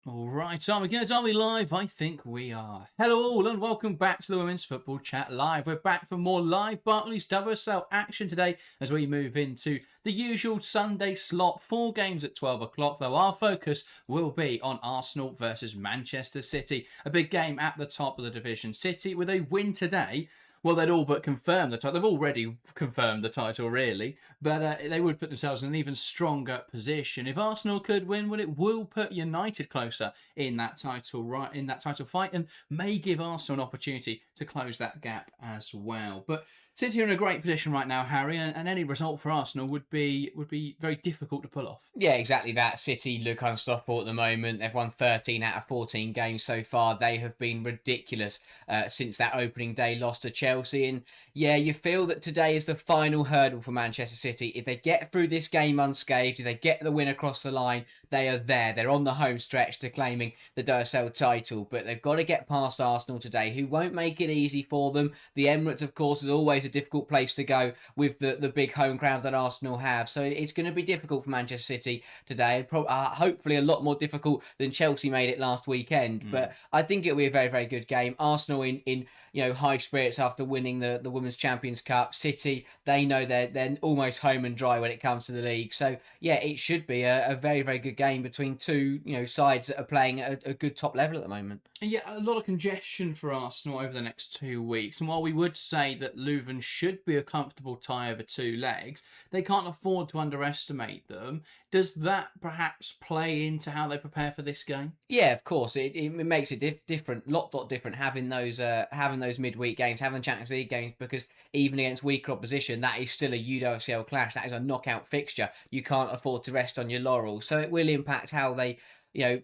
All right, are we good? Are we live? I think we are. Hello all and welcome back to the Women's Football Chat Live. We're back for more live Barclays UWCL action today as we move into the usual Sunday slot. 4 games at 12 o'clock, though our focus will be on Arsenal versus Manchester City. A big game at the top of the division. City with a win today. Well, they'd all but confirmed the title. They've already confirmed the title, really. But they would put themselves in an even stronger position. If Arsenal could win, well, it will put United closer in that title fight, and may give Arsenal an opportunity to close that gap as well. But City are in a great position right now, Harry, and any result for Arsenal would be very difficult to pull off. Yeah, exactly that. City look unstoppable at the moment. They've won 13 out of 14 games so far. They have been ridiculous since that opening day loss to Chelsea. And yeah, you feel that today is the final hurdle for Manchester City. If they get through this game unscathed, if they get the win across the line, they are there. They're on the home stretch to claiming the UWCL title. But they've got to get past Arsenal today, who won't make it easy for them. The Emirates, of course, is always a difficult place to go with the big home crowd that Arsenal have. So it's going to be difficult for Manchester City today. Hopefully a lot more difficult than Chelsea made it last weekend. But I think it'll be a very, very good game. Arsenal in high spirits after winning the Women's Champions Cup. City, they know they're almost home and dry when it comes to the league. So yeah, it should be a very, very good game between two sides that are playing at a good top level at the moment. Yeah, a lot of congestion for Arsenal over the next 2 weeks. And while we would say that Leuven should be a comfortable tie over 2 legs, they can't afford to underestimate them. Does that perhaps play into how they prepare for this game? Yeah, of course. It makes it different, lot different having those midweek games, having Champions League games, because even against weaker opposition, that is still a UWCL clash. That is a knockout fixture. You can't afford to rest on your laurels. So it will impact how they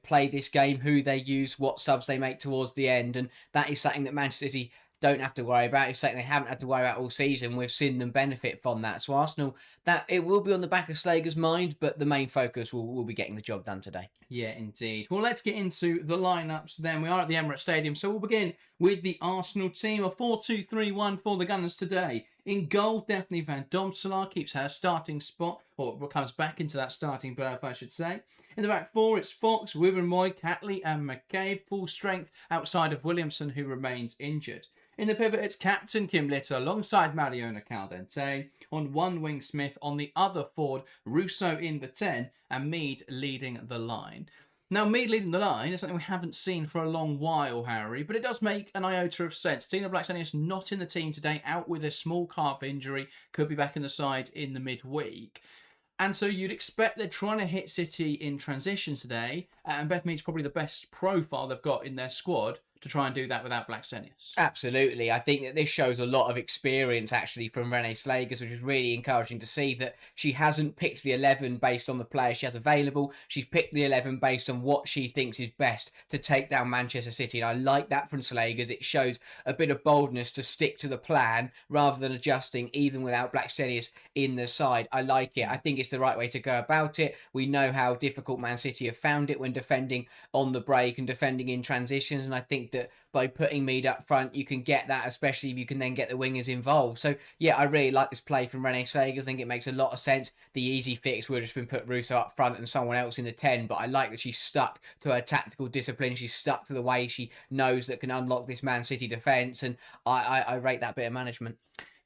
play this game, who they use, what subs they make towards the end. And that is something that Manchester City don't have to worry about. It's something they haven't had to worry about all season. We've seen them benefit from that. So Arsenal, that it will be on the back of Slegers' mind, but the main focus will be getting the job done today. Yeah, indeed. Well, let's get into the lineups then. We are at the Emirates Stadium, so we'll begin with the Arsenal team. A 4-2-3-1 for the Gunners today. In goal, definitely Van Domselaar keeps her starting spot, or comes back into that starting berth, I should say. In the back 4, it's Fox, Wibbenroy, Catley and McCabe, full strength outside of Williamson, who remains injured. In the pivot, it's captain Kim Litter alongside Mariona Caldente. On one wing, Smith. On the other forward, Russo in the 10 and Mead leading the line. Now, Mead leading the line is something we haven't seen for a long while, Harry, but it does make an iota of sense. Tina Blackstenius not in the team today, out with a small calf injury, could be back in the side in the midweek. And so you'd expect they're trying to hit City in transition today, and Beth Mead's probably the best profile they've got in their squad to try and do that without Blackstenius. Absolutely. I think that this shows a lot of experience actually from Renée Slegers, which is really encouraging to see that she hasn't picked the 11 based on the players she has available. She's picked the 11 based on what she thinks is best to take down Manchester City. And I like that from Slegers. It shows a bit of boldness to stick to the plan rather than adjusting even without Blackstenius in the side. I like it. I think it's the right way to go about it. We know how difficult Man City have found it when defending on the break and defending in transitions. And I think that by putting Mead up front, you can get that, especially if you can then get the wingers involved. So, yeah, I really like this play from Renée Slegers. I think it makes a lot of sense. The easy fix would have just been put Russo up front and someone else in the 10, but I like that she's stuck to her tactical discipline. She's stuck to the way she knows that can unlock this Man City defence, and I rate that bit of management.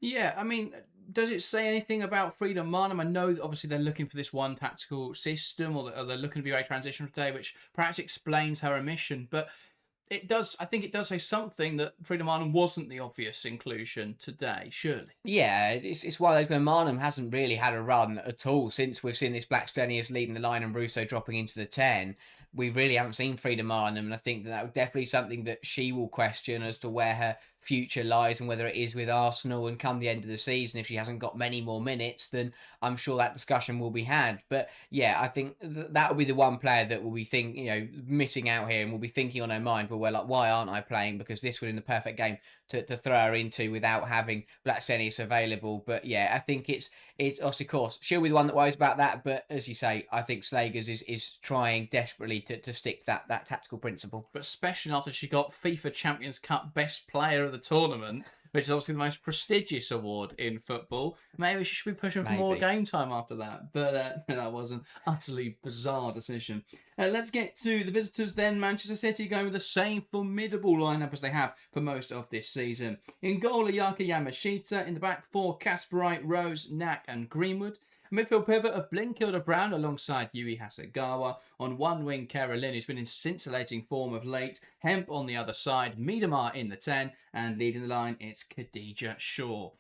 Yeah, I mean, does it say anything about Frida Maanum? I know that obviously they're looking for this one tactical system, or they're looking to be very transitional today, which perhaps explains her omission, but it does. I think it does say something that Frida Maanum wasn't the obvious inclusion today, surely. Yeah, it's one of those where Maanum hasn't really had a run at all since we've seen this Blackstenius leading the line and Russo dropping into the 10. We really haven't seen Frida Maanum, and I think that would definitely something that she will question as to where her future lies and whether it is with Arsenal. And come the end of the season, if she hasn't got many more minutes, then I'm sure that discussion will be had. But yeah, I think that will be the one player that will be missing out here and will be thinking on her mind, well, like, why aren't I playing? Because this would be the perfect game to throw her into without having Blackstenius available. But yeah, I think it's of course she'll be the one that worries about that. But as you say, I think Slegers is trying desperately to stick to that tactical principle. But especially after she got FIFA Champions Cup best player of the tournament, which is obviously the most prestigious award in football. Maybe she should be pushing for more game time after that, but that was an utterly bizarre decision. Let's get to the visitors then. Manchester City going with the same formidable lineup as they have for most of this season. In goal, Ayaka Yamashita. In the back four, Kasparite, Rose, Knack and Greenwood. Midfield pivot of Blinkilda Brown alongside Yui Hasegawa. On one wing, Carolyn, who's been in scintillating form of late. Hemp on the other side. Miedemar in the 10. And leading the line, it's Khadija Shaw.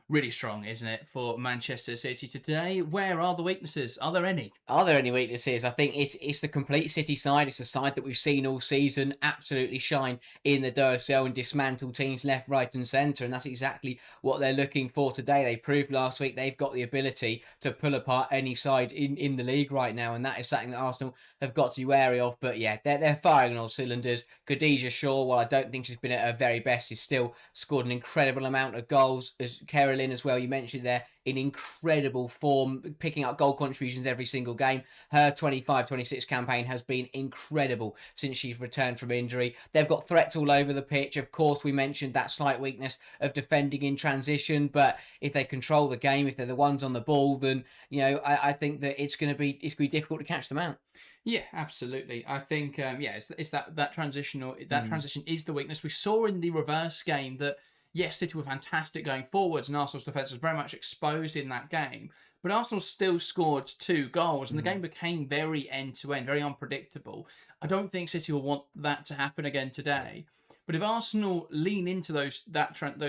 Really strong, isn't it, for Manchester City today? Where are the weaknesses? Are there any? Are there any weaknesses? I think it's the complete City side. It's the side that we've seen all season absolutely shine in the UWCL and dismantle teams left, right and centre. And that's exactly what they're looking for today. They proved last week they've got the ability to pull apart any side in the league right now. And that is something that Arsenal have got to be wary of. But yeah, they're firing on all cylinders. Khadija Shaw, while I don't think she's been at her very best, is still scored an incredible amount of goals. As Carolyn as well, you mentioned there, in incredible form, picking up goal contributions every single game. Her 25-26 campaign has been incredible since she's returned from injury. They've got threats all over the pitch. Of course, we mentioned that slight weakness of defending in transition, but if they control the game, if they're the ones on the ball, then I think that it's going to be difficult to catch them out. Yeah, absolutely. I think it's that transition is the weakness. We saw in the reverse game that yes, City were fantastic going forwards, and Arsenal's defence was very much exposed in that game. But Arsenal still scored 2 goals, and the game became very end-to-end, very unpredictable. I don't think City will want that to happen again today. But if Arsenal lean into those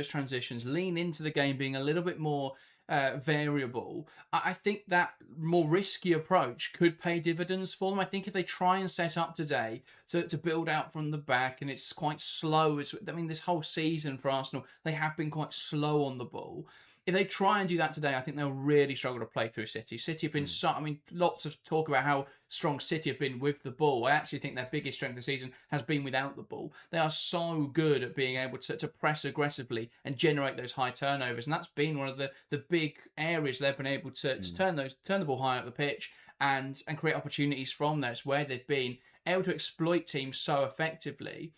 transitions, lean into the game being a little bit more variable, I think that more risky approach could pay dividends for them. I think if they try and set up today to build out from the back, and it's quite slow. This whole season for Arsenal, they have been quite slow on the ball. If they try and do that today, I think they'll really struggle to play through City. City have been lots of talk about how strong City have been with the ball. I actually think their biggest strength this season has been without the ball. They are so good at being able to press aggressively and generate those high turnovers. And that's been one of the big areas they've been able to turn the ball high up the pitch and create opportunities from there. It's where they've been able to exploit teams so effectively.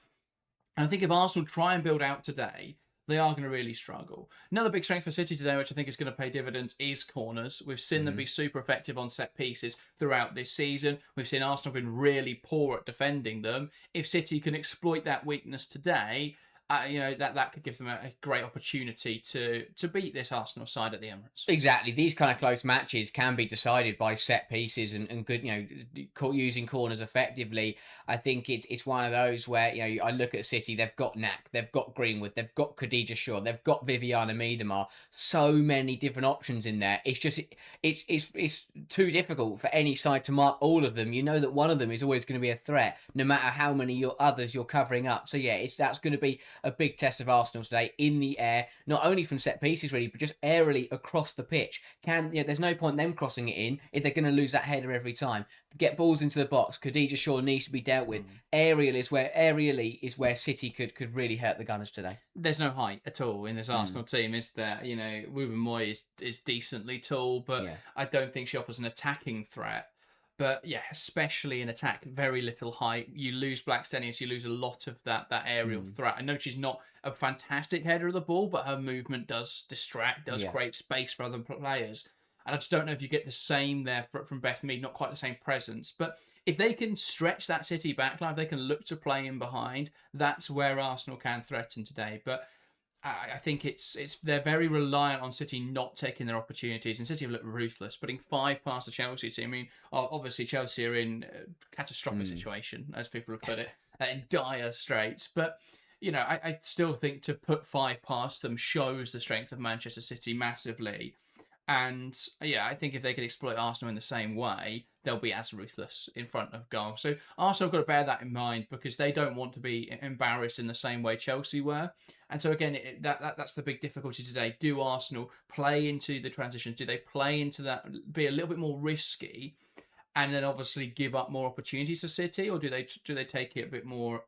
And I think if Arsenal try and build out today, they are going to really struggle. Another big strength for City today, which I think is going to pay dividends, is corners. We've seen them be super effective on set pieces throughout this season. We've seen Arsenal been really poor at defending them. If City can exploit that weakness today, that could give them a great opportunity to beat this Arsenal side at the Emirates. Exactly. These kind of close matches can be decided by set pieces and good, using corners effectively. I think it's one of those where, I look at City, they've got Knack, they've got Greenwood, they've got Khadija Shaw, they've got Viviana Miedemar. So many different options in there. It's just, it's too difficult for any side to mark all of them. You know that one of them is always going to be a threat, no matter how many others you're covering up. So yeah, that's going to be a big test of Arsenal today in the air, not only from set pieces really, but just aerially across the pitch. There's no point them crossing it in if they're going to lose that header every time. Get balls into the box. Khadija Shaw needs to be dealt with. Aerially is where City could really hurt the Gunners today. There's no height at all in this Arsenal team, is there? Ruben Moy is decently tall, but I don't think she offers an attacking threat. But yeah, especially in attack, very little height. You lose Blackstenius, you lose a lot of that aerial threat. I know she's not a fantastic header of the ball, but her movement does distract, does create space for other players. And I just don't know if you get the same there from Beth Mead, not quite the same presence. But if they can stretch that City backline, if they can look to play in behind, that's where Arsenal can threaten today. But I think they're very reliant on City not taking their opportunities, and City have looked ruthless, putting 5 past the Chelsea team. I mean, obviously Chelsea are in a catastrophic situation, as people have put it, in dire straits. But I still think to put 5 past them shows the strength of Manchester City massively. And I think if they could exploit Arsenal in the same way, they'll be as ruthless in front of goal. So Arsenal have got to bear that in mind, because they don't want to be embarrassed in the same way Chelsea were. And so again, that's the big difficulty today. Do Arsenal play into the transitions? Do they play into that, be a little bit more risky, and then obviously give up more opportunities to City, or do they take it a bit more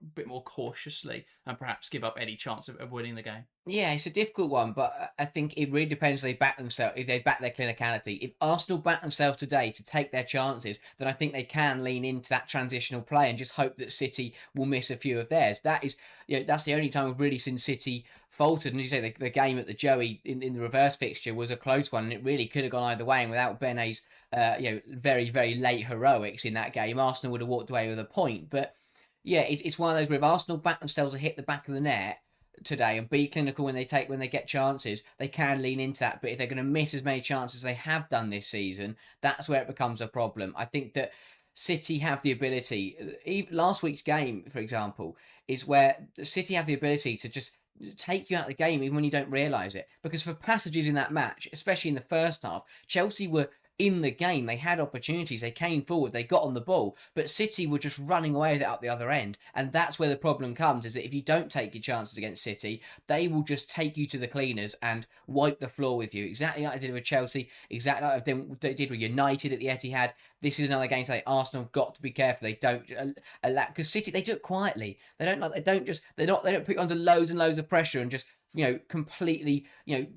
cautiously and perhaps give up any chance of winning the game? Yeah, it's a difficult one, but I think it really depends if they back themselves, if they back their clinicality. If Arsenal back themselves today to take their chances, then I think they can lean into that transitional play and just hope that City will miss a few of theirs. That is, that's the only time we've really seen City faltered. And as you say, the game at the Joey in the reverse fixture was a close one, and it really could have gone either way. And without Bene's, very, very late heroics in that game, Arsenal would have walked away with a point. But yeah, it's one of those where if Arsenal back themselves to hit the back of the net today and be clinical when they get chances, they can lean into that. But if they're going to miss as many chances as they have done this season, that's where it becomes a problem. I think that City have the ability. Even last week's game, for example, is where City have the ability to just take you out of the game even when you don't realise it. Because for passages in that match, especially in the first half, Chelsea were in the game. They had opportunities, they came forward, they got on the ball, but City were just running away with it up the other end. And that's where the problem comes, is that if you don't take your chances against City, they will just take you to the cleaners and wipe the floor with you, exactly like they did with Chelsea, exactly like they did with United at the Etihad. This is another game today. Arsenal have got to be careful they don't allow, because City, they do it quietly. They don't put you under loads and loads of pressure and just completely,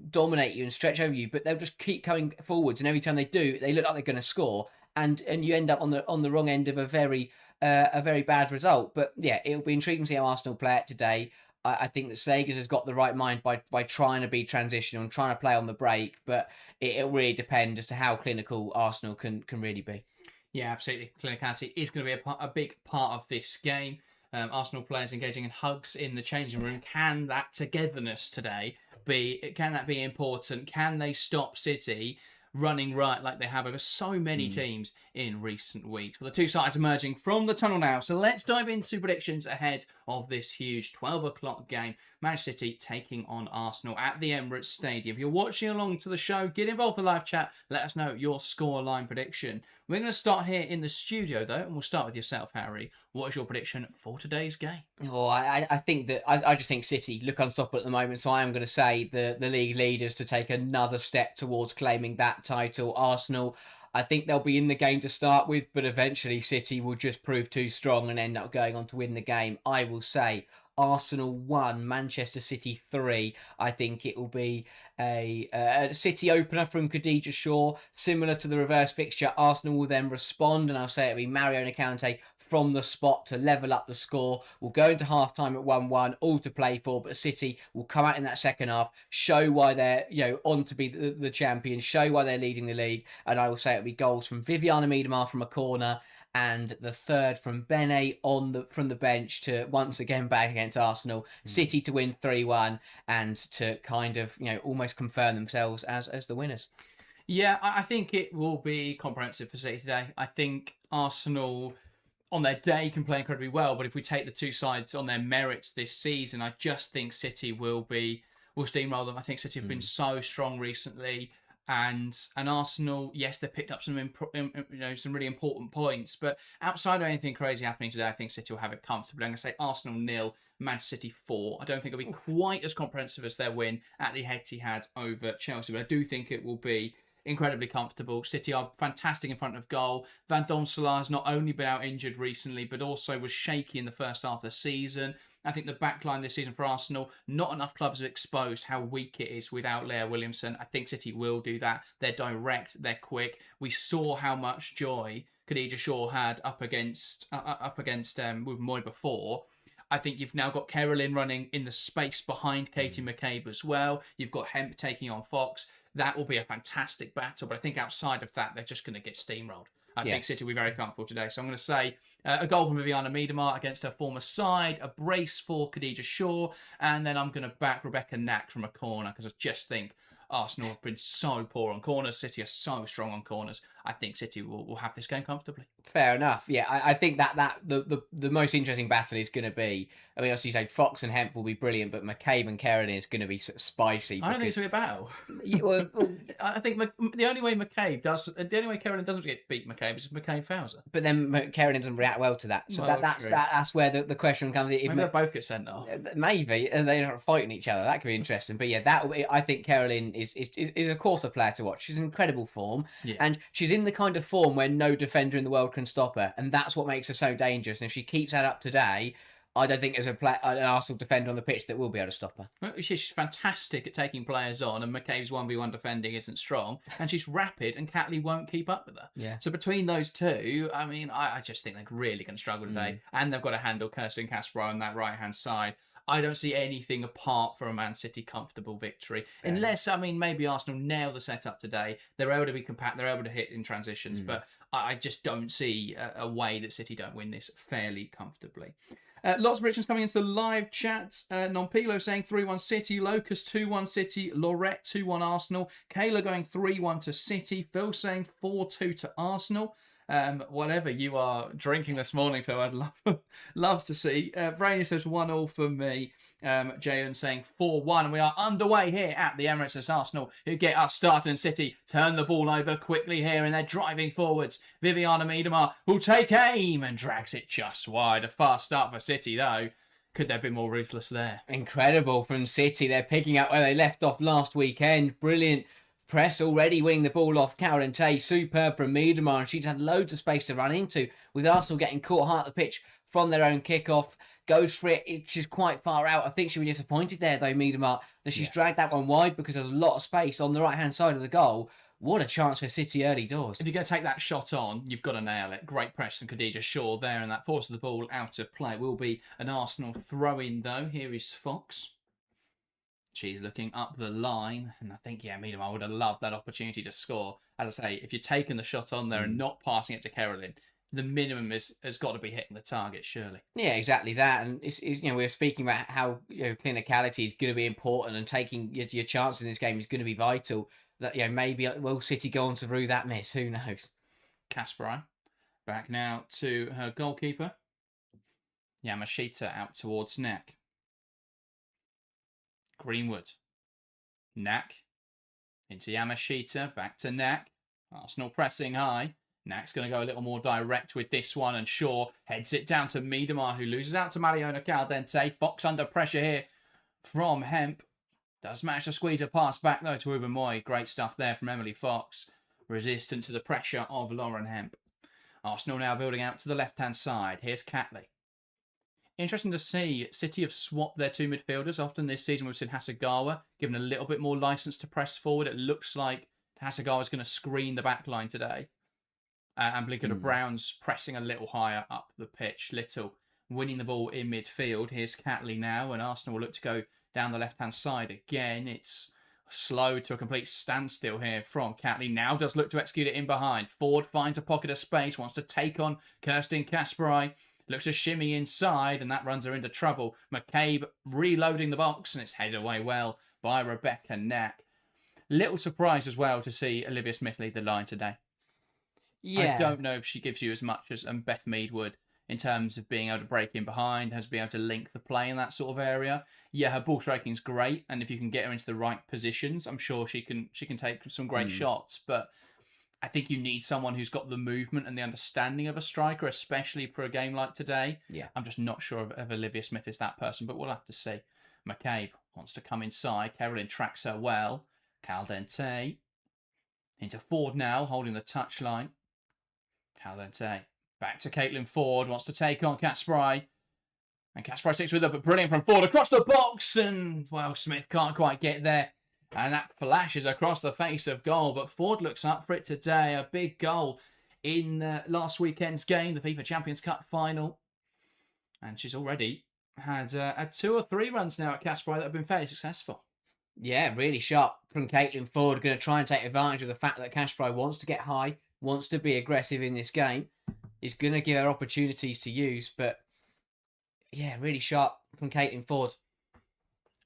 dominate you and stretch over you, but they'll just keep coming forwards, and every time they do, they look like they're going to score, and you end up on the wrong end of a very bad result. But yeah, it'll be intriguing to see how Arsenal play it today. I think that Slegers has got the right mind by trying to be transitional and trying to play on the break, but it'll really depend as to how clinical Arsenal can really be. Yeah, absolutely. Clinicality is going to be a big part of this game. Arsenal players engaging in hugs in the changing room. Can that togetherness today can that be important? Can they stop City running right like they have over so many teams in recent weeks? Well, the two sides emerging from the tunnel now. So let's dive into predictions ahead of this huge 12 o'clock game. Manchester City taking on Arsenal at the Emirates Stadium. If you're watching along to the show, get involved in the live chat. Let us know your scoreline prediction. We're going to start here in the studio, though, and we'll start with yourself, Harry. What is your prediction for today's game? Oh, I think that I just think City look unstoppable at the moment, so I am going to say the league leaders to take another step towards claiming that title. Arsenal, I think they'll be in the game to start with, but eventually City will just prove too strong and end up going on to win the game. I will say Arsenal 1, Manchester City 3. I think it will be a City opener from Khadija Shaw, similar to the reverse fixture. Arsenal will then respond, and I'll say it'll be Mario Nakante from the spot to level up the score. We'll go into half-time at 1-1, all to play for, but City will come out in that second half, show why they're on to be the champion, show why they're leading the league, and I will say it'll be goals from Viviana Miedemar from a corner, and the third from Bene from the bench to once again back against Arsenal. City to win 3-1 and to kind of almost confirm themselves as the winners. Yeah, I think it will be comprehensive for City today. I think Arsenal on their day can play incredibly well, but if we take the two sides on their merits this season, I just think City will steamroll them. I think City have been so strong recently. And Arsenal, yes, they picked up some really important points, but outside of anything crazy happening today, I think City will have it comfortably. I'm going to say Arsenal 0, Manchester City 4. I don't think it'll be quite as comprehensive as their win at the Etihad over Chelsea, but I do think it will be incredibly comfortable. City are fantastic in front of goal. Van Domselaar has not only been out injured recently, but also was shaky in the first half of the season. I think the backline this season for Arsenal, not enough clubs have exposed how weak it is without Leah Williamson. I think City will do that. They're direct, they're quick. We saw how much joy Khadija Shaw had up against with Moy before. I think you've now got Carolyn running in the space behind Katie McCabe as well. You've got Hemp taking on Fox. That will be a fantastic battle, but I think outside of that, they're just going to get steamrolled. I think City will be very comfortable today. So I'm going to say a goal from Viviana Miedemar against her former side, a brace for Khadija Shaw, and then I'm going to back Rebecca Knack from a corner because I just think Arsenal have been so poor on corners. City are so strong on corners. I think City will have this game comfortably. Fair enough. Yeah, I think that the most interesting battle is going to be, I mean, obviously you say Fox and Hemp will be brilliant, but McCabe and Kerrigan is going to be spicy. I don't think it's going to be a battle. Well, I think the only way Kerrigan doesn't get beat McCabe is if McCabe fouls her. But then Kerrigan doesn't react well to that. So that's where the question comes in. Maybe they'll both get sent off. Maybe, and they're fighting each other. That could be interesting. But yeah, I think Kerrigan is a quarter player to watch. She's in incredible form, and she's in the kind of form where no defender in the world can stop her, and that's what makes her so dangerous. And if she keeps that up today, I don't think there's an Arsenal defender on the pitch that will be able to stop her. Well, she's fantastic at taking players on, and McCabe's 1v1 defending isn't strong, and she's rapid, and Catley won't keep up with her. Yeah. So between those two, I mean, I just think they're really going to struggle today, and they've got to handle Kirsten Kasper on that right-hand side. I don't see anything apart from a Man City comfortable victory. Yeah. Unless, I mean, maybe Arsenal nail the setup today. They're able to be compact. They're able to hit in transitions. But I just don't see a way that City don't win this fairly comfortably. Lots of predictions coming into the live chat. Nompilo saying 3-1 City. Locust 2-1 City. Laurette 2-1 Arsenal. Kayla going 3-1 to City. Phil saying 4-2 to Arsenal. Whatever you are drinking this morning, Phil, I'd love to see. Brainy says 1-1 for me. Jayon saying 4-1. And we are underway here at the Emirates as Arsenal, who get us started, and City turn the ball over quickly here, and they're driving forwards. Viviana Miedemar will take aim and drags it just wide. A fast start for City, though. Could there be more ruthless there? Incredible from City. They're picking up where they left off last weekend. Brilliant press, already winning the ball off Carolyn Tay. Superb from Miedemar, and she'd had loads of space to run into, with Arsenal getting caught hard at the pitch from their own kickoff. Goes for it. She's quite far out. I think she'll be disappointed there, though, Miedemar, that she's dragged that one wide, because there's a lot of space on the right-hand side of the goal. What a chance for City early doors. If you're going to take that shot on, you've got to nail it. Great press from Khadija Shaw there, and that forces the ball out of play. It will be an Arsenal throw-in, though. Here is Fox. She's looking up the line, and I think, Miedemar would have loved that opportunity to score. As I say, if you're taking the shot on there and not passing it to Carolyn, the minimum has got to be hitting the target, surely. Yeah, exactly that. And it's we were speaking about how clinicality is going to be important, and taking your chance in this game is going to be vital. That maybe will City go on to rue that miss? Who knows? Kasparai back now to her goalkeeper. Yamashita out towards Knack. Greenwood. Knack. Into Yamashita. Back to Knack. Arsenal pressing high. Knack's going to go a little more direct with this one, and Shaw heads it down to Miedemar, who loses out to Mariona Caldente. Fox under pressure here from Hemp. Does manage to squeeze a pass back, though, to Ubermoy. Great stuff there from Emily Fox. Resistant to the pressure of Lauren Hemp. Arsenal now building out to the left-hand side. Here's Catley. Interesting to see City have swapped their two midfielders. Often this season we've seen Hasegawa given a little bit more licence to press forward. It looks like Hasegawa's going to screen the back line today. And Blinkett Brown's pressing a little higher up the pitch. Little winning the ball in midfield. Here's Catley now, and Arsenal will look to go down the left-hand side again. It's slow to a complete standstill here from Catley. Now does look to execute it in behind. Ford finds a pocket of space, wants to take on Kirsten Kasparai. Looks to shimmy inside, and that runs her into trouble. McCabe reloading the box, and it's headed away well by Rebecca Knack. Little surprise as well to see Olivia Smith lead the line today. Yeah. I don't know if she gives you as much as Beth Mead would in terms of being able to break in behind, has to be able to link the play in that sort of area. Yeah, her ball striking's great, and if you can get her into the right positions, I'm sure she can take some great shots. But I think you need someone who's got the movement and the understanding of a striker, especially for a game like today. Yeah, I'm just not sure if Olivia Smith is that person, but we'll have to see. McCabe wants to come inside. Carolyn tracks her well. Caldente into Ford now, holding the touchline. Caldente back to Caitlin Ford, wants to take on Kasparai. And Kasparai sticks with her, but brilliant from Ford across the box. And, well, Smith can't quite get there. And that flashes across the face of goal. But Ford looks up for it today. A big goal in last weekend's game, the FIFA Champions Cup final. And she's already had 2 or 3 runs now at Kasparai that have been fairly successful. Yeah, really sharp from Caitlin Ford. Going to try and take advantage of the fact that Kasparai wants to get high, wants to be aggressive in this game. Is going to give her opportunities to use. But, yeah, really sharp from Caitlin Ford.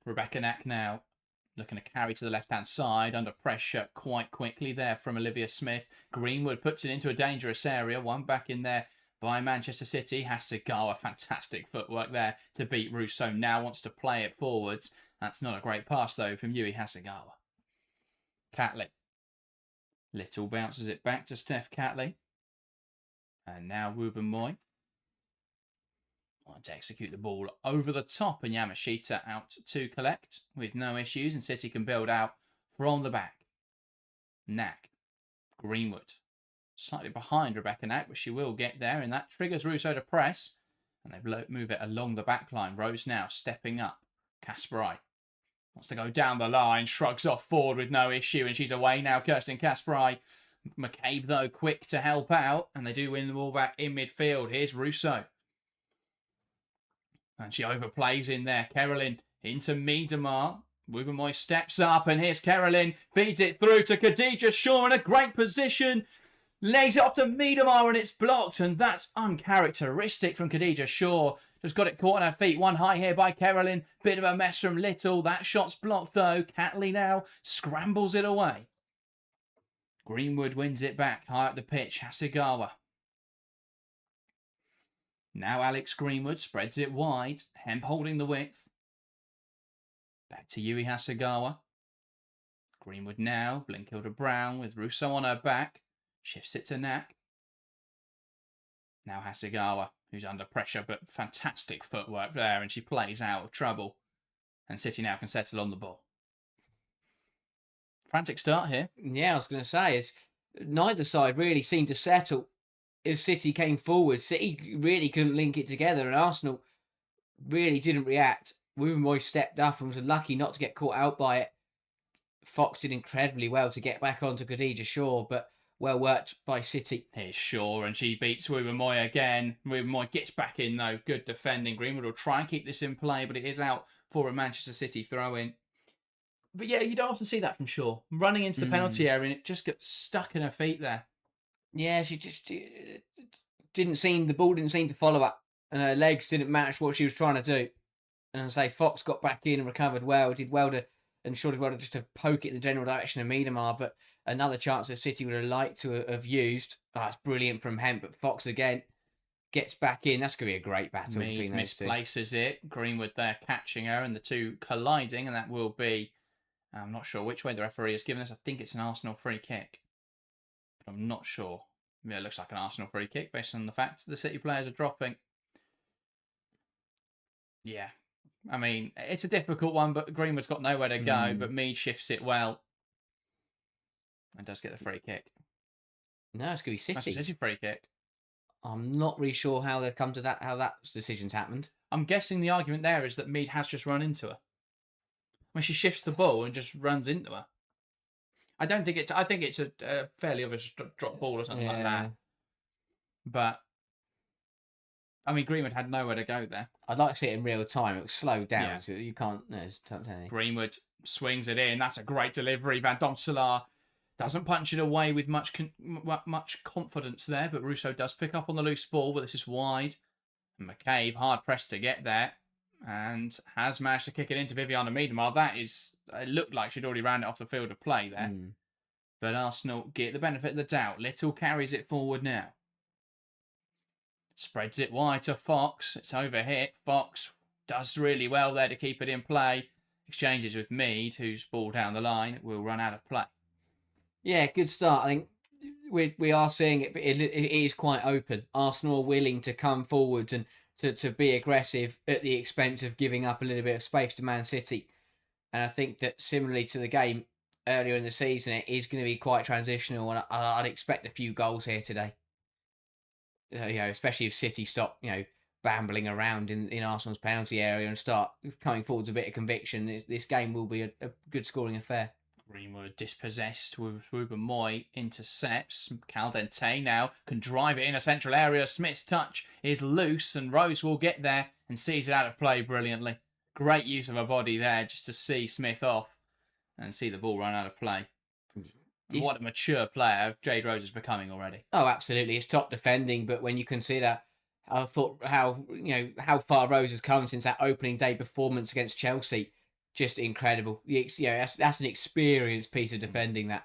Rebecca Knack now looking to carry to the left-hand side under pressure quite quickly there from Olivia Smith. Greenwood puts it into a dangerous area. One back in there by Manchester City. Hasegawa, fantastic footwork there to beat Rousseau. Now wants to play it forwards. That's not a great pass, though, from Yui Hasegawa. Catley. Little bounces it back to Steph Catley. And now Ruben Moy. Want to execute the ball over the top, and Yamashita out to collect with no issues, and City can build out from the back. Knack. Greenwood. Slightly behind Rebecca Knack, but she will get there, and that triggers Rousseau to press. And they move it along the back line. Rose now stepping up. Kasparai wants to go down the line, shrugs off forward with no issue, and she's away now. Kirsten Kasparai. McCabe, though, quick to help out, and they do win the ball back in midfield. Here's Russo. And she overplays in there. Carolyn into Miedemar. Woubermoy steps up, and here's Carolyn. Feeds it through to Khadija Shaw in a great position. Lays it off to Miedemar, and it's blocked, and that's uncharacteristic from Khadija Shaw. Just got it caught on her feet. One high here by Carolyn. Bit of a mess from Little. That shot's blocked, though. Catley now scrambles it away. Greenwood wins it back high up the pitch. Hasegawa. Now Alex Greenwood spreads it wide. Hemp holding the width. Back to Yui Hasegawa. Greenwood now. Blinkilda Brown with Russo on her back. Shifts it to Knack. Now Hasegawa, who's under pressure, but fantastic footwork there, and she plays out of trouble. And City now can settle on the ball. Frantic start here. Yeah, I was going to say, neither side really seemed to settle as City came forward. City really couldn't link it together, and Arsenal really didn't react. Woubermoy stepped up and was lucky not to get caught out by it. Fox did incredibly well to get back onto Khadija Shaw, but well worked by City. Here's Shaw, and she beats Woubermoy again. Woubermoy gets back in, though. Good defending. Greenwood will try and keep this in play, but it is out for a Manchester City throw-in. But yeah, you don't often see that from Shaw. Running into the penalty area, and it just gets stuck in her feet there. Yeah, she just the ball didn't seem to follow up, and her legs didn't match what she was trying to do. And I say Fox got back in and recovered well, did well to, and Shaw did well to just to poke it in the general direction of Miedemar, but another chance that City would have liked to have used. Oh, it's brilliant from Hemp, but Fox again gets back in. That's going to be a great battle between those two. Misplaces it. Greenwood there catching her, and the two colliding, and that will be, I'm not sure which way the referee has given us. I think it's an Arsenal free kick, but I'm not sure. Yeah, it looks like an Arsenal free kick based on the fact the City players are dropping. Yeah, I mean, it's a difficult one, but Greenwood's got nowhere to go, but Mead shifts it well and does get the free kick. No, it's going to be City. That's a City free kick. I'm not really sure how they've come to that, how that decision's happened. I'm guessing the argument there is that Mead has just run into her. When she shifts the ball and just runs into her. I think it's a fairly obvious drop ball or something like that. But I mean, Greenwood had nowhere to go there. I'd like to see it in real time. It was slowed down, so you can't. No, it's Greenwood swings it in. That's a great delivery. Van Domselaar doesn't punch it away with much confidence there, but Russo does pick up on the loose ball, but this is wide. And McCabe hard pressed to get there, and has managed to kick it into Viviana Miedemar. It looked like she'd already ran it off the field of play there. But Arsenal get the benefit of the doubt. Little carries it forward now. Spreads it wide to Fox. It's overhit. Fox does really well there to keep it in play. Exchanges with Mead, whose ball down the line will run out of play. Yeah, good start. I think we are seeing it, but it is quite open. Arsenal are willing to come forwards and to be aggressive at the expense of giving up a little bit of space to Man City. And I think that similarly to the game earlier in the season, it is going to be quite transitional, and I'd expect a few goals here today. Especially if City stop, bambling around in Arsenal's penalty area and start coming forwards a bit of conviction. This game will be a good scoring affair. Greenwood dispossessed with Woubermoy intercepts. Caldente now can drive it in a central area. Smith's touch is loose, and Rose will get there and sees it out of play brilliantly. Great use of her body there just to see Smith off and see the ball run out of play. What a mature player Jade Rose is becoming already. Oh, absolutely. It's top defending, but when you consider how far Rose has come since that opening day performance against Chelsea, just incredible. That's an experienced piece of defending that.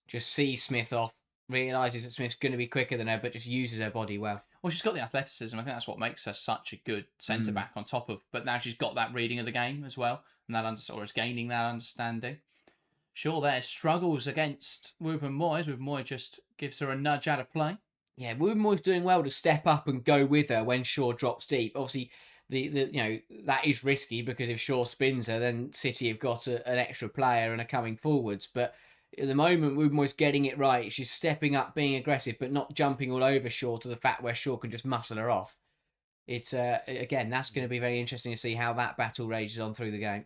Just sees Smith off, realises that Smith's going to be quicker than her, but just uses her body well. Well, she's got the athleticism. I think that's what makes her such a good centre-back on top of... But now she's got that reading of the game as well, and is gaining that understanding. Sure, there struggles against Woubermoy. Woubermoy just gives her a nudge out of play. Yeah, Woubermoy's doing well to step up and go with her when Shaw drops deep. Obviously, that is risky because if Shaw spins her, then City have got an extra player and are coming forwards. But at the moment, Woubermoy's getting it right. She's stepping up, being aggressive, but not jumping all over Shaw to the fact where Shaw can just muscle her off. It's again, that's going to be very interesting to see how that battle rages on through the game.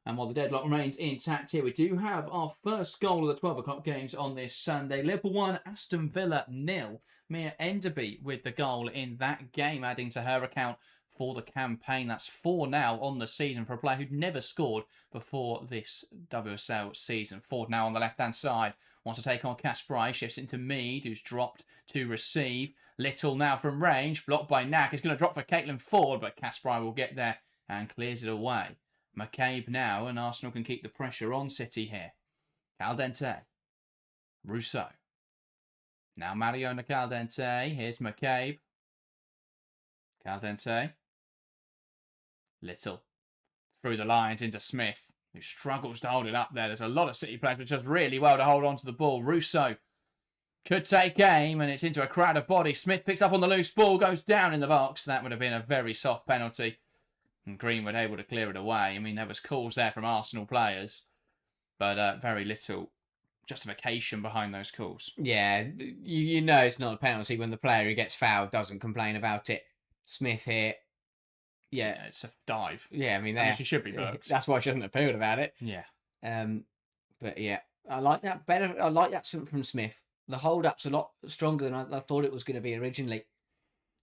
And while the deadlock remains intact here, we do have our first goal of the 12 o'clock games on this Sunday. Liverpool 1, Aston Villa 0. Mia Enderby with the goal in that game, adding to her account for the campaign. That's 4 now on the season for a player who'd never scored before this WSL season. Ford now on the left-hand side. Wants to take on Kasparai. Shifts into Mead, who's dropped to receive. Little now from range. Blocked by Knack. It's going to drop for Caitlin Ford, but Kasparai will get there and clears it away. McCabe now, and Arsenal can keep the pressure on City here. Caldente. Rousseau. Now Mariona Caldente. Here's McCabe. Caldente. Little. Through the lines into Smith, who struggles to hold it up there. There's a lot of City players which does really well to hold on to the ball. Rousseau could take aim, and it's into a crowded body. Smith picks up on the loose ball, goes down in the box. That would have been a very soft penalty. And Greenwood able to clear it away. I mean, there was calls there from Arsenal players, but very little justification behind those calls. Yeah, you know it's not a penalty when the player who gets fouled doesn't complain about it. Smith here. Yeah, it's a dive. Yeah, I mean, she should be booked. That's why she hasn't appealed about it. Yeah. But yeah, I like that better. I like that from Smith. The hold-up's a lot stronger than I thought it was going to be originally.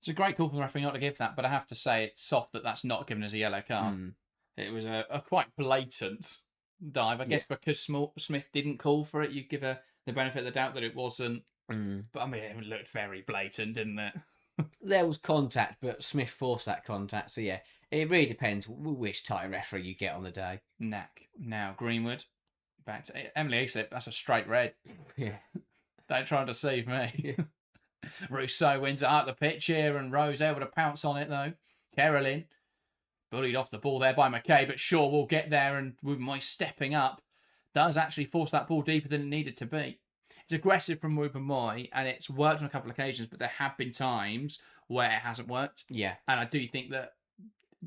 It's a great call from the referee not to give that, but I have to say it's soft that's not given as a yellow card. It was a quite blatant dive. I guess because Smith didn't call for it, you give her the benefit of the doubt that it wasn't. But I mean, it looked very blatant, didn't it? There was contact, but Smith forced that contact. So yeah, it really depends which type of referee you get on the day. Knack. Now Greenwood. Back to Emily Easlip. That's a straight red. Yeah. Don't try to deceive me. Rousseau wins it up the pitch here, and Rose able to pounce on it though. Carolyn bullied off the ball there by McKay, but Shaw will get there, and with my stepping up, does actually force that ball deeper than it needed to be. It's aggressive from Ruben Moy, and it's worked on a couple of occasions, but there have been times where it hasn't worked. Yeah. And I do think that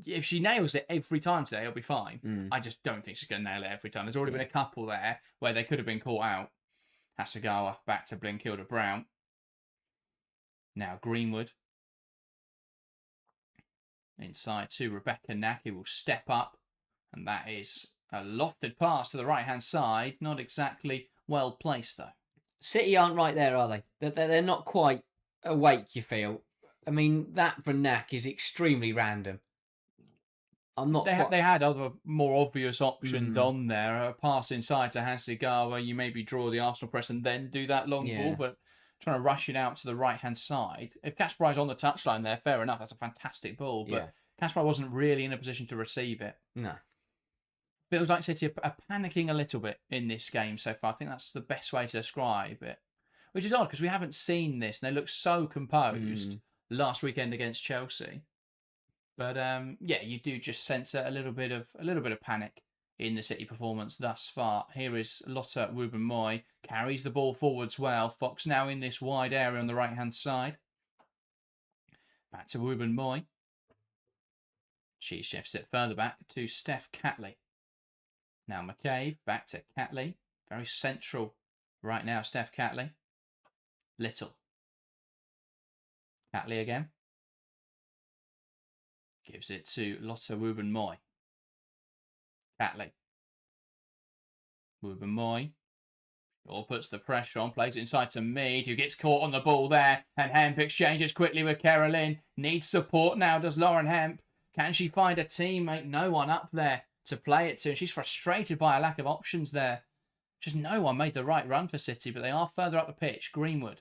if she nails it every time today, it'll be fine. I just don't think she's going to nail it every time. There's already been a couple there where they could have been caught out. Hasegawa back to Blinkilda Brown. Now Greenwood. Inside to Rebecca Knack, who will step up. And that is a lofted pass to the right-hand side. Not exactly well placed, though. City aren't right there, are they? They're not quite awake, you feel. I mean, that for Knack is extremely random. They had other more obvious options on there. A pass inside to Hasegawa, you maybe draw the Arsenal press and then do that long ball, but trying to rush it out to the right-hand side. If Kasparai's on the touchline there, fair enough, that's a fantastic ball, but Kasparai wasn't really in a position to receive it. No. Feels like City are panicking a little bit in this game so far. I think that's the best way to describe it. Which is odd, because we haven't seen this, and they look so composed last weekend against Chelsea. But yeah, you do just sense a little bit of panic in the City performance thus far. Here is Lotta Ruben Moy, carries the ball forwards well. Fox now in this wide area on the right hand side. Back to Ruben Moy. She shifts it further back to Steph Catley. Now McCabe back to Catley, very central right now. Steph Catley, Little. Catley again. Gives it to Lotta Ruben Moy. Catley. Ruben Moy. All puts the pressure on, plays it inside to Mead, who gets caught on the ball there. And Hemp exchanges quickly with Carolyn. Needs support now, does Lauren Hemp. Can she find a teammate? No one up there to play it to. And she's frustrated by a lack of options there. Just no one made the right run for City, but they are further up the pitch. Greenwood.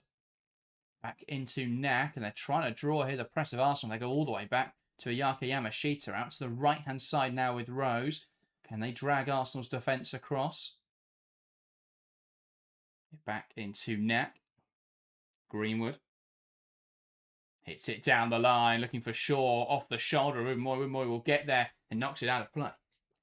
Back into Knack, and they're trying to draw here the press of Arsenal. They go all the way back to Ayaka Yamashita, out to the right-hand side now with Rose. Can they drag Arsenal's defence across? Back into Knack. Greenwood. Hits it down the line, looking for Shaw off the shoulder. Ruben Moy will get there and knocks it out of play.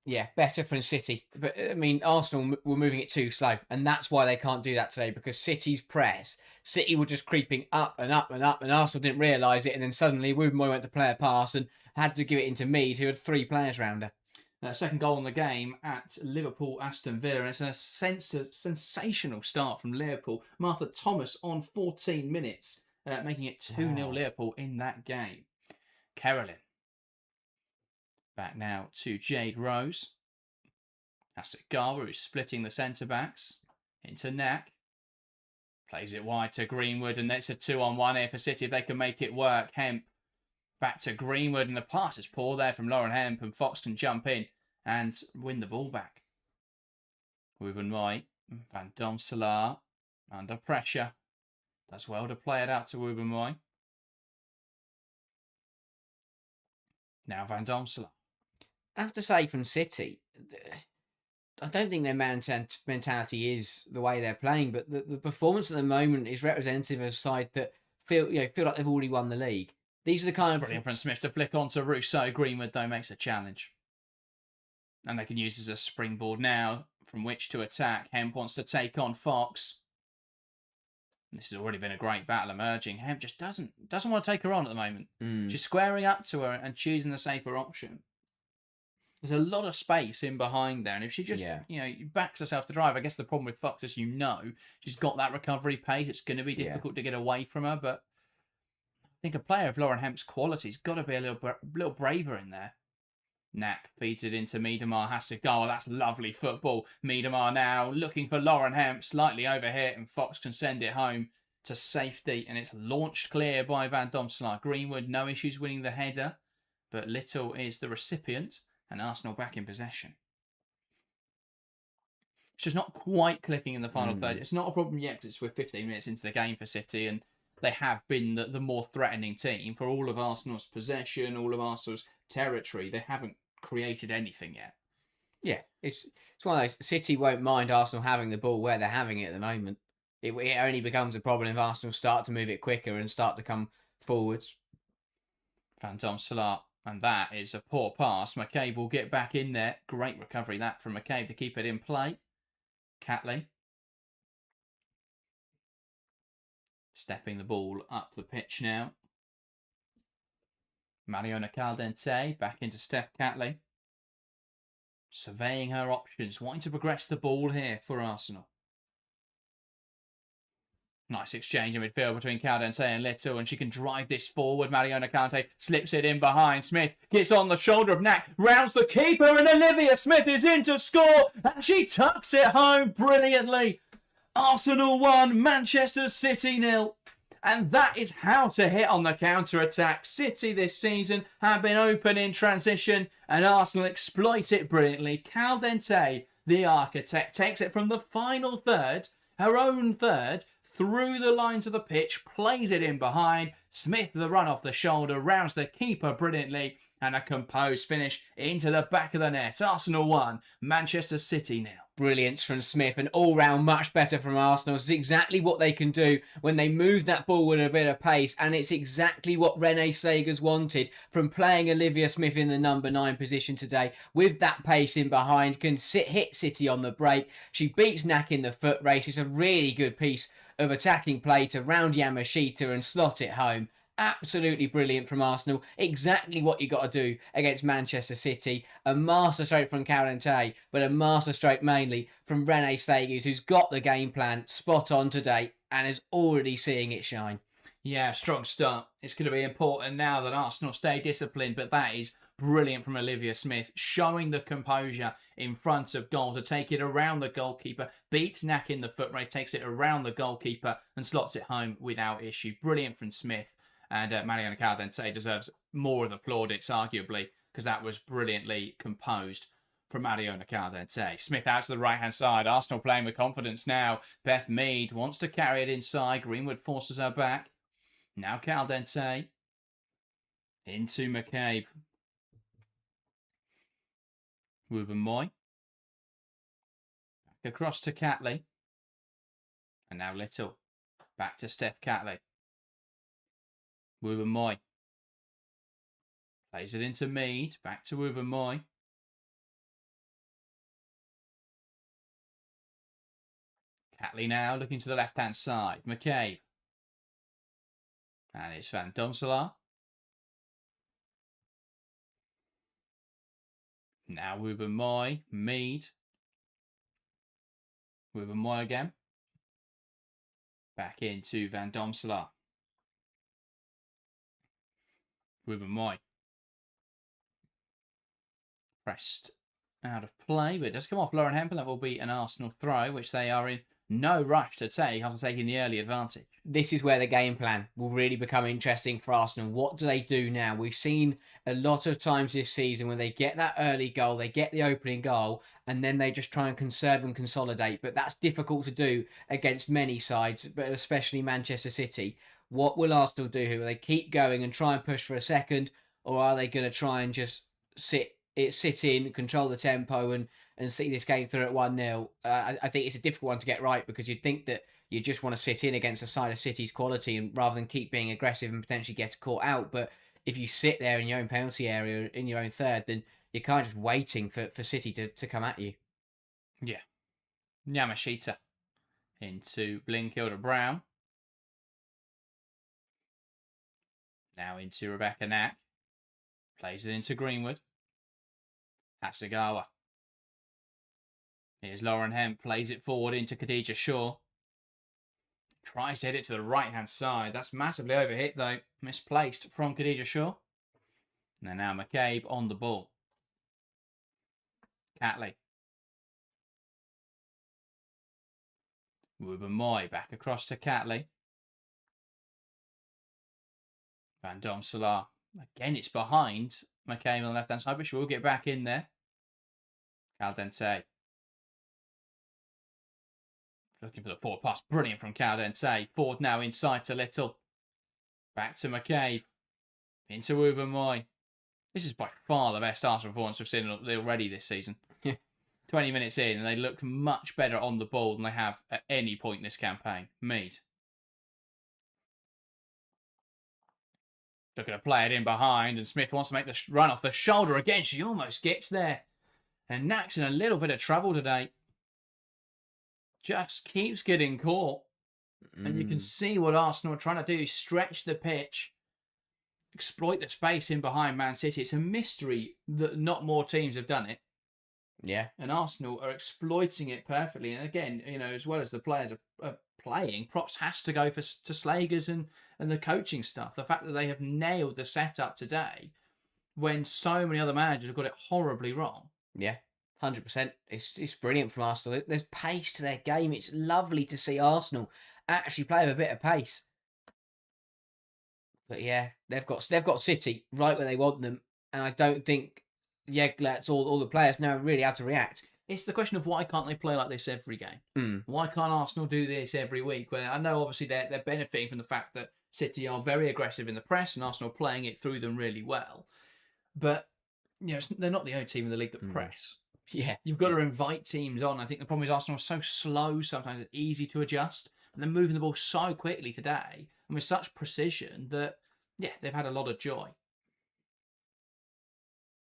Yeah, better from City. But, I mean, Arsenal were moving it too slow. And that's why they can't do that today, because City's press. City were just creeping up and up and up, and Arsenal didn't realise it. And then suddenly, Ruben Moy went to play a pass and had to give it into Mead, who had 3 players round her. Second goal in the game at Liverpool Aston Villa, and it's a sensational start from Liverpool. Martha Thomas on 14 minutes, making it 2-0 Liverpool in that game. Carolyn. Back now to Jade Rose. Hasegawa, who's splitting the centre-backs into Knack. Plays it wide to Greenwood, and it's a 2-on-1 here for City if they can make it work. Hemp back to Greenwood, and the pass is poor there from Lauren Hemp, and Fox can jump in and win the ball back. Ruben White, Van Domselaar under pressure. Does well to play it out to Ruben White. Now Van Domselaar. I have to say, from City, I don't think their mentality is the way they're playing, but the performance at the moment is representative of a side that feel like they've already won the league. These are the kind of brilliant from Smith to flick onto Rousseau. Greenwood though makes a challenge, and they can use this as a springboard now from which to attack. Hemp wants to take on Fox. This has already been a great battle emerging. Hemp just doesn't want to take her on at the moment. She's squaring up to her and choosing the safer option. There's a lot of space in behind there, and if she just backs herself to drive, I guess the problem with Fox is she's got that recovery pace. It's going to be difficult to get away from her, but I think a player of Lauren Hemp's quality's got to be a little braver in there. Knack feeds it into Miedemar. Hasegawa, that's lovely football. Miedemar now looking for Lauren Hemp, slightly overhit, and Fox can send it home to safety, and it's launched clear by Van Domselaar. Greenwood, no issues winning the header, but Little is the recipient, and Arsenal back in possession. It's just not quite clicking in the final third. It's not a problem yet because we're 15 minutes into the game for City, and they have been the more threatening team for all of Arsenal's possession, all of Arsenal's territory. They haven't created anything yet. Yeah, it's one of those. City won't mind Arsenal having the ball where they're having it at the moment. It only becomes a problem if Arsenal start to move it quicker and start to come forwards. Van Domselaar, and that is a poor pass. McCabe will get back in there. Great recovery that from McCabe to keep it in play. Catley stepping the ball up the pitch now. Mariona Caldente back into Steph Catley. Surveying her options, wanting to progress the ball here for Arsenal. Nice exchange in midfield between Caldente and Little, and she can drive this forward. Mariona Caldente slips it in behind. Smith gets on the shoulder of Knack, rounds the keeper, and Olivia Smith is in to score, and she tucks it home brilliantly. Arsenal 1, Manchester City 0. And that is how to hit on the counter-attack. City this season have been open in transition, and Arsenal exploit it brilliantly. Caldente, the architect, takes it from the final third, her own third, through the lines of the pitch, plays it in behind. Smith, the run off the shoulder, rounds the keeper brilliantly, and a composed finish into the back of the net. Arsenal 1, Manchester City 0. Brilliance from Smith, and all round much better from Arsenal. It's exactly what they can do when they move that ball with a bit of pace, and it's exactly what Renee Slegers wanted from playing Olivia Smith in the number 9 position today. With that pace in behind, can hit City on the break. She beats Knack in the foot race. It's a really good piece of attacking play to round Yamashita and slot it home. Absolutely brilliant from Arsenal. Exactly what you got to do against Manchester City. A masterstroke from Caldente, but a masterstroke mainly from Renee Slegers, who's got the game plan spot on today and is already seeing it shine. Yeah, strong start. It's going to be important now that Arsenal stay disciplined, but that is brilliant from Olivia Smith, showing the composure in front of goal to take it around the goalkeeper, beats Knack in the foot race, takes it around the goalkeeper and slots it home without issue. Brilliant from Smith. And Mariona Caldente deserves more of the plaudits, arguably, because that was brilliantly composed from Mariona Caldente. Smith out to the right-hand side. Arsenal playing with confidence now. Beth Mead wants to carry it inside. Greenwood forces her back. Now Caldente into McCabe. Ruben Moy. Back across to Catley. And now Little. Back to Steph Catley. Ruben Moy. Plays it into Mead. Back to Ruben Moy. Catley now looking to the left-hand side. McCabe. And it's Van Domselaar. Now Ruben Moy. Mead. Ruben Moy again. Back into Van Domselaar. Ruben Moy. Pressed out of play, but it does come off Lauren Hempel. That will be an Arsenal throw, which they are in no rush to take after taking the early advantage. This is where the game plan will really become interesting for Arsenal. What do they do now? We've seen a lot of times this season when they get that early goal, they get the opening goal, and then they just try and conserve and consolidate. But that's difficult to do against many sides, but especially Manchester City. What will Arsenal do? Will they keep going and try and push for a second, or are they going to try and just sit in, control the tempo, and see this game through at 1-0? I think it's a difficult one to get right, because you'd think that you just want to sit in against a side of City's quality and rather than keep being aggressive and potentially get caught out. But if you sit there in your own penalty area, in your own third, then you're kind of just waiting for City to come at you. Yeah. Yamashita into Blinkilder-Brown. Now into Rebecca Knack. Plays it into Greenwood. Hasegawa. Here's Lauren Hemp. Plays it forward into Khadija Shaw. Tries to hit it to the right-hand side. That's massively overhit, though. Misplaced from Khadija Shaw. And now McCabe on the ball. Catley. Ruben-Moy back across to Catley. Van Domselaar. Again, it's behind McCabe on the left-hand side, but she will get back in there. Caldente. Looking for the forward pass. Brilliant from Caldente. Forward now inside to Little. Back to McCabe. Into Ruben-Moy. This is by far the best Arsenal performance we've seen already this season. 20 minutes in, and they look much better on the ball than they have at any point in this campaign. Mead. Looking to play it in behind, and Smith wants to make the run off the shoulder again. She almost gets there. And Knack's in a little bit of trouble today. Just keeps getting caught. And you can see what Arsenal are trying to do. Stretch the pitch. Exploit the space in behind Man City. It's a mystery that not more teams have done it. Yeah. And Arsenal are exploiting it perfectly. And again, as well as the players are playing, props has to go to Slegers and the coaching stuff. The fact that they have nailed the setup today when so many other managers have got it horribly wrong. Yeah, 100%. It's brilliant from Arsenal. There's pace to their game. It's lovely to see Arsenal actually play with a bit of pace. But yeah, they've got City right where they want them, and I don't think Jeglertz or all the players know really how to react. It's the question of why can't they play like this every game? Why can't Arsenal do this every week? Where I know obviously they're benefiting from the fact that City are very aggressive in the press and Arsenal playing it through them really well. But they're not the only team in the league that press. Yeah, you've got to invite teams on. I think the problem is Arsenal are so slow. Sometimes it's easy to adjust, and they're moving the ball so quickly today and with such precision that they've had a lot of joy.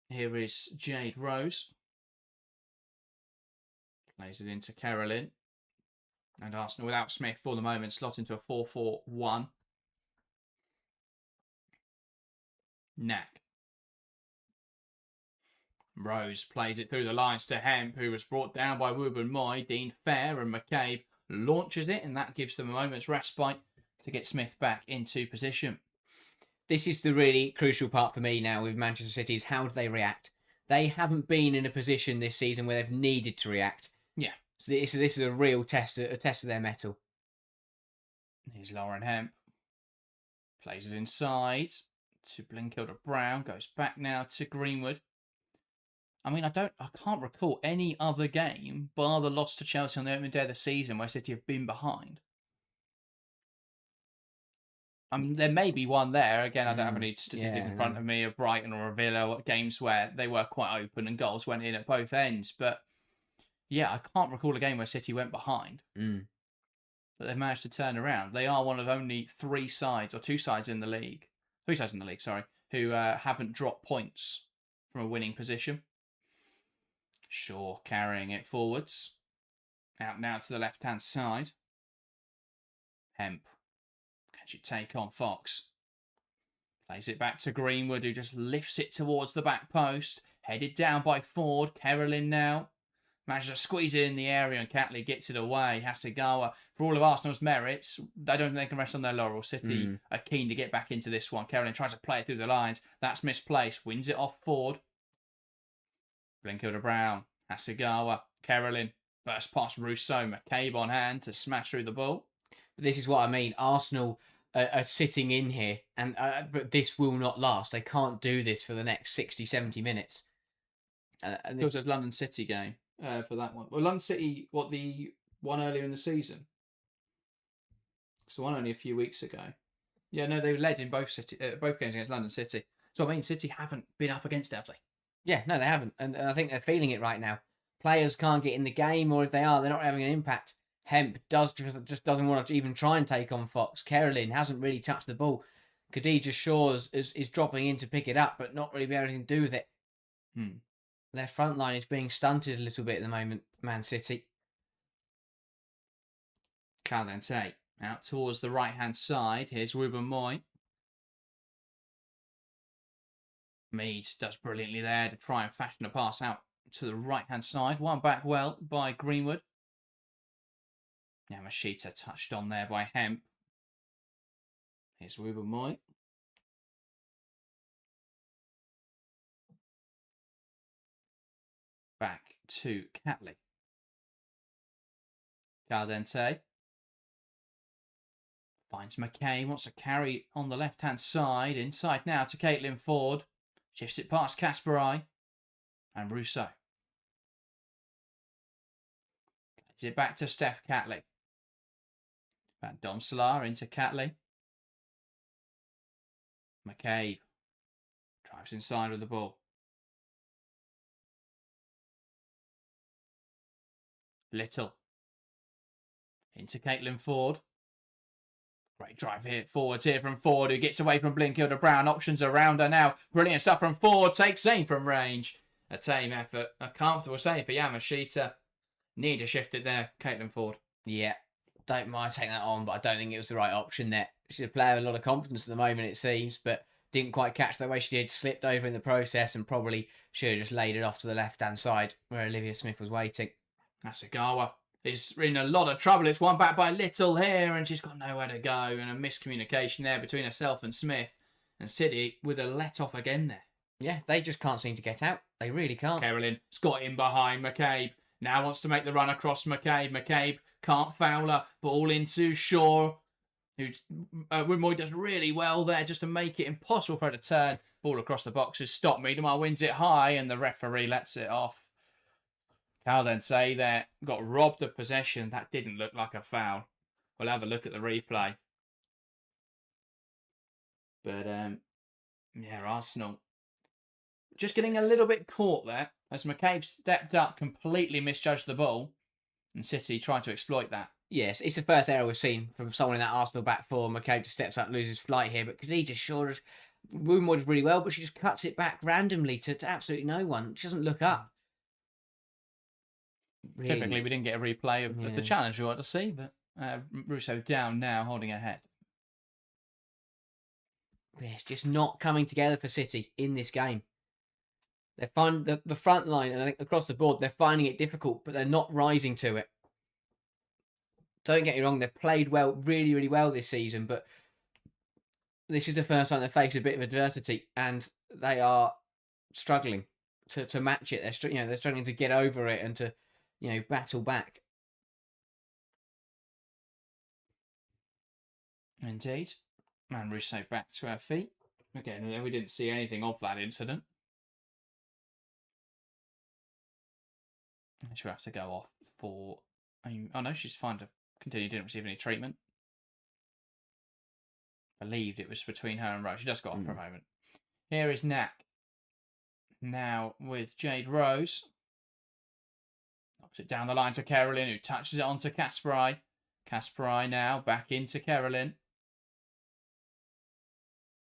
Here is Jade Rose. Plays it into Carolyn. And Arsenal without Smith for the moment slot into a 4-4-1. Knack. Rose plays it through the lines to Hemp, who was brought down by Ruben-Moy. Dean Fair and McCabe launches it, and that gives them a moment's respite to get Smith back into position. This is the really crucial part for me now with Manchester City, is how do they react? They haven't been in a position this season where they've needed to react. Yeah. So this is a real test, a test of their mettle. Here's Lauren Hemp. Plays it inside to Blinkilder-Brown. Goes back now to Greenwood. I mean, I can't recall any other game bar the loss to Chelsea on the opening day of the season where City have been behind. There may be one there. Again, I don't have any statistics in front of me of Brighton or a Villa games where they were quite open and goals went in at both ends. But yeah, I can't recall a game where City went behind. But they've managed to turn around. They are one of only two sides in the league, who haven't dropped points from a winning position. Shaw carrying it forwards. Out now to the left-hand side. Hemp. Can she take on Fox? Plays it back to Greenwood, who just lifts it towards the back post. Headed down by Ford. Carolyn now. Manages to squeeze it in the area, and Catley gets it away. Hasegawa, for all of Arsenal's merits, I don't think they can rest on their laurels. City are keen to get back into this one. Carolyn tries to play it through the lines. That's misplaced. Wins it off Ford. Blinkilda Brown, Hasegawa, Kerolin, burst past Rousseau, McCabe on hand to smash through the ball. This is what I mean. Arsenal are sitting in here, but this will not last. They can't do this for the next 60, 70 minutes. And this was London City game for that one. Well, London City, the one earlier in the season? So one only a few weeks ago. Yeah, no, they led in both games against London City. So I mean, City haven't been up against it, have they? Yeah, no, they haven't, and I think they're feeling it right now. Players can't get in the game, or if they are, they're not having an impact. Hemp just doesn't want to even try and take on Fox. Kerolin hasn't really touched the ball. Khadija Shaw's is dropping in to pick it up, but not really being able to do with it. Their front line is being stunted a little bit at the moment, Man City. Caldente out towards the right-hand side. Here's Ruben Moy. Mead does brilliantly there to try and fashion a pass out to the right-hand side. One back well by Greenwood. Yamashita touched on there by Hemp. Here's Ruben Moy. Back to Catley. Caldente. Finds McKay, wants to carry on the left-hand side. Inside now to Caitlin Ford. Shifts it past Kasparai and Rousseau. Gets it back to Steph Catley. Van Domselaar into Catley. McCabe drives inside with the ball. Little into Caitlin Ford. Great drive forwards here from Ford, who gets away from Blinkilda Brown. Options around her now. Brilliant stuff from Ford. Takes aim from range. A tame effort. A comfortable save for Yamashita. Need to shift it there, Caitlin Ford. Yeah, don't mind taking that on, but I don't think it was the right option there. She's a player with a lot of confidence at the moment, it seems, but didn't quite catch the way she did. Slipped over in the process and probably should have just laid it off to the left-hand side where Olivia Smith was waiting. Hasegawa is in a lot of trouble. It's one back by Little here, and she's got nowhere to go. And a miscommunication there between herself and Smith. And City with a let-off again there. Yeah, they just can't seem to get out. They really can't. Kerolin has got in behind McCabe. Now wants to make the run across McCabe. McCabe can't foul her. Ball into Shaw, who Woodmoy does really well there just to make it impossible for her to turn. Ball across the boxes. Stop. Miedemar wins it high, and the referee lets it off. Caldente there got robbed of possession. That didn't look like a foul. We'll have a look at the replay. But, yeah, Arsenal just getting a little bit caught there as McCabe stepped up, completely misjudged the ball, and City tried to exploit that. Yes, it's the first error we've seen from someone in that Arsenal back four. McCabe just steps up, loses flight here, but Khadija Shaw Woodmoy does really well, but she just cuts it back randomly to absolutely no one. She doesn't look up. Really. Typically, we didn't get a replay of the challenge we wanted to see, but Rousseau down now, holding her head. It's just not coming together for City in this game. They find the front line, and I think across the board, they're finding it difficult, but they're not rising to it. Don't get me wrong, they've played well, really, really well this season, but this is the first time they face a bit of adversity, and they are struggling to match it. They're struggling to get over it and to battle back. Indeed. And Rousseau back to her feet. Again, we didn't see anything of that incident. She'll have to go off for... Oh no, she's fine to continue. Didn't receive any treatment. Believed it was between her and Rose. She just got off for a moment. Here is Knack. Now with Jade Rose. Knocks it down the line to Kerolin, who touches it onto Kasparai. Kasparai now back into Kerolin.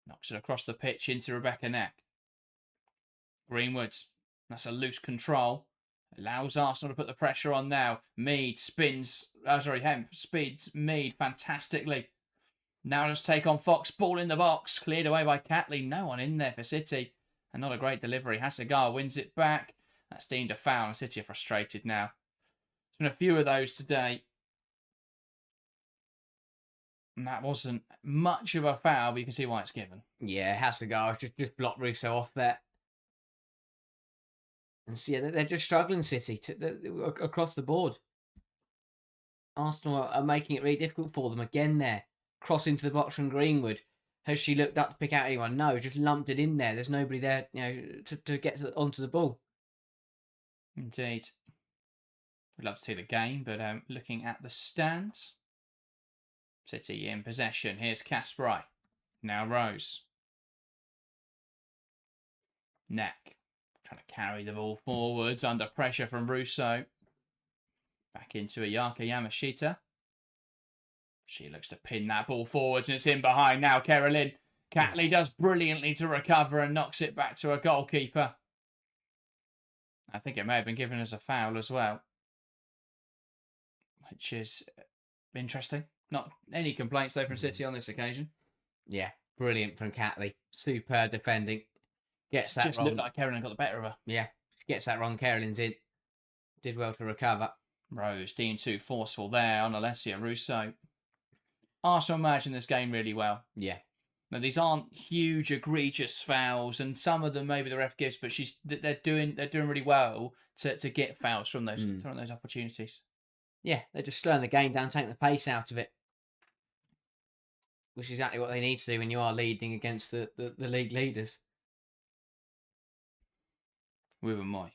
Knocks it across the pitch into Rebecca Knack. Greenwood. That's a loose control. Allows Arsenal to put the pressure on now. Mead spins. Hemp speeds Mead fantastically. Now just take on Fox. Ball in the box. Cleared away by Catley. No one in there for City. And not a great delivery. Hasegawa wins it back. That's deemed a foul. And City are frustrated now. There's been a few of those today. And that wasn't much of a foul, but you can see why it's given. Yeah, Hasegawa just blocked Rousseau off there. And so, yeah, they're just struggling, City, across the board. Arsenal are making it really difficult for them again there. Cross into the box from Greenwood. Has she looked up to pick out anyone? No, just lumped it in there. There's nobody there, to get onto the ball. Indeed. We'd love to see the game, but looking at the stands, City in possession. Here's Kasperai. Now Rose. Neck. Trying to carry the ball forwards under pressure from Russo. Back into Ayaka Yamashita. She looks to pin that ball forwards and it's in behind now. Carolyn. Catley does brilliantly to recover and knocks it back to a goalkeeper. I think it may have been given as a foul as well, which is interesting. Not any complaints though from City on this occasion. Yeah, brilliant from Catley. Superb defending. Gets that just wrong. Looked like Carolyn got the better of her. Yeah, gets that wrong. Carolyn did well to recover. Rose deemed too forceful there on Alessia Russo. Arsenal managing this game really well. Yeah. Now these aren't huge, egregious fouls, and some of them maybe the ref gives, but they're doing really well to get fouls from those opportunities. Yeah, they're just slowing the game down, taking the pace out of it, which is exactly what they need to do when you are leading against the league leaders. Moy.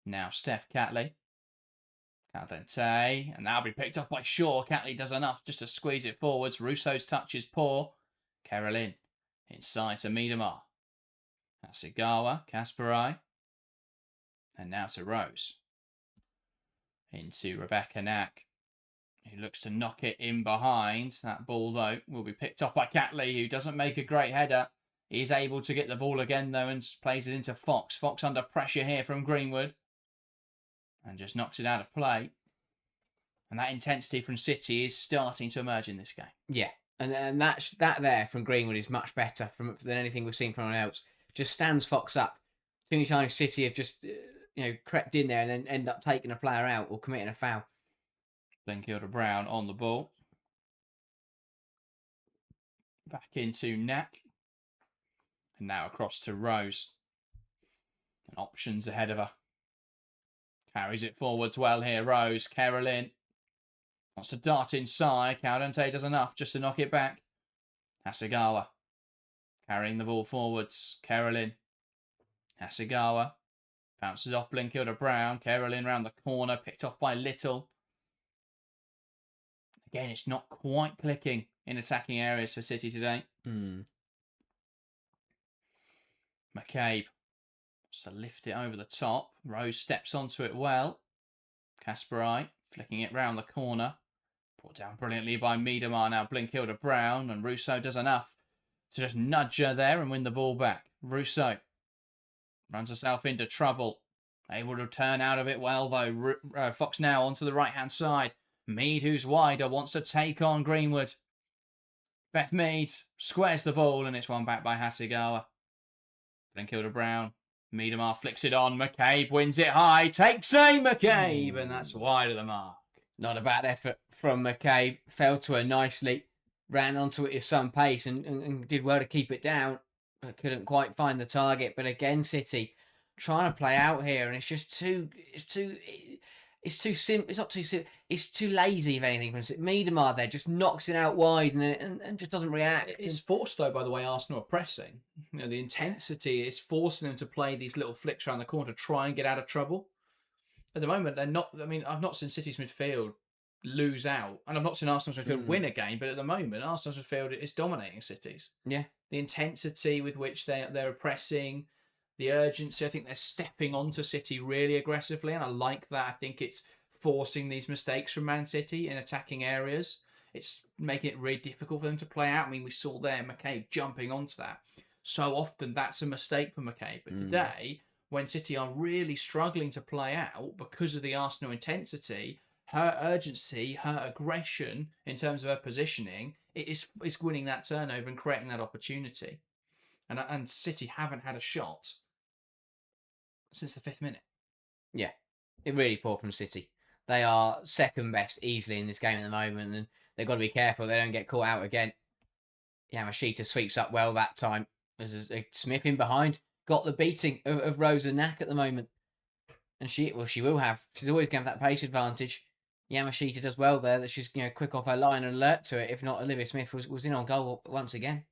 Now Steph Catley. Caldente, and that'll be picked up by Shaw. Catley does enough just to squeeze it forwards. Russo's touch is poor. Carolyn inside to Miedemar. Hasegawa, Kasperai. And now to Rose. Into Rebecca Knack, who looks to knock it in behind. That ball, though, will be picked off by Catley, who doesn't make a great header. He's able to get the ball again, though, and plays it into Fox. Fox under pressure here from Greenwood. And just knocks it out of play. And that intensity from City is starting to emerge in this game. Yeah, and that there from Greenwood is much better than anything we've seen from anyone else. Just stands Fox up. Too many times City have just crept in there and then end up taking a player out or committing a foul. Glenkilde Brown on the ball. Back into Knack. And now across to Rose. And options ahead of her. Carries it forwards well here, Rose. Carolyn wants to dart inside. Caldente does enough just to knock it back. Hasegawa carrying the ball forwards. Carolyn. Hasegawa bounces off Glenkilde Brown. Carolyn round the corner, picked off by Little. Again, it's not quite clicking in attacking areas for City today. McCabe. So lift it over the top. Rose steps onto it well. Kasperai flicking it round the corner. Brought down brilliantly by Miedemar. Now Glenkilde Brown. And Russo does enough to just nudge her there and win the ball back. Russo runs herself into trouble. Able to turn out of it well, though. Fox now onto the right-hand side. Mead, who's wider, wants to take on Greenwood. Beth Mead squares the ball and it's won back by Hasegawa. Glenkilde Brown. Miedemar flicks it on. McCabe wins it high. Takes a McCabe, and that's wide of the mark. Not a bad effort from McCabe. Fell to her nicely. Ran onto it with some pace and did well to keep it down. But couldn't quite find the target. But again, City trying to play out here, and it's too lazy, if anything, from Miedemar there. Just knocks it out wide and just doesn't react. It's forced, though, by the way Arsenal are pressing. The intensity is forcing them to play these little flicks around the corner to try and get out of trouble. At the moment, they're not. I mean, I've not seen City's midfield lose out, and I've not seen Arsenal's midfield win a game. But at the moment, Arsenal's midfield is dominating City's. Yeah, the intensity with which they're pressing, the urgency. I think they're stepping onto City really aggressively, and I like that. I think it's forcing these mistakes from Man City in attacking areas. It's making it really difficult for them to play out. I mean, we saw there McCabe jumping onto that. So often that's a mistake for McCabe. But today, when City are really struggling to play out because of the Arsenal intensity, her urgency, her aggression in terms of her positioning, is winning that turnover and creating that opportunity. And City haven't had a shot since the 5th minute. Yeah, it really poor from City. They are second best easily in this game at the moment, and they've got to be careful they don't get caught out again. Yamashita sweeps up well that time. There's a Smith in behind. got the beating of Rose and Knack at the moment. And she will have. She's always going to have that pace advantage. Yamashita does well there, that she's quick off her line and alert to it. If not, Olivia Smith was in on goal once again.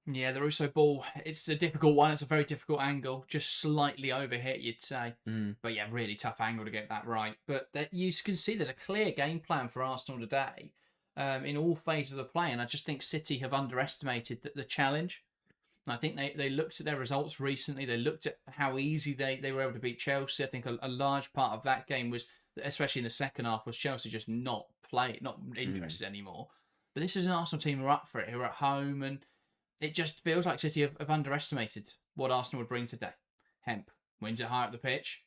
Yeah, the Russo ball, it's a difficult one. It's a very difficult angle. Just slightly overhit, you'd say. But yeah, really tough angle to get that right. But you can see there's a clear game plan for Arsenal today in all phases of the play. And I just think City have underestimated the challenge. I think they looked at their results recently. They looked at how easy they were able to beat Chelsea. I think a large part of that game was, especially in the second half, was Chelsea just not interested anymore. But this is an Arsenal team who are up for it, who are at home, and it just feels like City have underestimated what Arsenal would bring today. Hemp wins it high up the pitch.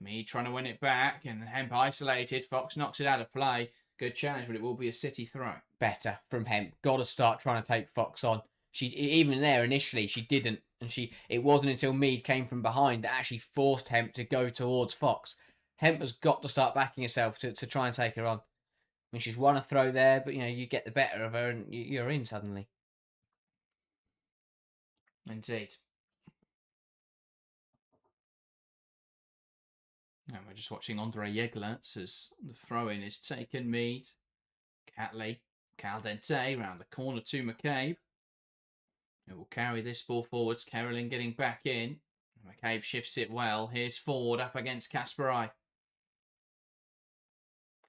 Mead trying to win it back, and Hemp isolated. Fox knocks it out of play. Good challenge, but it will be a City throw. Better from Hemp. Got to start trying to take Fox on. She even there initially she didn't, and it wasn't until Mead came from behind that actually forced Hemp to go towards Fox. Hemp has got to start backing herself to try and take her on. I mean, she's won a throw there, but you get the better of her and you're in suddenly. Indeed. And we're just watching Andree Jeglertz as the throw-in is taken. Mead, Catley, Caldente round the corner to McCabe. It will carry this ball forwards. Carolyn getting back in. McCabe shifts it well. Here's Ford up against Kasparai.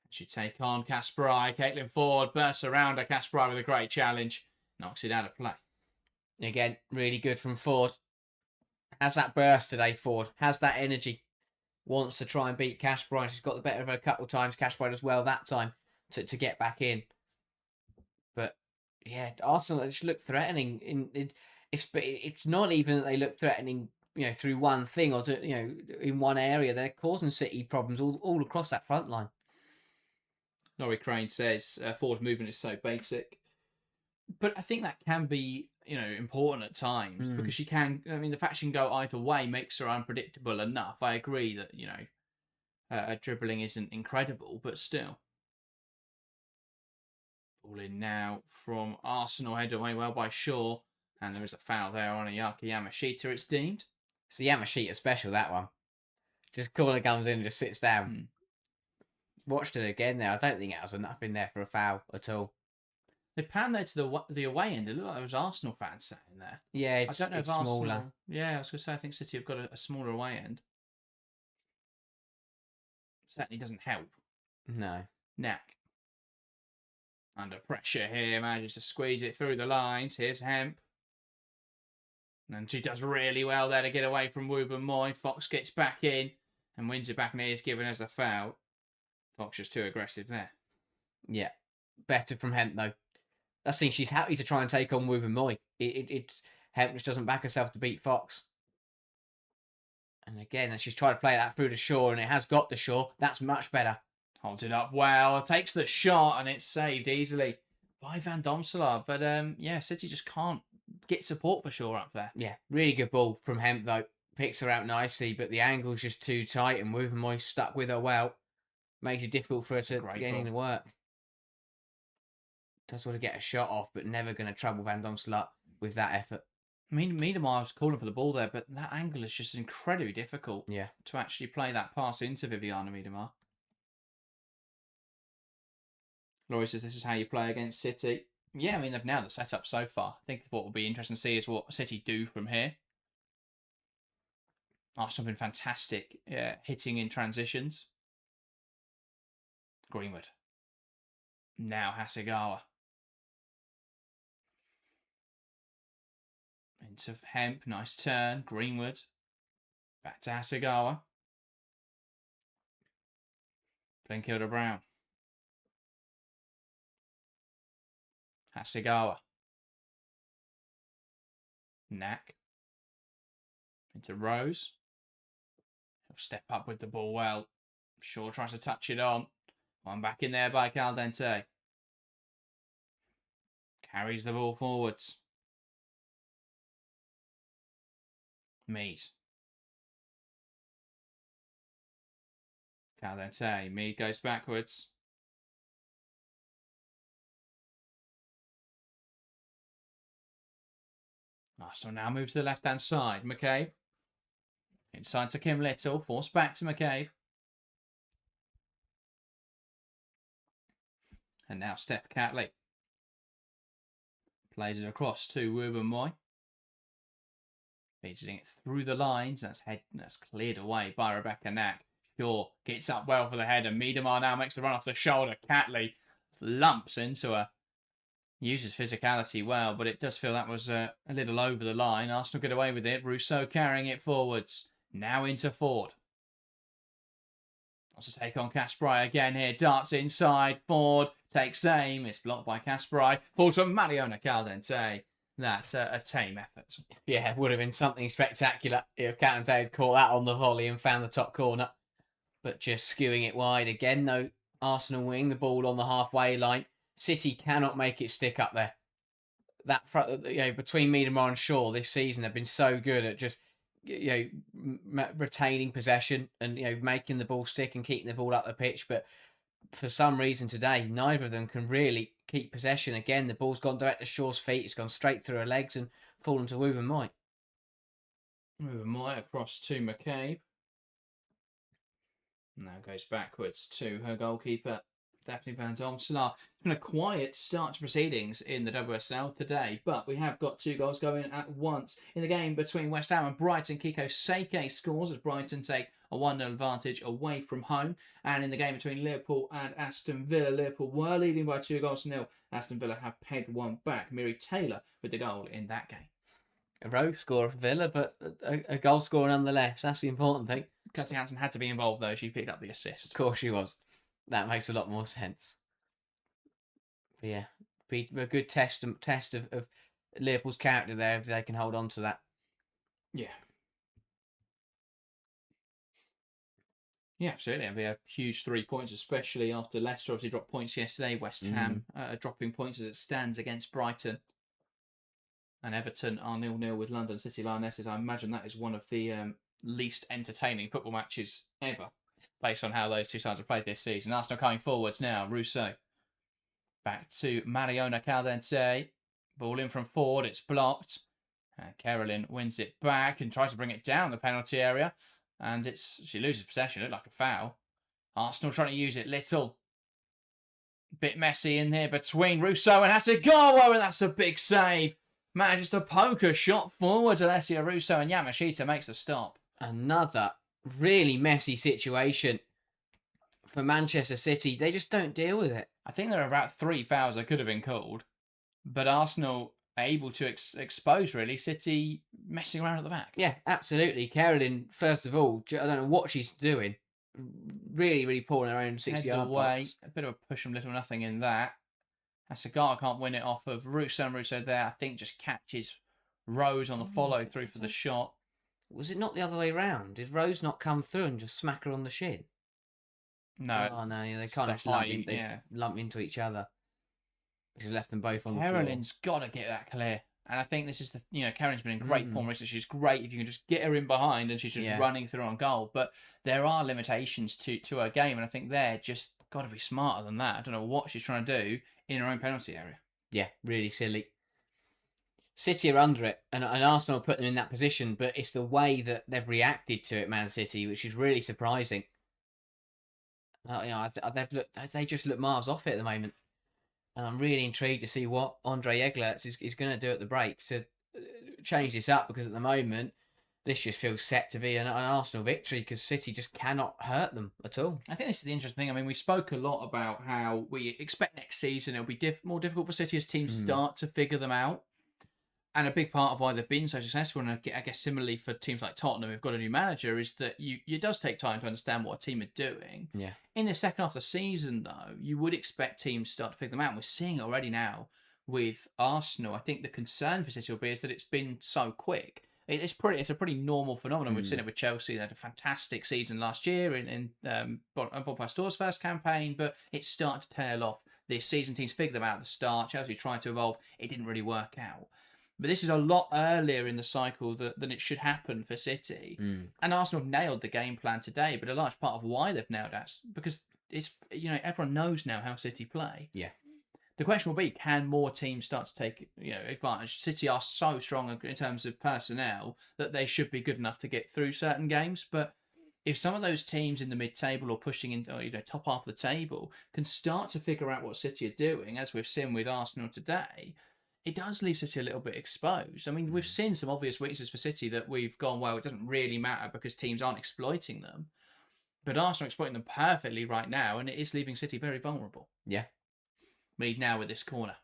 She take on Kasparai. Caitlin Ford bursts around her. Kasparai with a great challenge. Knocks it out of play. Again, really good from Ford. Has that burst today, Ford. Has that energy. Wants to try and beat Kasparai. She's got the better of her a couple of times. Kasparai does well that time to get back in. But yeah, Arsenal just look threatening. It's not even that they look threatening, through one thing or in one area. They're causing City problems all across that front line. Laurie Crane says forward movement is so basic, but I think that can be important at times because she can. I mean, the fact she can go either way makes her unpredictable enough. I agree that her dribbling isn't incredible, but still. Ball in now from Arsenal, headed away well by Shaw, and there is a foul there on Ayaka Yamashita. It's deemed. It's the Yamashita special, that one. Just corner comes in and just sits down. Watched it again there. I don't think that was enough in there for a foul at all. They panned there to the away end. It looked like there was Arsenal fans sat in there. Yeah, I don't know if Arsenal, smaller. Yeah, I was going to say I think City have got a smaller away end. Certainly doesn't help. No. Knack. Under pressure here, manages to squeeze it through the lines. Here's Hemp. And she does really well there to get away from Wooburn Moy. Fox gets back in and wins it back, and it is given as a foul. Fox just too aggressive there. Yeah. Better from Hemp, though. That's the thing, she's happy to try and take on Wooburn Moy. Hemp just doesn't back herself to beat Fox. And again, she's tried to play that through to Shaw, and it has got to Shaw. That's much better. Holds it up well, takes the shot, and it's saved easily by Van Domselaar. But City just can't get support for Shaw up there. Yeah, really good ball from Hemp, though. Picks her out nicely, but the angle's just too tight, and Wooburn Moy stuck with her well. Makes it difficult for her to get any work. Does want to get a shot off, but never going to trouble Van Domselaar with that effort. I mean, Miedemar was calling for the ball there, but that angle is just incredibly difficult to actually play that pass into Viviana Miedemar. Laurie says this is how you play against City. Yeah, I mean, they've nailed the setup so far. I think what will be interesting to see is what City do from here. Arsenal have been fantastic hitting in transitions. Greenwood. Now Hasegawa. Into Hemp, nice turn. Greenwood. Back to Hasegawa. Blenkilde Brown. Hasegawa. Knack. Into Rose. He'll step up with the ball well. Shaw tries to touch it on. One back in there by Caldente. Carries the ball forwards. Mead. Caldente. Mead goes backwards. Arsenal now move to the left-hand side. McCabe. Inside to Kim Little. Forced back to McCabe. And now Steph Catley. Plays it across to Ruben Moy. Featuring it through the lines. That's cleared away by Rebecca Knack. Shaw gets up well for the header. Miedemar now makes the run off the shoulder. Catley lumps into her. Uses physicality well, but it does feel that was a little over the line. Arsenal get away with it. Rousseau carrying it forwards. Now into Ford. Wants to take on Kasperai again here. Darts inside. Ford takes aim. It's blocked by Kasperai. Falls from Mariona Caldente. That's a tame effort. Yeah, it would have been something spectacular if Caldente had caught that on the volley and found the top corner. But just skewing it wide again, though. Arsenal wing the ball on the halfway line. City cannot make it stick up there. That front, between Miedemar and Shaw this season, they've been so good at just retaining possession and making the ball stick and keeping the ball up the pitch. But for some reason today, neither of them can really keep possession. Again, the ball's gone direct to Shaw's feet. It's gone straight through her legs and fallen to Ruben Moy. Ruben Moy across to McCabe. Now goes backwards to her goalkeeper, Daphne Van Domselaar. It's been a quiet start to proceedings in the WSL today, but we have got 2 goals going at once in the game between West Ham and Brighton. Kiko Seke scores as Brighton take a 1-0 advantage away from home. And in the game between Liverpool and Aston Villa, Liverpool were leading by 2-0. Aston Villa have pegged one back. Miri Taylor with the goal in that game. A row score for Villa, but a goal scorer nonetheless. That's the important thing. Kirsty Hansen had to be involved though. She picked up the assist. Of course she was. That makes a lot more sense. But yeah, be a good test of Liverpool's character there if they can hold on to that. Yeah. Yeah, absolutely. It'll be a huge 3 points, especially after Leicester obviously dropped points yesterday. West Ham dropping points as it stands against Brighton. And Everton are 0-0 with London City Lionesses. I imagine that is one of the least entertaining football matches ever, based on how those two sides have played this season. Arsenal coming forwards now. Rousseau. Back to Mariona Caldente. Ball in from Ford. It's blocked. Carolyn wins it back and tries to bring it down the penalty area. And she loses possession. It looked like a foul. Arsenal trying to use it. Little. Bit messy in there between Rousseau and Hasegawa. And that's a big save. Manages to poke a shot forward to Alessia Russo, and Yamashita makes the stop. Another really messy situation for Manchester City. They just don't deal with it. I think there are about 3 fouls that could have been called, but Arsenal are able to expose, really, City messing around at the back. Yeah, absolutely. Carolyn, first of all, I don't know what she's doing. Really, really poor in her own 60-yard away. A bit of a push from little nothing in that. Hasegawa can't win it off of Russo, and Russo there, I think, just catches Rose on the follow-through for the shot. Was it not the other way round? Did Rose not come through and just smack her on the shin? No. Oh, no, yeah, they kind of lump into each other. Which has left them both on the floor. Carolyn's got to get that clear. And I think this is Carolyn's been in great form recently. She's great if you can just get her in behind and she's just running through on goal. But there are limitations to her game, and I think they're just got to be smarter than that. I don't know what she's trying to do in her own penalty area. Yeah, really silly. City are under it, and Arsenal put them in that position, but it's the way that they've reacted to it, Man City, which is really surprising. They just look miles off it at the moment. And I'm really intrigued to see what Andree Jeglertz is going to do at the break to change this up, because at the moment, this just feels set to be an Arsenal victory, because City just cannot hurt them at all. I think this is the interesting thing. I mean, we spoke a lot about how we expect next season it'll be more difficult for City as teams start to figure them out. And a big part of why they've been so successful, and I guess similarly for teams like Tottenham who've got a new manager, is that it does take time to understand what a team are doing. Yeah. In the second half of the season, though, you would expect teams to start to figure them out. And we're seeing it already now with Arsenal. I think the concern for City will be is that it's been so quick. It's a pretty normal phenomenon. We've seen it with Chelsea. They had a fantastic season last year in Bob Pastore's first campaign, but it started to tail off this season. Teams figured them out at the start. Chelsea tried to evolve. It didn't really work out. But this is a lot earlier in the cycle than it should happen for City. And Arsenal have nailed the game plan today, but a large part of why they've nailed that is because it's everyone knows now how City play. Yeah. The question will be, can more teams start to take advantage? City are so strong in terms of personnel that they should be good enough to get through certain games. But if some of those teams in the mid-table or pushing into top half of the table can start to figure out what City are doing, as we've seen with Arsenal today, it does leave City a little bit exposed. I mean, we've seen some obvious weaknesses for City that we've gone, well, it doesn't really matter because teams aren't exploiting them. But Arsenal are exploiting them perfectly right now, and it is leaving City very vulnerable. Yeah. Mead now with this corner.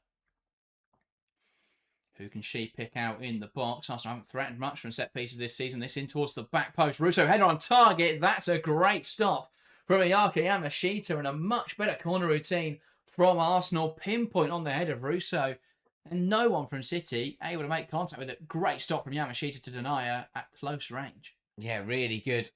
Who can she pick out in the box? Arsenal haven't threatened much from set pieces this season. This in towards the back post. Russo header on target. That's a great stop from Ayaka Yamashita, and a much better corner routine from Arsenal. Pinpoint on the head of Russo. And no one from City able to make contact with it. Great stop from Yamashita to deny her at close range. Yeah, really good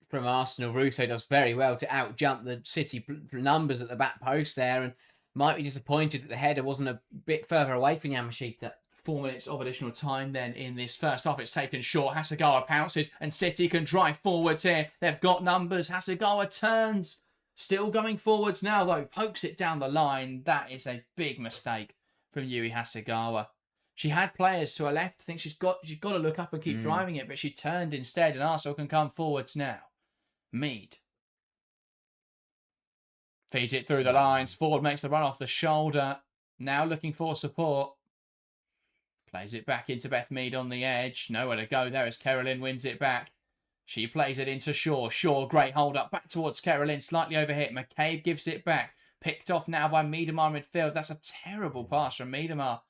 from Arsenal. Russo does very well to out-jump the City numbers at the back post there, and might be disappointed that the header wasn't a bit further away from Yamashita. 4 minutes of additional time then in this first half. It's taken short. Hasegawa pounces and City can drive forwards here. They've got numbers. Hasegawa turns. Still going forwards now though. Pokes it down the line. That is a big mistake from Yui Hasegawa. She had players to her left. I think she's got to look up and keep driving it, but she turned instead, and Arsenal can come forwards now. Mead feeds it through the lines. Ford makes the run off the shoulder. Now looking for support. Plays it back into Beth Mead on the edge. Nowhere to go there as Carolyn wins it back. She plays it into Shaw. Shaw, great hold up. Back towards Carolyn. Slightly overhit. McCabe gives it back. Picked off now by Miedemar midfield. That's a terrible pass from Miedemar.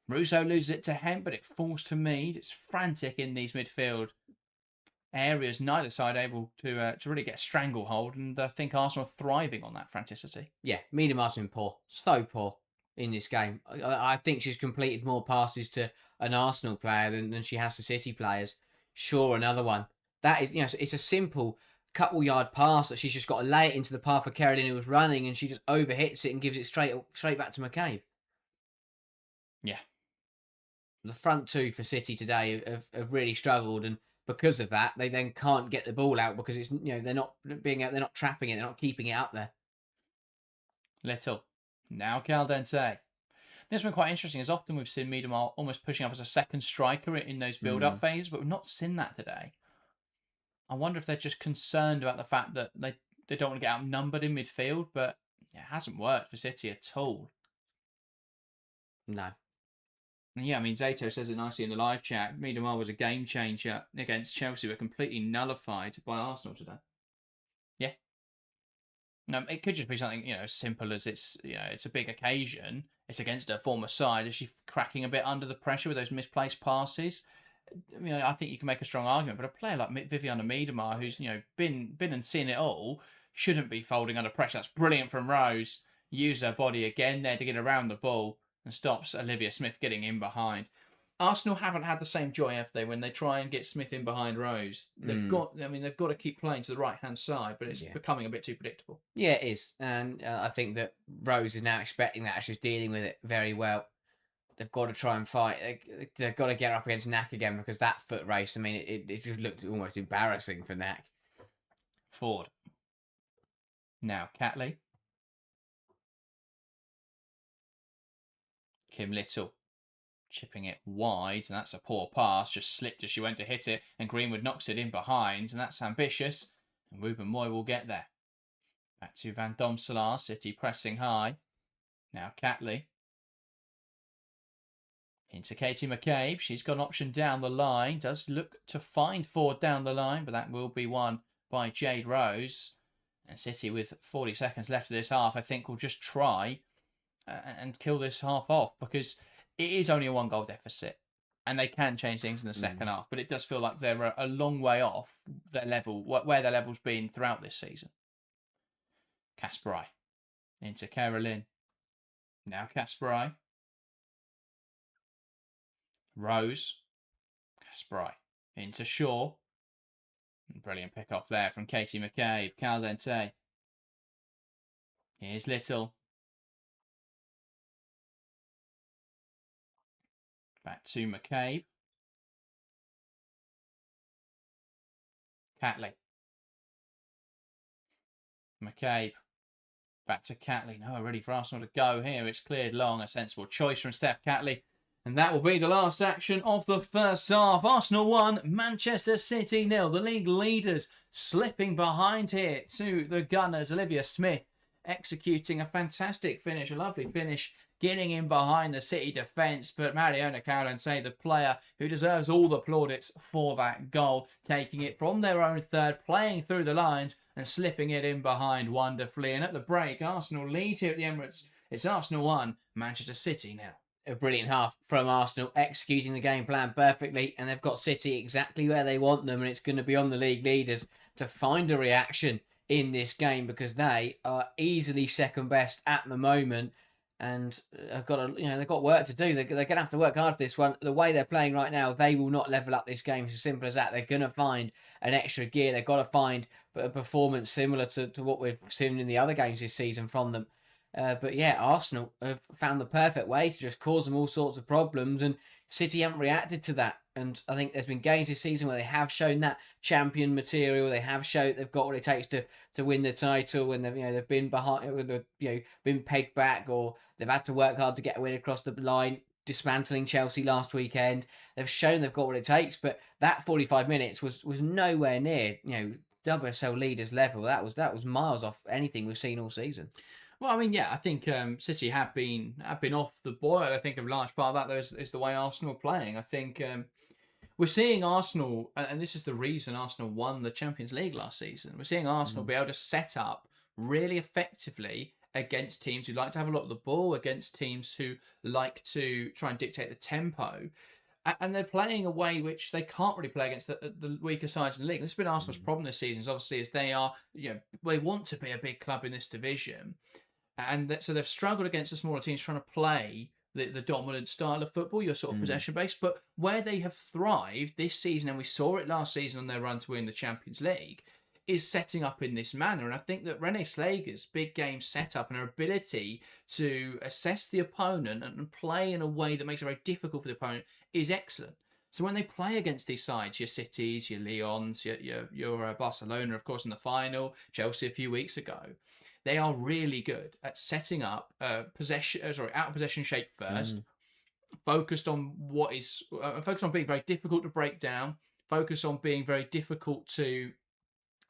Russo loses it to Hemp, but it falls to Mead. It's frantic in these midfield areas. Neither side able to really get a stranglehold, and I think Arsenal are thriving on that franticity. Yeah, Miedemar's been poor. So poor in this game. I think she's completed more passes to an Arsenal player than she has to City players. Sure, another one. That is, it's a simple couple yard pass that she's just got to lay it into the path of Carolyn who was running, and she just overhits it and gives it straight back to McCabe. Yeah. The front two for City today have really struggled, and because of that, they then can't get the ball out because it's they're not trapping it, they're not keeping it up there. Little. Now Caldente. This has been quite interesting, as often we've seen Miedemar almost pushing up as a second striker in those build-up phases, but we've not seen that today. I wonder if they're just concerned about the fact that they don't want to get outnumbered in midfield, but it hasn't worked for City at all. No. Yeah, I mean, Zato says it nicely in the live chat. Miedemar was a game changer against Chelsea, but completely nullified by Arsenal today. Yeah. No, it could just be something, as simple as it's a big occasion. It's against her former side. Is she cracking a bit under the pressure with those misplaced passes? I think you can make a strong argument, but a player like Viviana Miedemar, who's been and seen it all, shouldn't be folding under pressure. That's brilliant from Rose. Use her body again there to get around the ball and stops Olivia Smith getting in behind. Arsenal haven't had the same joy, have they, when they try and get Smith in behind Rose? They've got to keep playing to the right-hand side, but it's becoming a bit too predictable. Yeah, it is. And I think that Rose is now expecting that. She's dealing with it very well. They've got to try and fight. They've got to get up against Knack again, because that foot race, it just looked almost embarrassing for Knack. Ford. Now, Catley. Kim Little. Chipping it wide, and that's a poor pass. Just slipped as she went to hit it, and Greenwood knocks it in behind, and that's ambitious. And Ruben Moy will get there. Back to Van Domselaar, City pressing high. Now Catley. Into Katie McCabe. She's got an option down the line. Does look to find Ford down the line, but that will be won by Jade Rose. And City, with 40 seconds left of this half, I think will just try and kill this half off, because it is only a 1-goal deficit, and they can change things in the second half, but it does feel like they're a long way off their level, where their level's been throughout this season. Kasparai into Carolyn. Now Kasparai. Rose. Kasparai into Shaw. Brilliant pick off there from Katie McCabe. Caldente. Here's Little. Back to McCabe. Catley. McCabe. Back to Catley. No, ready for Arsenal to go here. It's cleared long. A sensible choice from Steph Catley. And that will be the last action of the first half. Arsenal 1, Manchester City 0. The league leaders slipping behind here to the Gunners. Olivia Smith executing a fantastic finish, a lovely finish, getting in behind the City defence. But Mariona Caroline, the player who deserves all the plaudits for that goal, taking it from their own third, playing through the lines and slipping it in behind wonderfully. And at the break, Arsenal lead here at the Emirates. It's Arsenal 1, Manchester City 0. A brilliant half from Arsenal, executing the game plan perfectly, and they've got City exactly where they want them, and it's going to be on the league leaders to find a reaction in this game, because they are easily second best at the moment, and have got they've got work to do. They're going to have to work hard for this one. The way they're playing right now, they will not level up this game. It's as simple as that. They're going to find an extra gear. They've got to find a performance similar to what we've seen in the other games this season from them. But yeah, Arsenal have found the perfect way to just cause them all sorts of problems, and City haven't reacted to that. And I think there's been games this season where they have shown that champion material. They have shown they've got what it takes to win the title, and they've been behind, been pegged back, or they've had to work hard to get a win across the line, dismantling Chelsea last weekend. They've shown they've got what it takes, but that 45 minutes was nowhere near WSL leaders level. That was miles off anything we've seen all season. Well, I mean, yeah, I think City have been off the boil. I think a large part of that, though, is the way Arsenal are playing. I think we're seeing Arsenal, and this is the reason Arsenal won the Champions League last season. We're seeing Arsenal be able to set up really effectively against teams who like to have a lot of the ball, against teams who like to try and dictate the tempo. And they're playing a way which they can't really play against the weaker sides in the league. This has been Arsenal's problem this season, obviously, is they are, they want to be a big club in this division. And so they've struggled against the smaller teams trying to play the dominant style of football, your sort of possession-based. But where they have thrived this season, and we saw it last season on their run to win the Champions League, is setting up in this manner. And I think that Renée Slegers' big game setup and her ability to assess the opponent and play in a way that makes it very difficult for the opponent is excellent. So when they play against these sides, your Cities, your Lyons, your Barcelona, of course, in the final, Chelsea a few weeks ago, they are really good at setting up out of possession shape first, focused on focused on being very difficult to break down, focused on being very difficult to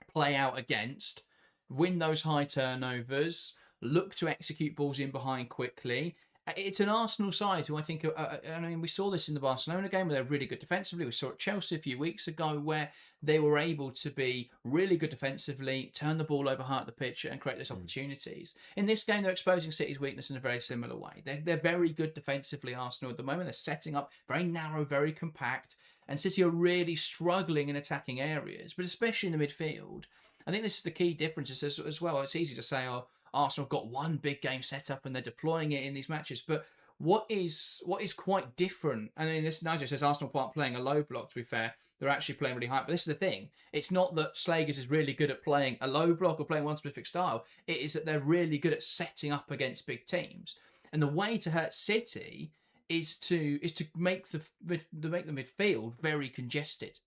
play out against, win those high turnovers, look to execute balls in behind quickly. It's an Arsenal side who I think, we saw this in the Barcelona game where they're really good defensively. We saw it at Chelsea a few weeks ago where they were able to be really good defensively, turn the ball over high at the pitch and create those opportunities. In this game, they're exposing City's weakness in a very similar way. They're very good defensively, Arsenal, at the moment. They're setting up very narrow, very compact, and City are really struggling in attacking areas, but especially in the midfield. I think this is the key difference as well. It's easy to say, Arsenal have got one big game set up and they're deploying it in these matches. But what is quite different, and in this Nigel says Arsenal aren't playing a low block, to be fair, they're actually playing really high. But this is the thing. It's not that Slegers is really good at playing a low block or playing one specific style. It is that they're really good at setting up against big teams. And the way to hurt City is to make the midfield very congested.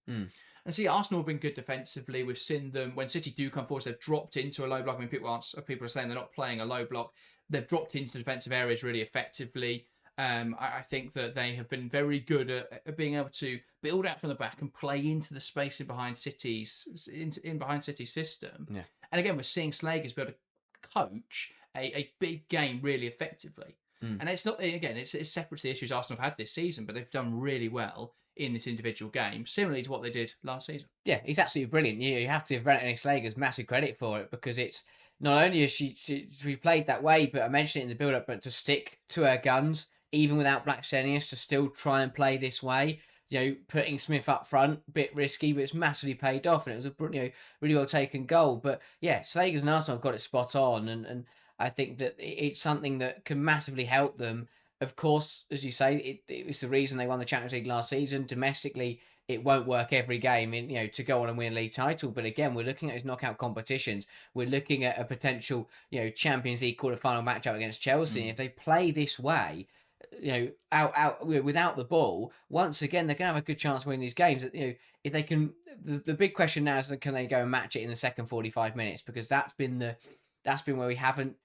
And see, Arsenal have been good defensively. We've seen them, when City do come forward, they've dropped into a low block. I mean, people are saying they're not playing a low block. They've dropped into defensive areas really effectively. I think that they have been very good at being able to build out from the back and play into the space behind City's system. Yeah. And again, we're seeing Slegers be able to coach a big game really effectively. And it's not, again, it's separate to the issues Arsenal have had this season, but they've done really well in this individual game, similarly to what they did last season. Yeah, he's absolutely brilliant. You have to give Renée Slegers massive credit for it, because it's not only has she played that way, but I mentioned it in the build-up, but to stick to her guns, even without Blackstenius, to still try and play this way. Putting Smith up front, a bit risky, but it's massively paid off, and it was a really well taken goal. But yeah, Slegers and Arsenal have got it spot on, and I think that it's something that can massively help them. Of course, as you say, it's the reason they won the Champions League last season. Domestically, it won't work every game to go on and win a league title. But again, we're looking at his knockout competitions. We're looking at a potential, Champions League quarter-final matchup against Chelsea. And if they play this way, out without the ball, once again, they're going to have a good chance of winning these games. If they can, the big question now is, can they go and match it in the second 45 minutes? Because that's been where we haven't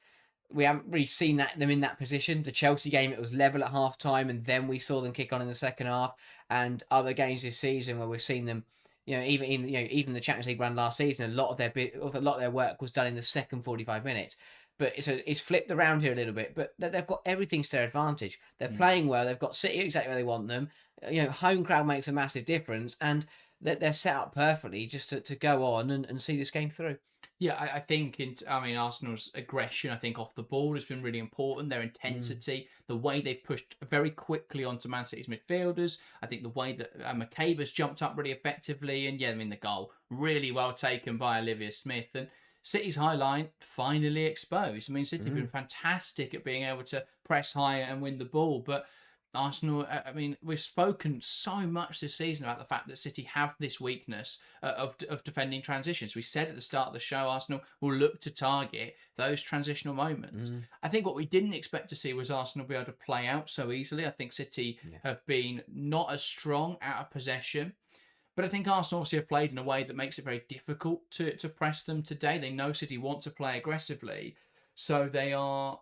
we haven't really seen them in that position. The Chelsea game, it was level at half time, and then we saw them kick on in the second half. And other games this season where we've seen them, even the Champions League run last season, a lot of their work was done in the second 45 minutes. But it's flipped around here a little bit. But they've got everything to their advantage. They're playing well. They've got City exactly where they want them. Home crowd makes a massive difference, and they're set up perfectly just to go on and see this game through. Yeah, I think Arsenal's aggression, I think, off the ball has been really important. Their intensity, the way they've pushed very quickly onto Man City's midfielders. I think the way that McCabe's jumped up really effectively. And the goal, really well taken by Olivia Smith. And City's high line finally exposed. City have been fantastic at being able to press high and win the ball. But Arsenal, we've spoken so much this season about the fact that City have this weakness of defending transitions. We said at the start of the show, Arsenal will look to target those transitional moments. I think what we didn't expect to see was Arsenal be able to play out so easily. I think City have been not as strong out of possession. But I think Arsenal obviously have played in a way that makes it very difficult to press them today. They know City want to play aggressively. So they are,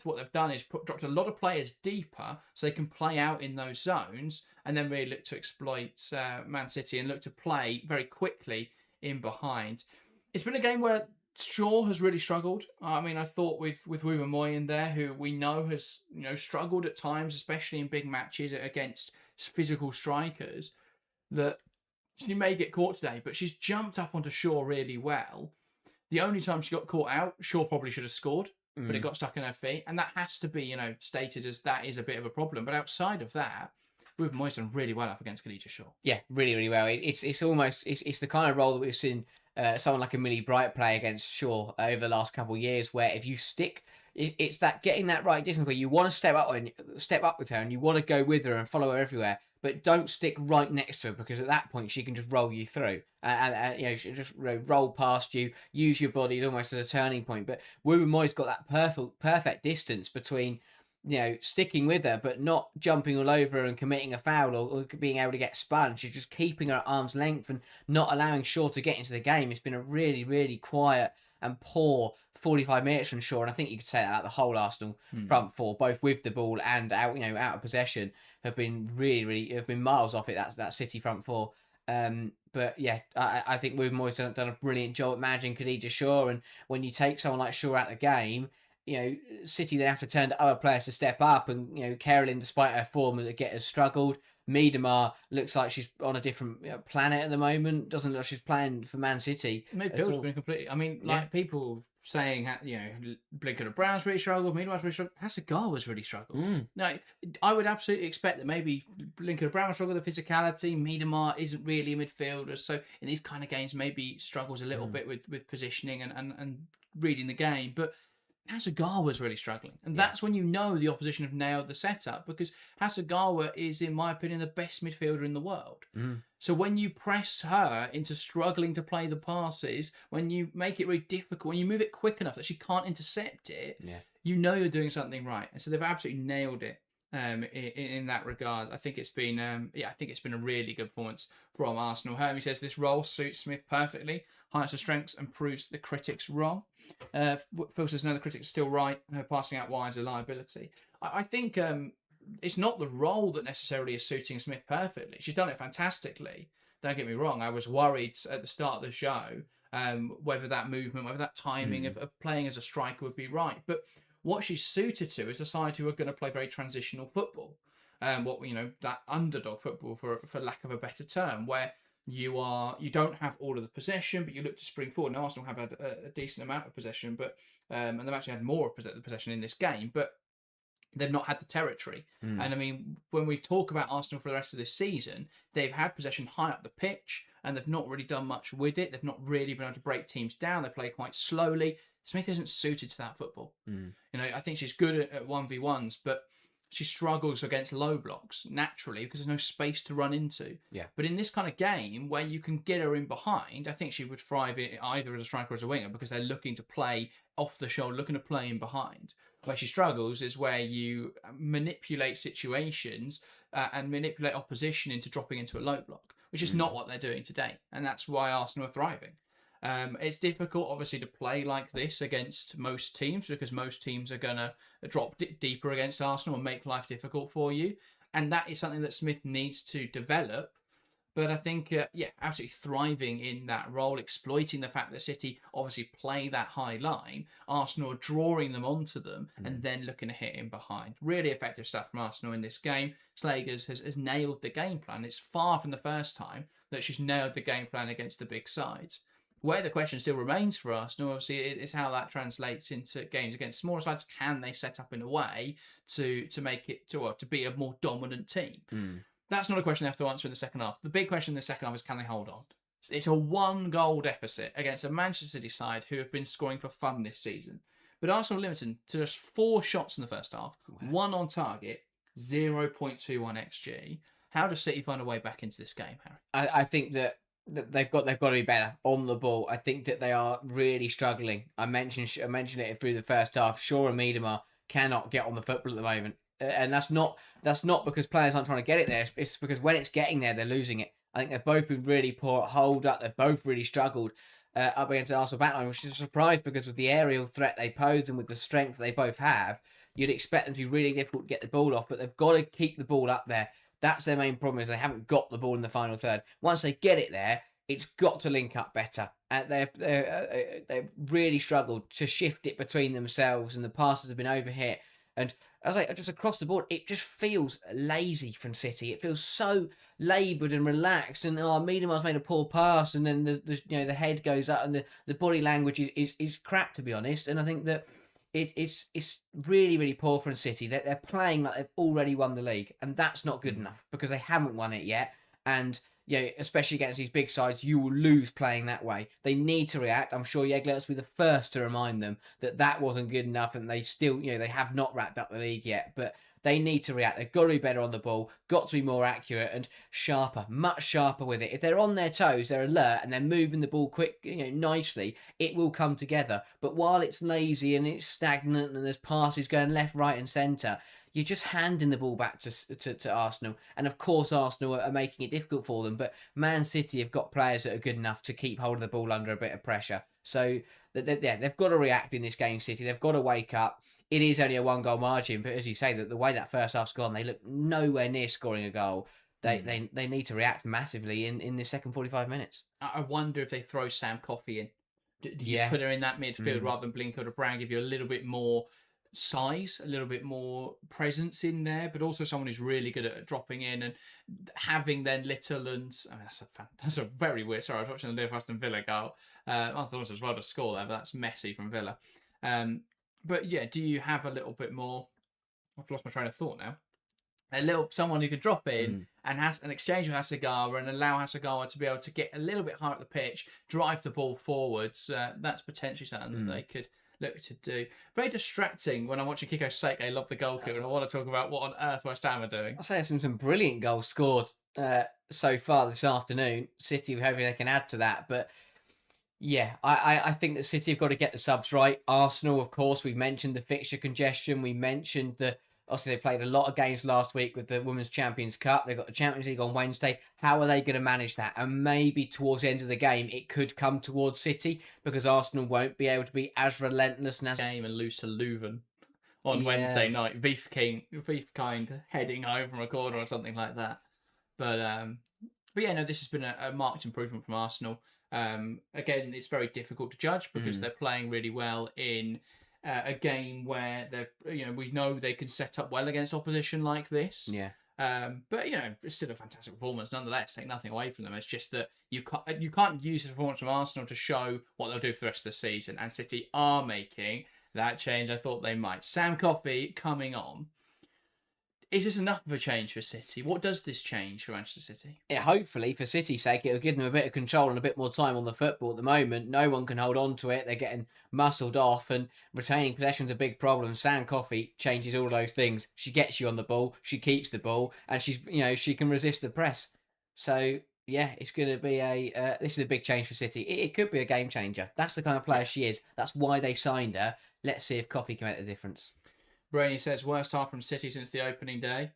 what they've done is dropped a lot of players deeper so they can play out in those zones and then really look to exploit Man City and look to play very quickly in behind. It's been a game where Shaw has really struggled. I thought with Wouba Moy in there, who we know has struggled at times, especially in big matches against physical strikers, that she may get caught today, but she's jumped up onto Shaw really well. The only time she got caught out, Shaw probably should have scored, but it got stuck in her feet. And that has to be, stated as that is a bit of a problem. But outside of that, we've done really well up against Khadija Shaw. Yeah, really, really well. It's almost the kind of role that we've seen someone like a Millie Bright play against Shaw over the last couple of years, where if you stick, it's that getting that right distance where you want to step up with her and you want to go with her and follow her everywhere. But don't stick right next to her, because at that point she can just roll you through and she'll just roll past you, use your body almost as a turning point. But Wouba Moy's got that perfect distance between sticking with her but not jumping all over her and committing a foul or being able to get spun. She's just keeping her at arm's length and not allowing Shaw to get into the game. It's been a really, really quiet and poor 45 minutes from Shaw, and I think you could say that about the whole Arsenal front four, both with the ball and out of possession, have been really have been miles off it. That City front four. But yeah, I think Wouba Moy's done a brilliant job at managing Khadija Shaw, and when you take someone like Shaw out of the game, City then have to turn to other players to step up, and Carolyn, despite her form, has struggled. Miedemar looks like she's on a different planet at the moment. Doesn't look like she's playing for Man City. Midfield's been completely. People saying, Blinker Brown's really struggled, Miedemar's really struggled. Hasegawa's really struggled. No, I would absolutely expect that maybe Blinker Brown struggled with the physicality. Miedemar isn't really a midfielder, so in these kind of games maybe struggles a little bit with positioning and reading the game, but Hasegawa was really struggling. And that's when the opposition have nailed the setup, because Hasegawa is, in my opinion, the best midfielder in the world. So when you press her into struggling to play the passes, when you make it really difficult, when you move it quick enough that she can't intercept it, you're doing something right. And so they've absolutely nailed it. In that regard, I think it's been a really good performance from Arsenal. Hermie says this role suits Smith perfectly, highlights her strengths and proves the critics wrong. Phil says no, the critics are still right. Her passing out wide is a liability. I think it's not the role that necessarily is suiting Smith perfectly. She's done it fantastically. Don't get me wrong. I was worried at the start of the show whether that movement, whether that timing of playing as a striker would be right, but what she's suited to is a side who are going to play very transitional football. That underdog football, for lack of a better term, where you don't have all of the possession, but you look to spring forward. Now Arsenal have had a decent amount of possession, but and they've actually had more of possession in this game, but they've not had the territory. And when we talk about Arsenal for the rest of this season, they've had possession high up the pitch, and they've not really done much with it. They've not really been able to break teams down. They play quite slowly. Smith isn't suited to that football. I think she's good at 1v1s, but she struggles against low blocks naturally because there's no space to run into. But in this kind of game where you can get her in behind, I think she would thrive either as a striker or as a winger, because they're looking to play off the shoulder, looking to play in behind. Where she struggles is where you manipulate situations and manipulate opposition into dropping into a low block, which is not what they're doing today. And that's why Arsenal are thriving. It's difficult, obviously, to play like this against most teams because most teams are going to drop deeper against Arsenal and make life difficult for you. And that is something that Smith needs to develop. But I think, absolutely thriving in that role, exploiting the fact that City obviously play that high line, Arsenal are drawing them onto them and then looking to hit in behind. Really effective stuff from Arsenal in this game. Slegers has nailed the game plan. It's far from the first time that she's nailed the game plan against the big sides. Where the question still remains for Arsenal, obviously, is how that translates into games against smaller sides. Can they set up in a way to make it to be a more dominant team? That's not a question they have to answer in the second half. The big question in the second half is, can they hold on? It's a 1-goal deficit against a Manchester City side who have been scoring for fun this season. But Arsenal limited to just 4 shots in the first half, 1 on target, 0.21 XG. How does City find a way back into this game, Harry? I think that they've got to be better on the ball. I think that they are really struggling. I mentioned it through the first half. Shaw and Miedema cannot get on the football at the moment. And that's not because players aren't trying to get it there. It's because when it's getting there, they're losing it. I think they've both been really poor at hold up. They've both really struggled up against the Arsenal backline, which is a surprise because with the aerial threat they pose and with the strength they both have, you'd expect them to be really difficult to get the ball off. But they've got to keep the ball up there. That's their main problem, is they haven't got the ball in the final third. Once they get it there, it's got to link up better. And they've really struggled to shift it between themselves, and the passes have been overhit. And I was like, just across the board, it just feels lazy from City. It feels so laboured and relaxed. And Miedema's made a poor pass, and then the head goes up, and the body language is crap, to be honest. And I think that it's really, really poor from City. They're playing like they've already won the league, and that's not good enough because they haven't won it yet. And especially against these big sides, you will lose playing that way. They need to react. I'm sure Jeglertz will be the first to remind them that wasn't good enough, and they still, they have not wrapped up the league yet. But they need to react. They've got to be better on the ball, got to be more accurate and sharper, much sharper with it. If they're on their toes, they're alert, and they're moving the ball quick, nicely, it will come together. But while it's lazy and it's stagnant and there's passes going left, right and centre, you're just handing the ball back to Arsenal. And of course, Arsenal are making it difficult for them. But Man City have got players that are good enough to keep hold of the ball under a bit of pressure. So they've got to react in this game, City. They've got to wake up. It is only a 1-goal margin. But as you say, the way that first half's gone, they look nowhere near scoring a goal. They need to react massively in the second 45 minutes. I wonder if they throw Sam Coffey in. Do you put her in that midfield rather than Blinker to Brown, give you a little bit more size, a little bit more presence in there, but also someone who's really good at dropping in and having then Little and that's a very weird. Sorry, I was watching the Liverpool Aston Villa goal. I thought it was as well to score there, but that's messy from Villa. But yeah, do you have a little bit more? I've lost my train of thought now. Someone who could drop in and has an exchange with Hasegawa and allow Hasegawa to be able to get a little bit higher up the pitch, drive the ball forwards. That's potentially something that they could look to do. Very distracting when I'm watching Kiko Sake. I love the goal kick, and I want to talk about what on earth West Ham are doing. I'll say there's some brilliant goals scored so far this afternoon. City, hopefully they can add to that. But yeah, I think that City have got to get the subs right. Arsenal, of course, we mentioned the fixture congestion. We mentioned obviously they played a lot of games last week with the Women's Champions Cup. They've got the Champions League on Wednesday. How are they going to manage that? And maybe towards the end of the game, it could come towards City because Arsenal won't be able to be as relentless and lose to Leuven on Wednesday night. Wiefkind heading home from a corner or something like that. But yeah, no, this has been a marked improvement from Arsenal. Again, it's very difficult to judge because they're playing really well in a game where we know they can set up well against opposition like this. Yeah. But it's still a fantastic performance nonetheless. Take nothing away from them. It's just that you can't use the performance of Arsenal to show what they'll do for the rest of the season. And City are making that change. I thought they might. Sam Coffey coming on. Is this enough of a change for City? What does this change for Manchester City? Yeah, hopefully, for City's sake, it'll give them a bit of control and a bit more time on the football. At the moment, no one can hold on to it. They're getting muscled off, and retaining possession's a big problem. Sam Coffey changes all those things. She gets you on the ball, she keeps the ball, and she can resist the press. So yeah, it's going to be this is a big change for City. It could be a game changer. That's the kind of player she is. That's why they signed her. Let's see if Coffey can make the difference. Brainy says, worst half from City since the opening day.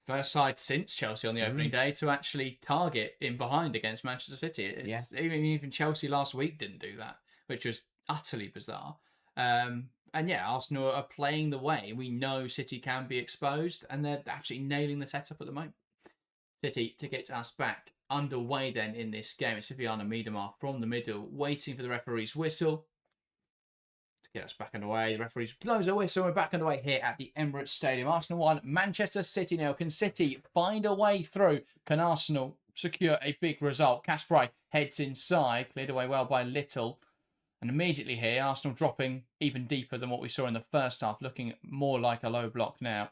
first side since Chelsea on the opening day to actually target in behind against Manchester City. Even Chelsea last week didn't do that, which was utterly bizarre. And yeah, Arsenal are playing the way. We know City can be exposed, and they're absolutely nailing the setup at the moment. City to get us back underway then in this game. It's Viviana Miedema from the middle, waiting for the referee's whistle to get us back underway. The referee blows a whistle. We're back underway here at the Emirates Stadium. Arsenal 1, Manchester City 0. Can City find a way through? Can Arsenal secure a big result? Kasperai heads inside, cleared away well by Little. And immediately here, Arsenal dropping even deeper than what we saw in the first half, looking more like a low block now.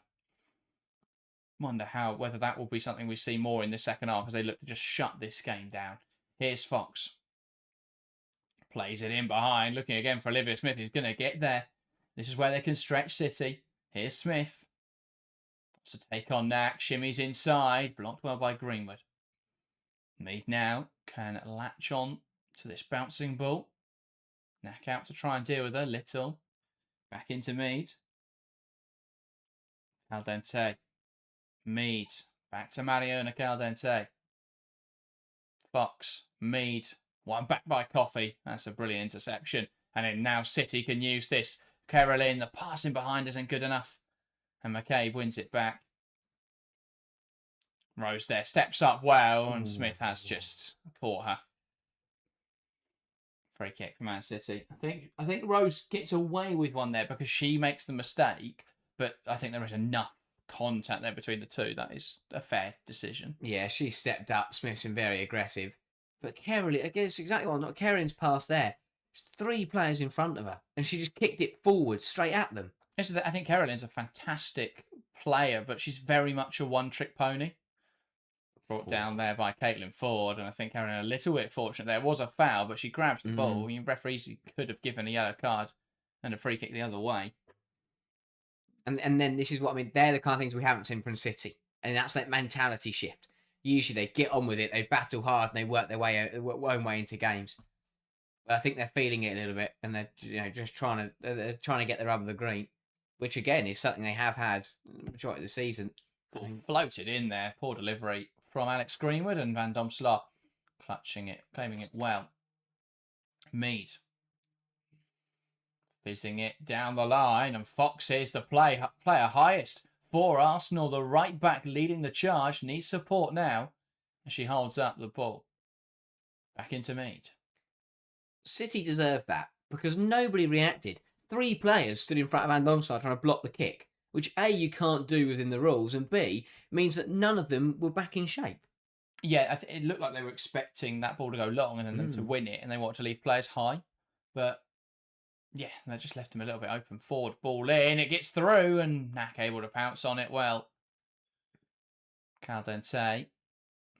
Wonder whether that will be something we see more in the second half as they look to just shut this game down. Here's Fox. Plays it in behind, looking again for Olivia Smith. He's going to get there. This is where they can stretch City. Here's Smith. Wants to take on Knack. Shimmies inside. Blocked well by Greenwood. Mead now can latch on to this bouncing ball. Knack out to try and deal with her. Little. Back into Mead. Caldente. Mead. Back to Mariona Caldente. Fox. Mead. One back by Coffey. That's a brilliant interception. And then now City can use this. Caroline, the passing behind isn't good enough. And McCabe wins it back. Rose there. Steps up well. And Smith has just caught her. Free kick for Man City. I think Rose gets away with one there because she makes the mistake. But I think there is enough contact there between the two. That is a fair decision. Yeah, she stepped up. Smith's been very aggressive. But Caroline, I guess exactly what Caroline's pass there. There's 3 players in front of her. And she just kicked it forward straight at them. I think Caroline's a fantastic player, but she's very much a one-trick pony. Brought down there by Caitlin Ford, and I think Caroline a little bit fortunate there. It was a foul, but she grabs the ball. The referees could have given a yellow card and a free kick the other way. And then this is what I mean. They're the kind of things we haven't seen from City. And that's that mentality shift. Usually they get on with it, they battle hard, and they work their own way into games. But I think they're feeling it a little bit, and they're just trying to get the rub of the green, which again is something they have had the majority of the season. Floated in there, poor delivery from Alex Greenwood, and Van Domselaar clutching it, claiming it well. Mead fizzing it down the line, and Fox is the player highest for Arsenal. The right back leading the charge needs support now as she holds up the ball. Back into Mead. City deserved that because nobody reacted. 3 players stood in front of Van Domselaar trying to block the kick, which A, you can't do within the rules, and B, means that none of them were back in shape. Yeah, it looked like they were expecting that ball to go long and then them to win it, and they wanted to leave players high. But yeah, they just left them a little bit open. Forward ball in, it gets through, and Knack able to pounce on it well. Caldente,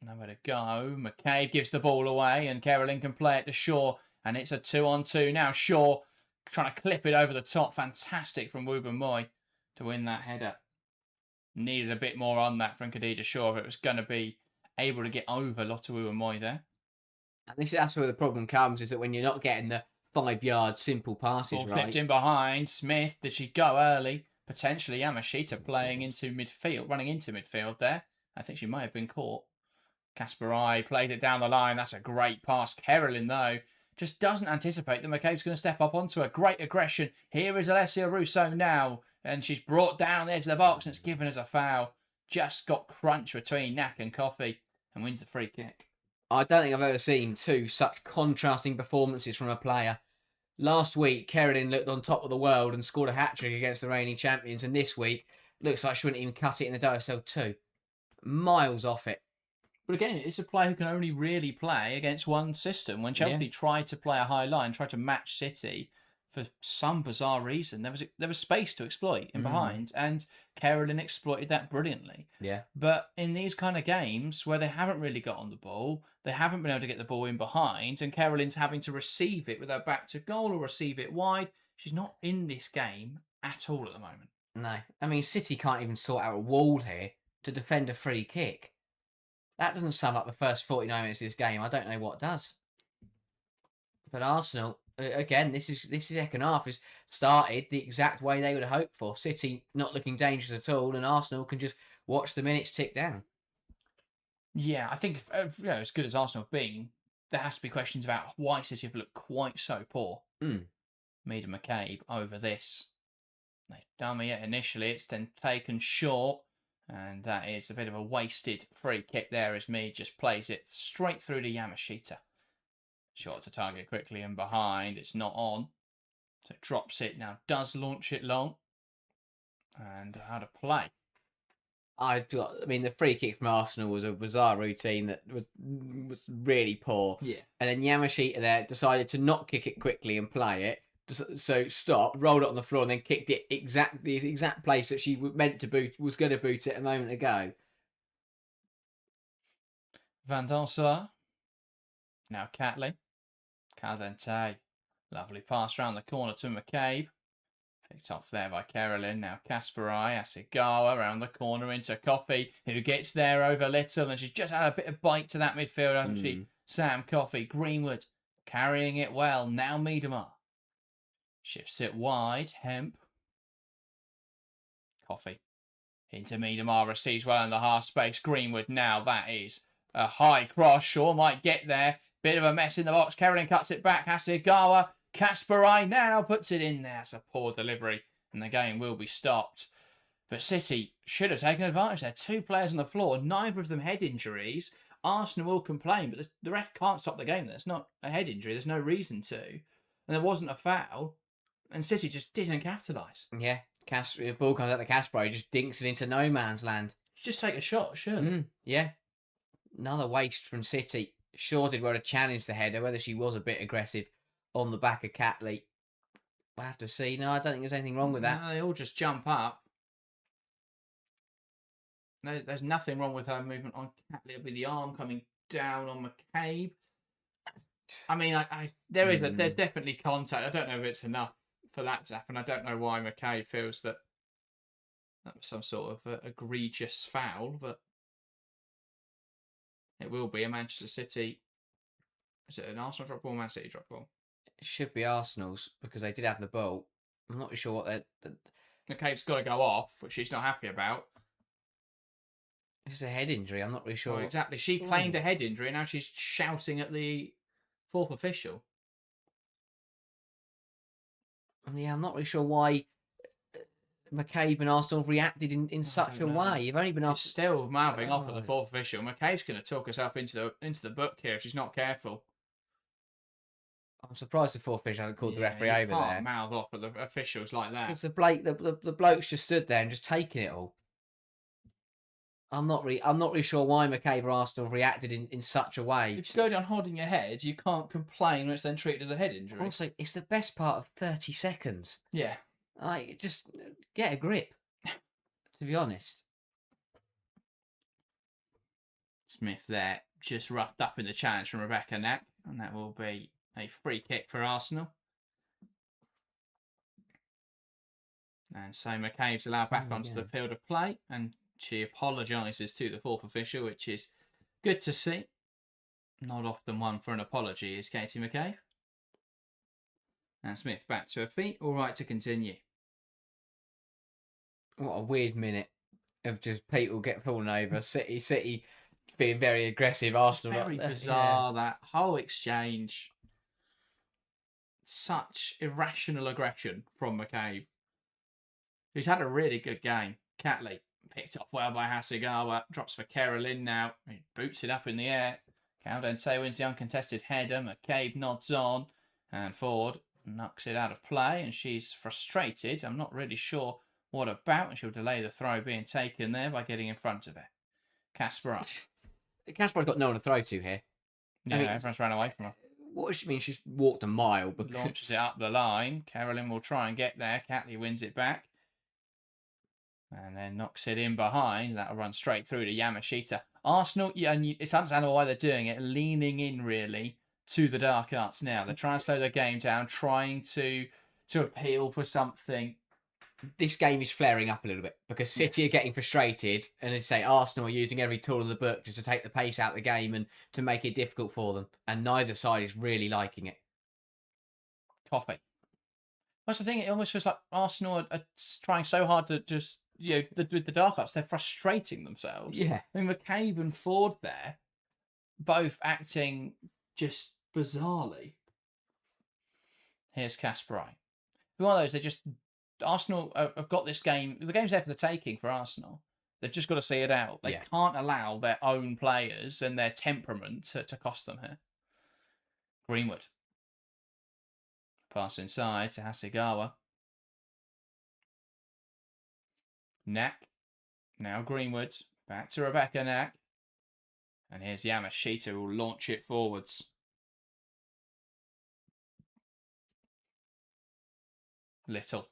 nowhere to go. McCabe gives the ball away, and Caroline can play it to Shaw, and it's a 2-on-2 now. Shaw trying to clip it over the top. Fantastic from Wooben Moy to win that header. Needed a bit more on that from Khadija Shaw if it was going to be able to get over Lotte Wooben Moy there. And that's where the problem comes, is that when you're not getting the 5-yard simple passes ball right. flipped in behind. Smith, did she go early? Potentially Yamashita playing into midfield, running into midfield there. I think she may have been caught. Kasperai plays it down the line. That's a great pass. Caroline, though, just doesn't anticipate that McCabe's going to step up onto a great aggression. Here is Alessia Russo now, and she's brought down the edge of the box, and it's given as a foul. Just got crunched between Knack and Coffey and wins the free kick. I don't think I've ever seen 2 such contrasting performances from a player. Last week, Caroline looked on top of the world and scored a hat-trick against the reigning champions, and this week, looks like she wouldn't even cut it in the WSL 2. Miles off it. But again, it's a player who can only really play against one system. When Chelsea tried to play a high line, tried to match City, for some bizarre reason, there was space to exploit in behind, and Caroline exploited that brilliantly. Yeah. But in these kind of games where they haven't really got on the ball, they haven't been able to get the ball in behind, and Caroline's having to receive it with her back to goal or receive it wide, she's not in this game at all at the moment. No. I mean, City can't even sort out a wall here to defend a free kick. That doesn't sum up the first 49 minutes of this game. I don't know what does. But Arsenal, again, this second half has started the exact way they would have hoped for. City not looking dangerous at all, and Arsenal can just watch the minutes tick down. Yeah, I think as good as Arsenal have been, there has to be questions about why City have looked quite so poor. Mead and McCabe over this. They dummy it initially. It's then taken short. And that is a bit of a wasted free kick there as Mead just plays it straight through to Yamashita. Shot to target quickly and behind. It's not on. So it drops it. Now does launch it long. And out of play. I mean, the free kick from Arsenal was a bizarre routine that was really poor. Yeah. And then Yamashita there decided to not kick it quickly and play it. So stopped, rolled it on the floor, and then kicked it the exact place that she meant to boot, was going to boot it a moment ago. Van Donselaar. Now Catley. Caldente. Lovely pass round the corner to McCabe. Picked off there by Carolyn. Now Kasparai, Asigawa around the corner into Coffey, who gets there over Little, and she's just had a bit of bite to that midfield, hasn't she? Sam Coffey, Greenwood carrying it well. Now Miedemar. Shifts it wide. Hemp. Coffey. Into Miedemar. Receives well in the half space. Greenwood now. That is a high cross. Shaw might get there. Bit of a mess in the box. Carolyn cuts it back. Hasegawa. Kasparai now puts it in there. It's a poor delivery. And the game will be stopped. But City should have taken advantage there. 2 players on the floor. Neither of them head injuries. Arsenal will complain. But the ref can't stop the game. That's not a head injury. There's no reason to. And there wasn't a foul. And City just didn't capitalise. Yeah, the ball comes out to Kasparai, he just dinks it into no man's land. Just take a shot, surely. Yeah. Another waste from City. Shaw did well to challenge the header, whether she was a bit aggressive on the back of Catley. We'll have to see. No, I don't think there's anything wrong with that. No, they all just jump up. No, there's nothing wrong with her movement on Catley. It'll be the arm coming down on McCabe. I mean, there's definitely contact. I don't know if it's enough for that to happen. I don't know why McCabe feels that was some sort of egregious foul, but it will be a Manchester City. Is it an Arsenal drop ball, Man City drop ball? It should be Arsenal's because they did have the ball. I'm not sure what they're... McCabe's got to go off, which she's not happy about. It's a head injury. I'm not really sure. Well, exactly. She claimed a head injury, and now she's shouting at the 4th official. Yeah, I'm not really sure why McCabe and Arsenal reacted in such a way. You've only been she's still mouthing off at the 4th official. McCabe's going to talk herself into the book here if she's not careful. I'm surprised the 4th official hasn't called the referee over there. Can't mouth off at the officials like that. Because the bloke's just stood there and just taking it all. I'm not really sure why McCabe or Arsenal reacted in such a way. If you go down holding your head, you can't complain when it's then treated as a head injury. Also, it's the best part of 30 seconds. Yeah. Like, just get a grip, to be honest. Smith there, just roughed up in the challenge from Rebecca Knapp, and that will be a free kick for Arsenal. And so McCabe's allowed back onto the field of play, and she apologises to the 4th official, which is good to see. Not often one for an apology is Katie McCabe. And Smith back to her feet, all right to continue. What a weird minute of just people get fallen over. City being very aggressive. Arsenal very bizarre, that whole exchange. Such irrational aggression from McCabe, who's had a really good game. Catley picked up well by Hasegawa. Drops for Carolyn now. He boots it up in the air. Caldente wins the uncontested header. McCabe nods on. And Ford knocks it out of play. And she's frustrated. I'm not really sure what about. And she'll delay the throw being taken there by getting in front of it. Kasparai. Kasparai's got no one to throw to here. Yeah, I mean, everyone's ran away from her. What does she mean? She's walked a mile. But launches it up the line. Carolyn will try and get there. Catley wins it back. And then knocks it in behind. That'll run straight through to Yamashita. Arsenal, yeah, and it's understandable why they're doing it. Leaning in, really, to the dark arts now. They're trying to slow their game down. Trying to appeal for something. This game is flaring up a little bit. Because City are getting frustrated. And as I say, Arsenal are using every tool in the book just to take the pace out of the game and to make it difficult for them. And neither side is really liking it. Coffee. That's the thing. It almost feels like Arsenal are trying so hard to just the dark arts, they're frustrating themselves. Yeah. I mean, McCabe and Ford there, both acting just bizarrely. Here's Kasparai. One of those, they just... Arsenal have got this game. The game's there for the taking for Arsenal. They've just got to see it out. They can't allow their own players and their temperament to cost them here. Greenwood. Pass inside to Hasegawa. Knack. Now Greenwood. Back to Rebecca Knack. And here's Yamashita who will launch it forwards. Little.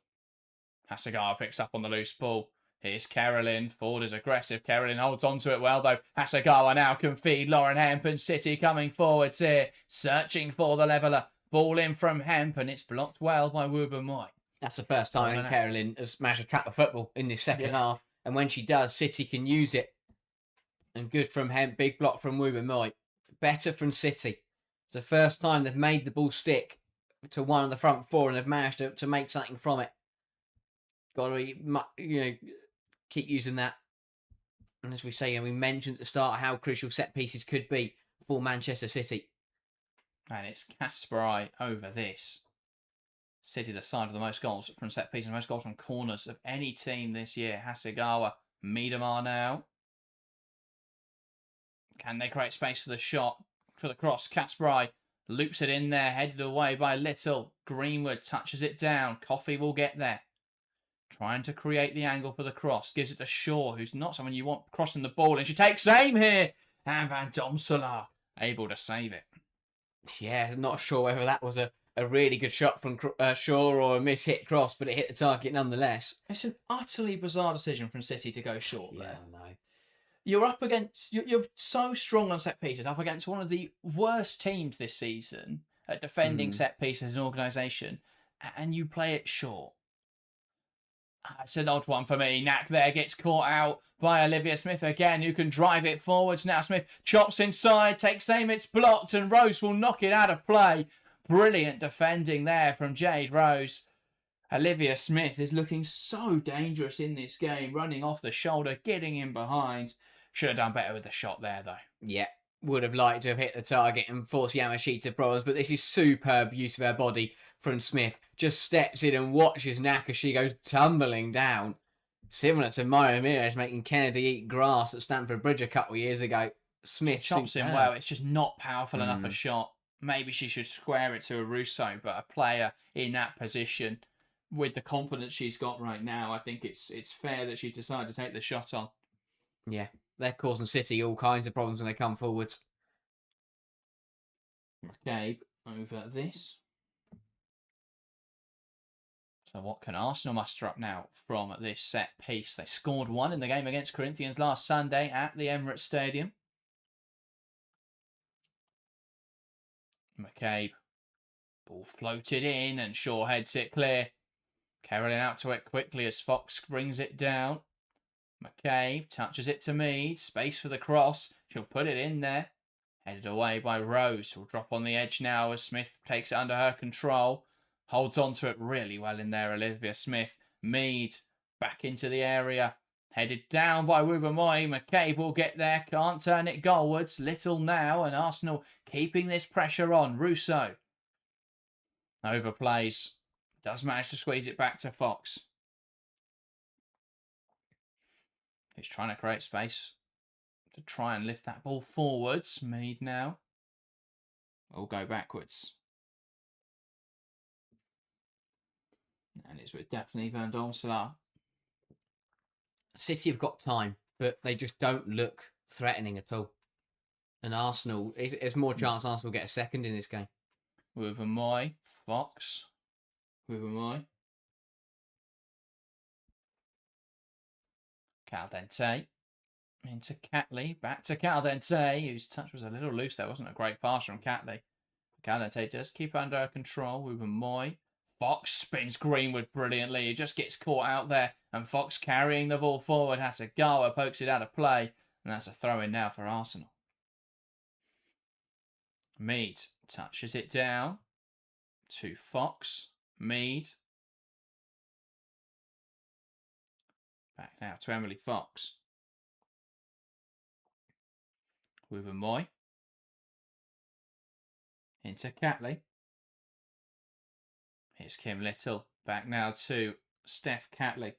Hasegawa picks up on the loose ball. Here's Carolyn. Ford is aggressive. Carolyn holds on to it well, though. Hasegawa now can feed Lauren Hemp, and City coming forwards here, searching for the leveller. Ball in from Hemp, and it's blocked well by Wubben-Moy. That's the first time Carolyn has managed to trap the football in this second half. And when she does, City can use it. And good from Hemp. Big block from Wubben-Moy. Better from City. It's the first time they've made the ball stick to one of the front four, and they've managed to make something from it. Got to, keep using that. And as we say, and we mentioned at the start how crucial set pieces could be for Manchester City. And it's Kasparai over this. City the side of the most goals from set pieces, most goals from corners of any team this year. Hasegawa, Miedemar now. Can they create space for the shot? For the cross, Kasparai loops it in there, headed away by Little. Greenwood touches it down. Coffey will get there. Trying to create the angle for the cross. Gives it to Shaw, who's not someone you want crossing the ball. And she takes aim here. And Van Domselaar able to save it. Yeah, not sure whether that was a really good shot from Shaw or a miss-hit cross, but it hit the target nonetheless. It's an utterly bizarre decision from City to go short there. Yeah, no. You're up against... You're so strong on set pieces, up against one of the worst teams this season at defending set pieces as an organisation, and you play it short. It's an odd one for me. Knack there gets caught out by Olivia Smith again, who can drive it forwards. Now Smith chops inside, takes aim, it's blocked, and Rose will knock it out of play. Brilliant defending there from Jade Rose. Olivia Smith is looking so dangerous in this game, running off the shoulder, getting in behind. Should have done better with the shot there, though. Yeah, would have liked to have hit the target and forced Yamashita problems, but this is superb use of her body from Smith. Just steps in and watches Knack as she goes tumbling down. Similar to Maya Ramirez making Kennedy eat grass at Stamford Bridge a couple of years ago. Smith chops in well. It's just not powerful enough a shot. Maybe she should square it to a Russo, but a player in that position with the confidence she's got right now, I think it's fair that she decided to take the shot on. Yeah, they're causing City all kinds of problems when they come forwards. McCabe over this. So what can Arsenal muster up now from this set piece? They scored one in the game against Corinthians last Sunday at the Emirates Stadium. McCabe. Ball floated in and Shaw heads it clear. Carolyn out to it quickly as Fox brings it down. McCabe touches it to Mead. Space for the cross. She'll put it in there. Headed away by Rose. Will drop on the edge now as Smith takes it under her control. Holds on to it really well in there, Olivia Smith. Mead back into the area. Headed down by Wubben-Moy. McCabe will get there. Can't turn it goalwards. Little now. And Arsenal keeping this pressure on. Russo overplays. Does manage to squeeze it back to Fox. He's trying to create space to try and lift that ball forwards. Mead now. Will go backwards. And it's with Daphne Van Domselaar. City have got time, but they just don't look threatening at all. And Arsenal, there's more chance Arsenal get a second in this game. Wubben-Moy, Fox. Wubben-Moy. Caldente. Into Catley. Back to Caldente, whose touch was a little loose there. Wasn't a great pass from Catley. Caldente does keep under control. Wubben-Moy. Fox spins Greenwood brilliantly. He just gets caught out there. And Fox carrying the ball forward. Hasegawa pokes it out of play. And that's a throw-in now for Arsenal. Mead touches it down to Fox. Mead. Back now to Emily Fox. With a Moy. Into Catley. Here's Kim Little. Back now to Steph Catley.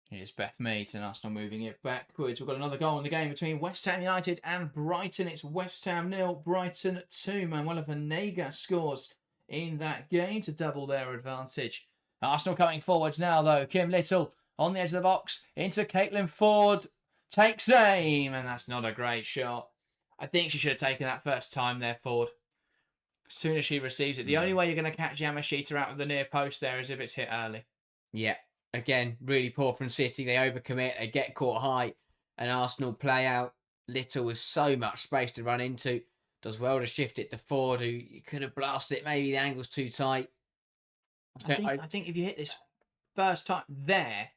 Here's Beth Mead and Arsenal moving it backwards. We've got another goal in the game between West Ham United and Brighton. It's West Ham 0, Brighton 2. Manuela Vanega scores in that game to double their advantage. Arsenal coming forwards now, though. Kim Little on the edge of the box into Caitlin Ford. Takes aim, and that's not a great shot. I think she should have taken that first time there, Ford. As soon as she receives it. The only way you're going to catch Yamashita out of the near post there is if it's hit early. Yeah. Again, really poor from City. They overcommit, they get caught high, and Arsenal play out. Little with so much space to run into. Does well to shift it to Ford, who you could have blasted it. Maybe the angle's too tight. I think if you hit this first time there,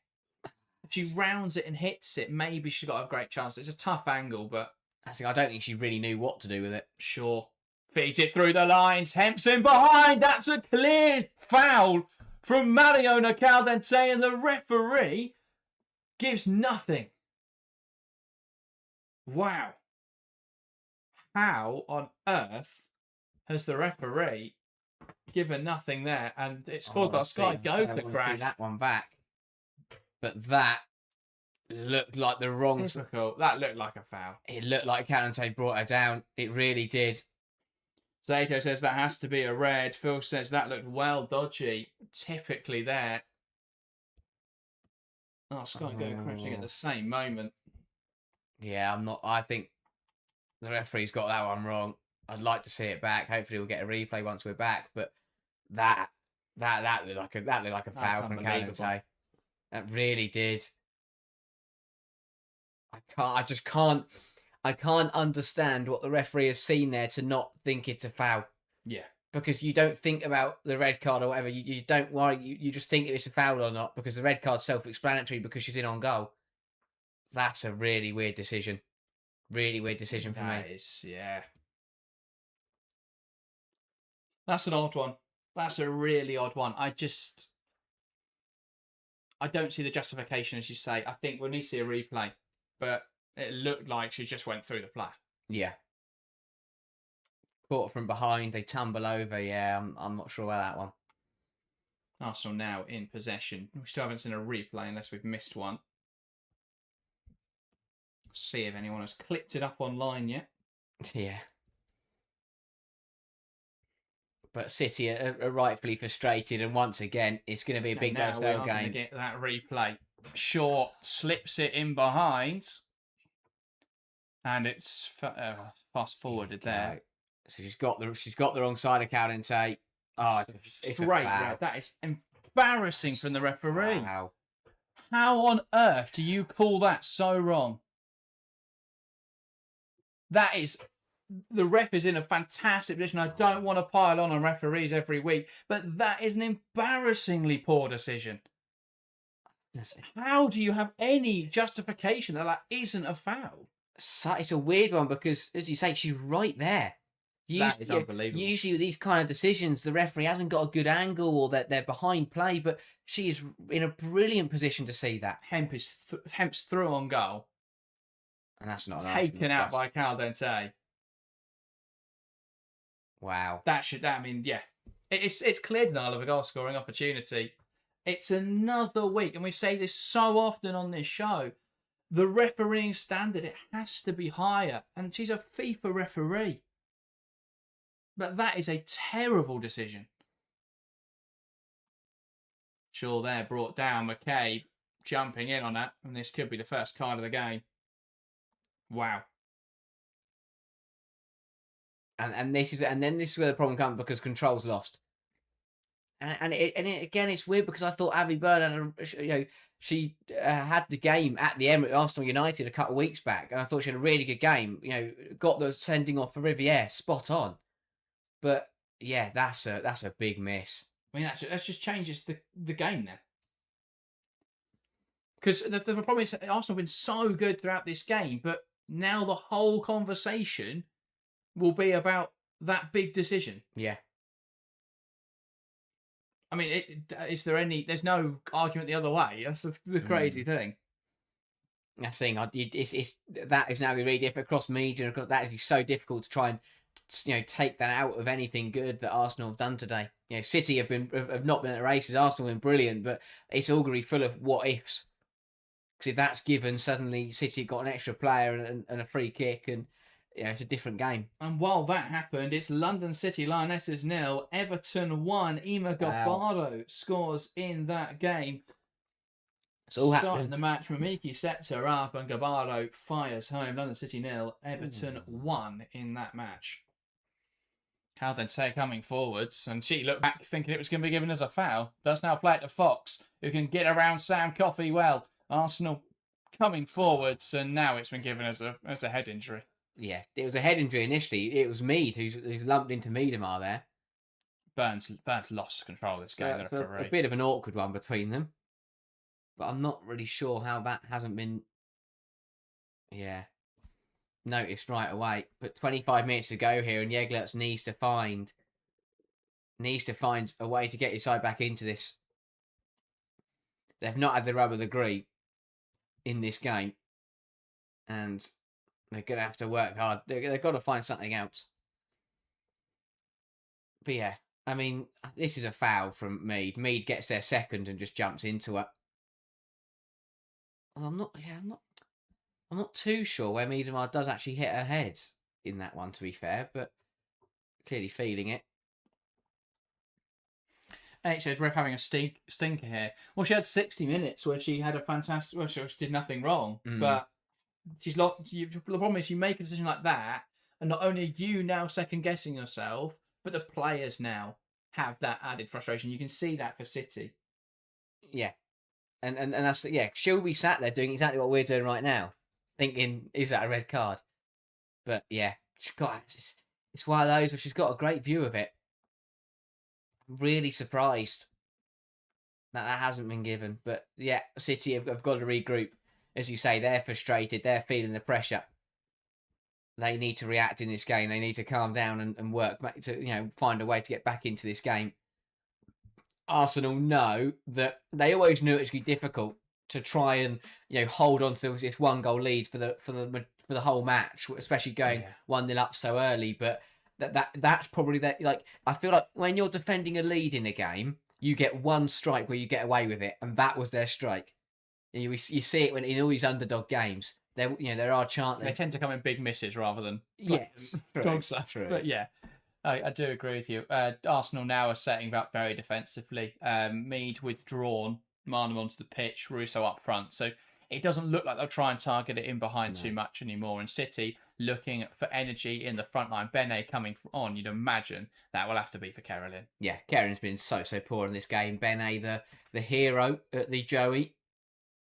if she rounds it and hits it, maybe she's got a great chance. It's a tough angle, but I don't think she really knew what to do with it. Sure. Feeds it through the lines. Hempson behind. That's a clear foul from Mariona Caldente, and the referee gives nothing. Wow. How on earth has the referee given nothing there? And it's caused our Sky Go to crash. That one back. But that looked like the wrong... That looked like a foul. It looked like Caldente brought her down. It really did. Zato says that has to be a red. Phil says that looked well dodgy. Typically there. Oh, Sky Go crashing at the same moment. Yeah, I think the referee's got that one wrong. I'd like to see it back. Hopefully we'll get a replay once we're back. But that looked like a foul from Caldente. That really did. I can't understand what the referee has seen there to not think it's a foul. Yeah. Because you don't think about the red card or whatever. You don't worry. You just think if it's a foul or not because the red card's self-explanatory because she's in on goal. That's a really weird decision. Really weird decision for me. That is, yeah. That's an odd one. That's a really odd one. I don't see the justification, as you say. I think we'll need to see a replay. But it looked like she just went through the flat. Yeah. Caught from behind, they tumble over. Yeah, I'm not sure about that one. Arsenal now in possession. We still haven't seen a replay unless we've missed one. See if anyone has clipped it up online yet. Yeah. But City are rightfully frustrated, and once again, it's going to be a big go-slow game. Get that replay. Short slips it in behind. And it's fast forwarded there. So she's got the wrong side of Caldente. Oh, it's great. Yeah, that is embarrassing from the referee. Wow. How on earth do you call that so wrong? That is... The ref is in a fantastic position. I don't want to pile on referees every week, but that is an embarrassingly poor decision. How do you have any justification that isn't a foul? It's a weird one because, as you say, she's right there. That is unbelievable. Usually with these kind of decisions, the referee hasn't got a good angle or that they're behind play, but she is in a brilliant position to see that. Hemp's through on goal. And that's not taken out by Caldente. Wow. It's clear denial of a goal scoring opportunity. It's another week, and we say this so often on this show. The refereeing standard, it has to be higher, and she's a FIFA referee. But that is a terrible decision. Shaw there brought down. McCabe jumping in on that, and this could be the first card of the game. Wow. And this is where the problem comes because control's lost. And again, it's weird because I thought Abby Byrne she had the game at the Emirates Arsenal United a couple of weeks back, and I thought she had a really good game. Got the sending off for Riviere spot on. But yeah, that's a big miss. I mean, that just changes the game then. Because the problem is Arsenal have been so good throughout this game, but now the whole conversation will be about that big decision. Yeah. I mean, there's no argument the other way. That's the crazy thing. That's the thing. That is now going to be really difficult across media. That is so difficult to try and take that out of anything good that Arsenal have done today. City have not been at the races. Arsenal have been brilliant, but it's all going to be full of what ifs. Because if that's given, suddenly City got an extra player and a free kick, and it's a different game. And while that happened, it's London City Lionesses 0, Everton 1. Ima Gabado scores in that game. It's all starting happening. the match, Mamiki sets her up and Gabado fires home. London City 0, Everton 1 in that match. Caldente coming forwards, and she looked back thinking it was going to be given as a foul. Does now play it to Fox, who can get around Sam Coffey well. Arsenal coming forwards, and now it's been given as a head injury. Yeah, it was a head injury initially. It was Mead who's lumped into Miedemar there. Burns lost control of this game. A bit of an awkward one between them. But I'm not really sure how that hasn't been noticed right away. But 25 minutes to go here, and Jeglertz needs to find a way to get his side back into this. They've not had the rub of the green in this game, and they're going to have to work hard. They've got to find something else. But yeah, I mean, this is a foul from Mead. Mead gets their second and just jumps into it. I'm not too sure where Miedemar does actually hit her head in that one, to be fair, but clearly feeling it. HA's Rep having a stinker here. Well, she had 60 minutes where she had a fantastic... Well, she did nothing wrong, but she's lost... The problem is you make a decision like that, and not only are you now second-guessing yourself, but the players now have that added frustration. You can see that for City. Yeah. And that's, she'll be sat there doing exactly what we're doing right now, thinking, is that a red card? But yeah, it's one of those where she's got a great view of it. I'm really surprised that hasn't been given. But yeah, City have got to regroup. As you say, they're frustrated. They're feeling the pressure. They need to react in this game. They need to calm down and work to find a way to get back into this game. Arsenal know that they always knew it was going to be difficult to try and hold on to this 1-goal lead for the whole match, especially going 1-0 up so early. But that's probably that. Like, I feel like when you're defending a lead in a game, you get one strike where you get away with it, and that was their strike. You see it when in all these underdog games. There are chances. They tend to come in big misses rather than dog stuff. But yeah. I do agree with you. Arsenal now are setting up very defensively. Mead withdrawn, Marnham onto the pitch, Russo up front. So it doesn't look like they'll try and target it in behind too much anymore. And City looking for energy in the front line. Bene coming on, you'd imagine that will have to be for Carolyn. Yeah, Karen's been so poor in this game. Bene, the hero at the Joey,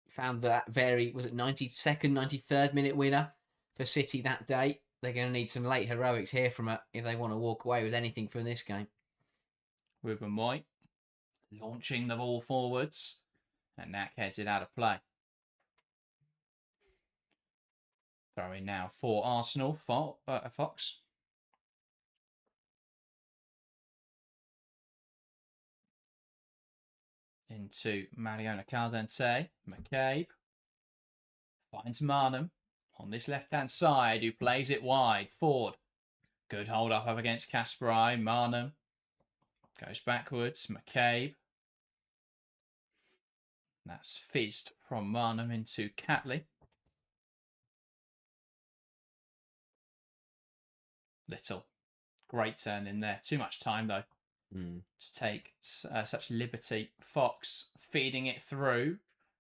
found that was it 92nd, 93rd minute winner for City that day. They're going to need some late heroics here from her if they want to walk away with anything from this game. Ruben White launching the ball forwards, and Knack heads it out of play. Throwing now for Arsenal, Fox. Into Mariona Caldente. McCabe finds Marnham on this left-hand side, who plays it wide. Ford. Good hold up against Kasparai. Marnham goes backwards. McCabe. That's fizzed from Marnham into Catley. Little. Great turn in there. Too much time, though, to take such liberty. Fox feeding it through.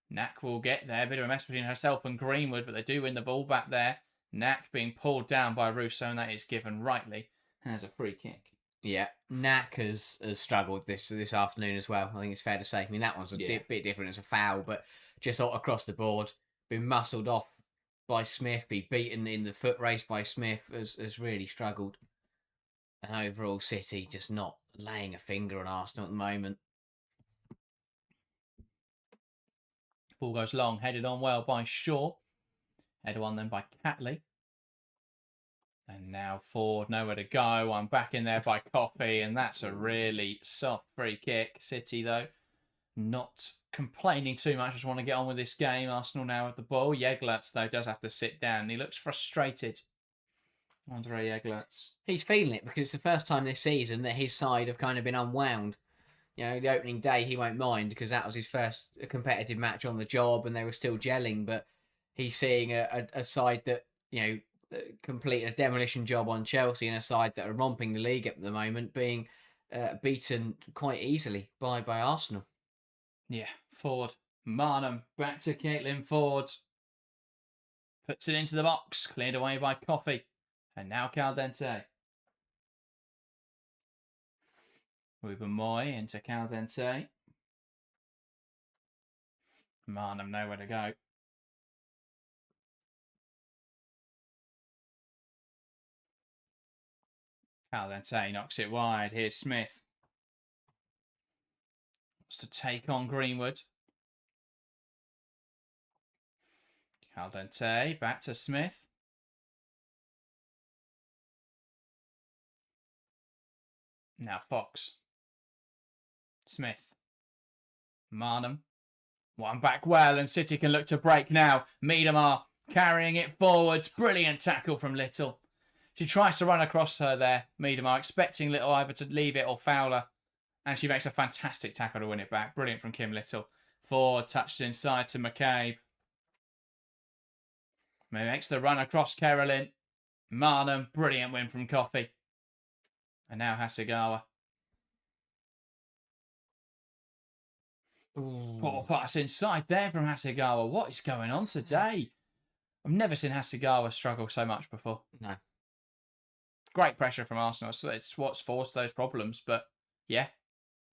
Knack will get there. A bit of a mess between herself and Greenwood, but they do win the ball back there. Knack being pulled down by Russo, and that is given rightly as a free kick. Yeah, Knack has struggled this afternoon as well. I think it's fair to say. I mean, that one's a bit different. It's a foul, but just across the board, been muscled off by Smith, be beaten in the foot race by Smith, has really struggled. And overall, City just not laying a finger on Arsenal at the moment. Ball goes long, headed on well by Shaw. Headed on then by Catley. And now Ford, nowhere to go. I'm back in there by Coffee, and that's a really soft free kick. City, though, not complaining too much. Just want to get on with this game. Arsenal now with the ball. Jeglertz, though, does have to sit down. He looks frustrated. Andree Jeglertz. He's feeling it because it's the first time this season that his side have kind of been unwound. You know, the opening day he won't mind because that was his first competitive match on the job and they were still gelling. But he's seeing a side that, you know, completing a demolition job on Chelsea and a side that are romping the league at the moment being beaten quite easily by Arsenal. Yeah, Ford. Marnham back to Caitlin Ford. Puts it into the box. Cleared away by Coffee. And now Caldente. Ruben Moy into Caldente. Marnham nowhere to go. Caldente knocks it wide. Here's Smith. Wants to take on Greenwood. Caldente back to Smith. Now Fox. Smith. Marnham. One back well, and City can look to break now. Miedemar carrying it forwards. Brilliant tackle from Little. She tries to run across her there, Miedemar, expecting Little either to leave it or foul her. And she makes a fantastic tackle to win it back. Brilliant from Kim Little. Ford touched inside to McCabe. Makes the run across Carolyn. Marnham, brilliant win from Coffee. And now Hasegawa. Poor pass inside there from Hasegawa. What is going on today? I've never seen Hasegawa struggle so much before. No. Great pressure from Arsenal. So it's what's forced those problems. But yeah,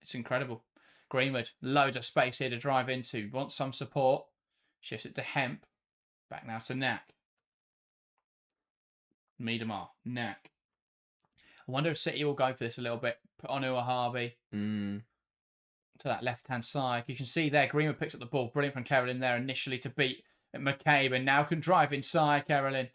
it's incredible. Greenwood, loads of space here to drive into. Wants some support. Shifts it to Hemp. Back now to Knack. Miedemar. Knack. I wonder if City will go for this a little bit. Put on Uahabi. To that left-hand side. You can see there, Greenwood picks up the ball. Brilliant from Carolyn there initially to beat McCabe. And now can drive inside, Carolyn.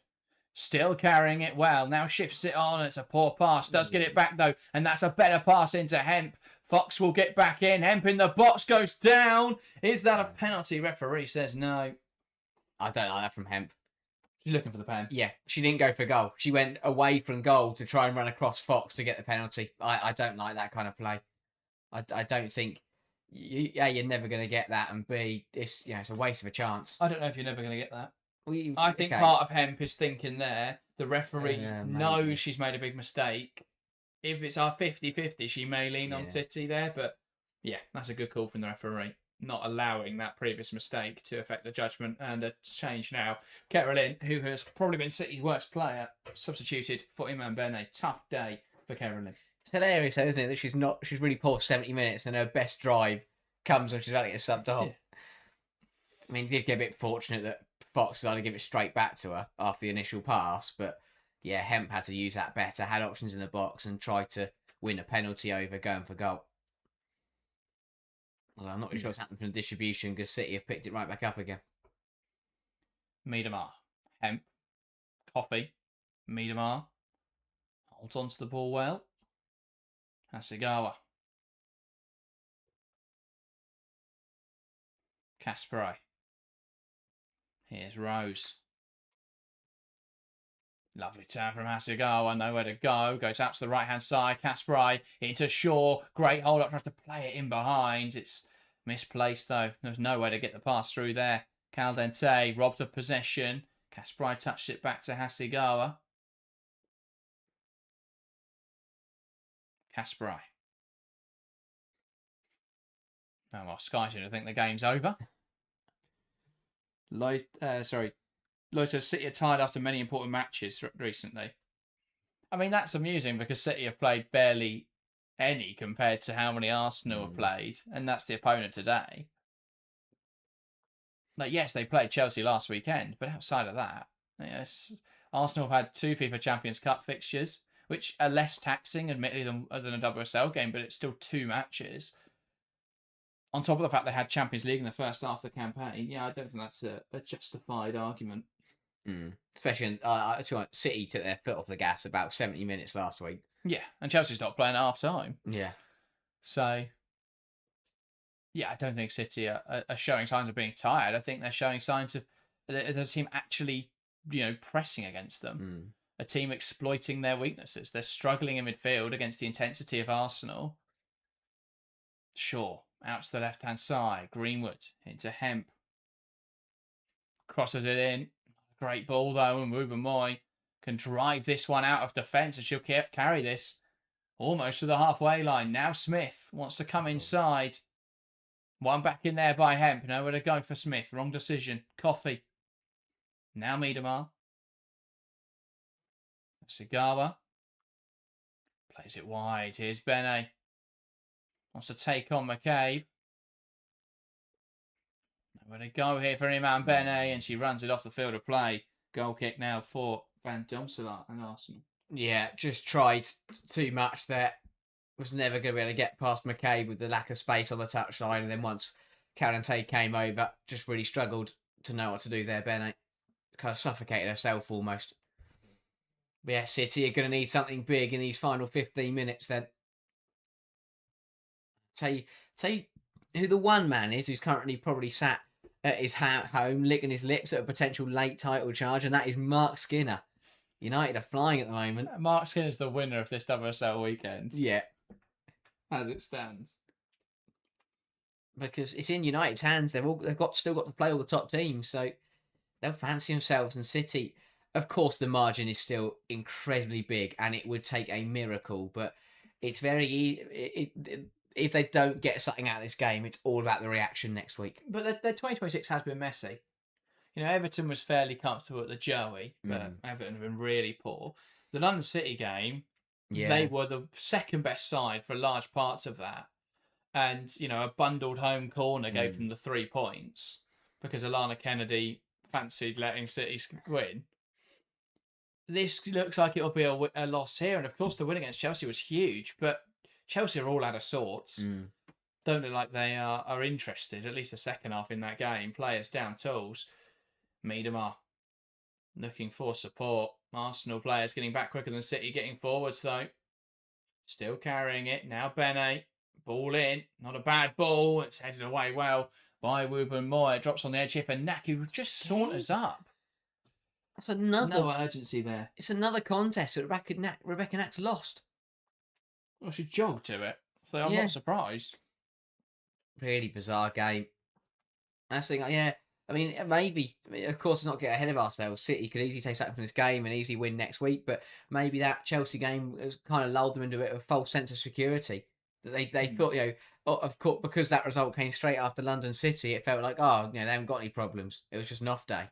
Still carrying it well. Now shifts it on. It's a poor pass. Does get it back, though. And that's a better pass into Hemp. Fox will get back in. Hemp in the box goes down. Is that a penalty? Referee says no. I don't like that from Hemp. She's looking for the pen. Yeah, she didn't go for goal. She went away from goal to try and run across Fox to get the penalty. I don't like that kind of play. I don't think... you're never going to get that, and B, it's a waste of a chance. I don't know if you're never going to get that. I think part of Hemp is thinking there, the referee knows she's made a big mistake. If it's our 50-50, she may lean on City there, but yeah, that's a good call from the referee. Not allowing that previous mistake to affect the judgment, and a change now. Carolyn, who has probably been City's worst player, substituted for Iman Bene. Tough day for Carolyn. It's hilarious, though, isn't it, that she's really poor 70 minutes and her best drive comes when she's about to get subbed off. Yeah. I mean, did get a bit fortunate that Fox decided to give it straight back to her after the initial pass, but yeah, Hemp had to use that better, had options in the box and tried to win a penalty over going for goal. Although I'm not really sure what's happened from the distribution because City have picked it right back up again. Miedemar, Hemp, Coffee, Miedemar, holds onto the ball well. Hasegawa. Kasparai. Here's Rose. Lovely turn from Hasegawa. Nowhere to go. Goes out to the right-hand side. Kasparai into Shaw. Great hold-up. Tries to play it in behind. It's misplaced, though. There's nowhere to get the pass through there. Caldente robbed of possession. Kasparai touched it back to Hasegawa. Kasparai. Oh, well, Sky should think the game's over. Lotus City are tied after many important matches recently. I mean, that's amusing because City have played barely any compared to how many Arsenal have played, and that's the opponent today. Like, yes, they played Chelsea last weekend, but outside of that, yes, Arsenal have had 2 FIFA Champions Cup fixtures, which are less taxing, admittedly, than a WSL game, but it's still 2 matches. On top of the fact they had Champions League in the first half of the campaign, yeah, I don't think that's a justified argument. Especially, City took their foot off the gas about 70 minutes last week. Yeah, and Chelsea's not playing at half time. Yeah. So, yeah, I don't think City are showing signs of being tired. I think they're showing signs of there's a team actually, pressing against them. A team exploiting their weaknesses. They're struggling in midfield against the intensity of Arsenal. Shaw out to the left-hand side. Greenwood into Hemp. Crosses it in. Great ball, though, and Ruben Moy can drive this one out of defence, and she'll carry this almost to the halfway line. Now Smith wants to come inside. One back in there by Hemp. Nowhere to go for Smith. Wrong decision. Coffee. Now Miedemar. Sigawa. Plays it wide. Here's Bene. Wants to take on McCabe. Nowhere to go here for Iman Bene, and she runs it off the field of play. Goal kick now for Van Domselaar and Arsenal. Yeah, just tried too much there. Was never going to be able to get past McCabe with the lack of space on the touchline. And then once Calante came over, just really struggled to know what to do there, Bene. Kind of suffocated herself almost. But yeah, City are going to need something big in these final 15 minutes then. Tell you who the one man is who's currently probably sat at his home licking his lips at a potential late title charge, and that is Mark Skinner. United are flying at the moment. Mark Skinner's the winner of this WSL weekend. Yeah. As it stands. Because it's in United's hands. They've still got to play all the top teams, so they'll fancy themselves. And City, of course, the margin is still incredibly big, and it would take a miracle. But it's if they don't get something out of this game, it's all about the reaction next week. But their 2026 has been messy. Everton was fairly comfortable at the Joey, but Everton have been really poor. The London City game, they were the second best side for large parts of that. And, a bundled home corner gave them the 3 points because Alana Kennedy fancied letting City win. This looks like it'll be a loss here. And, of course, the win against Chelsea was huge, but Chelsea are all out of sorts. Don't look like they are interested, at least the second half in that game. Players down tools. Miedemar looking for support. Arsenal players getting back quicker than City, getting forwards though. Still carrying it. Now Bene. Ball in. Not a bad ball. It's headed away well by Ruben Moy. It drops on the edge here for Naki, who just saunters up. That's another urgency there. It's another contest that Rebecca Nack's lost. Well, she jogged to it, so I'm not surprised. Really bizarre game. That's the thing, I mean, maybe, of course, not get ahead of ourselves. City could easily take something from this game and easily win next week, but maybe that Chelsea game has kind of lulled them into a bit of a false sense of security. That they thought, of course, because that result came straight after London City, it felt like, they haven't got any problems. It was just an off day.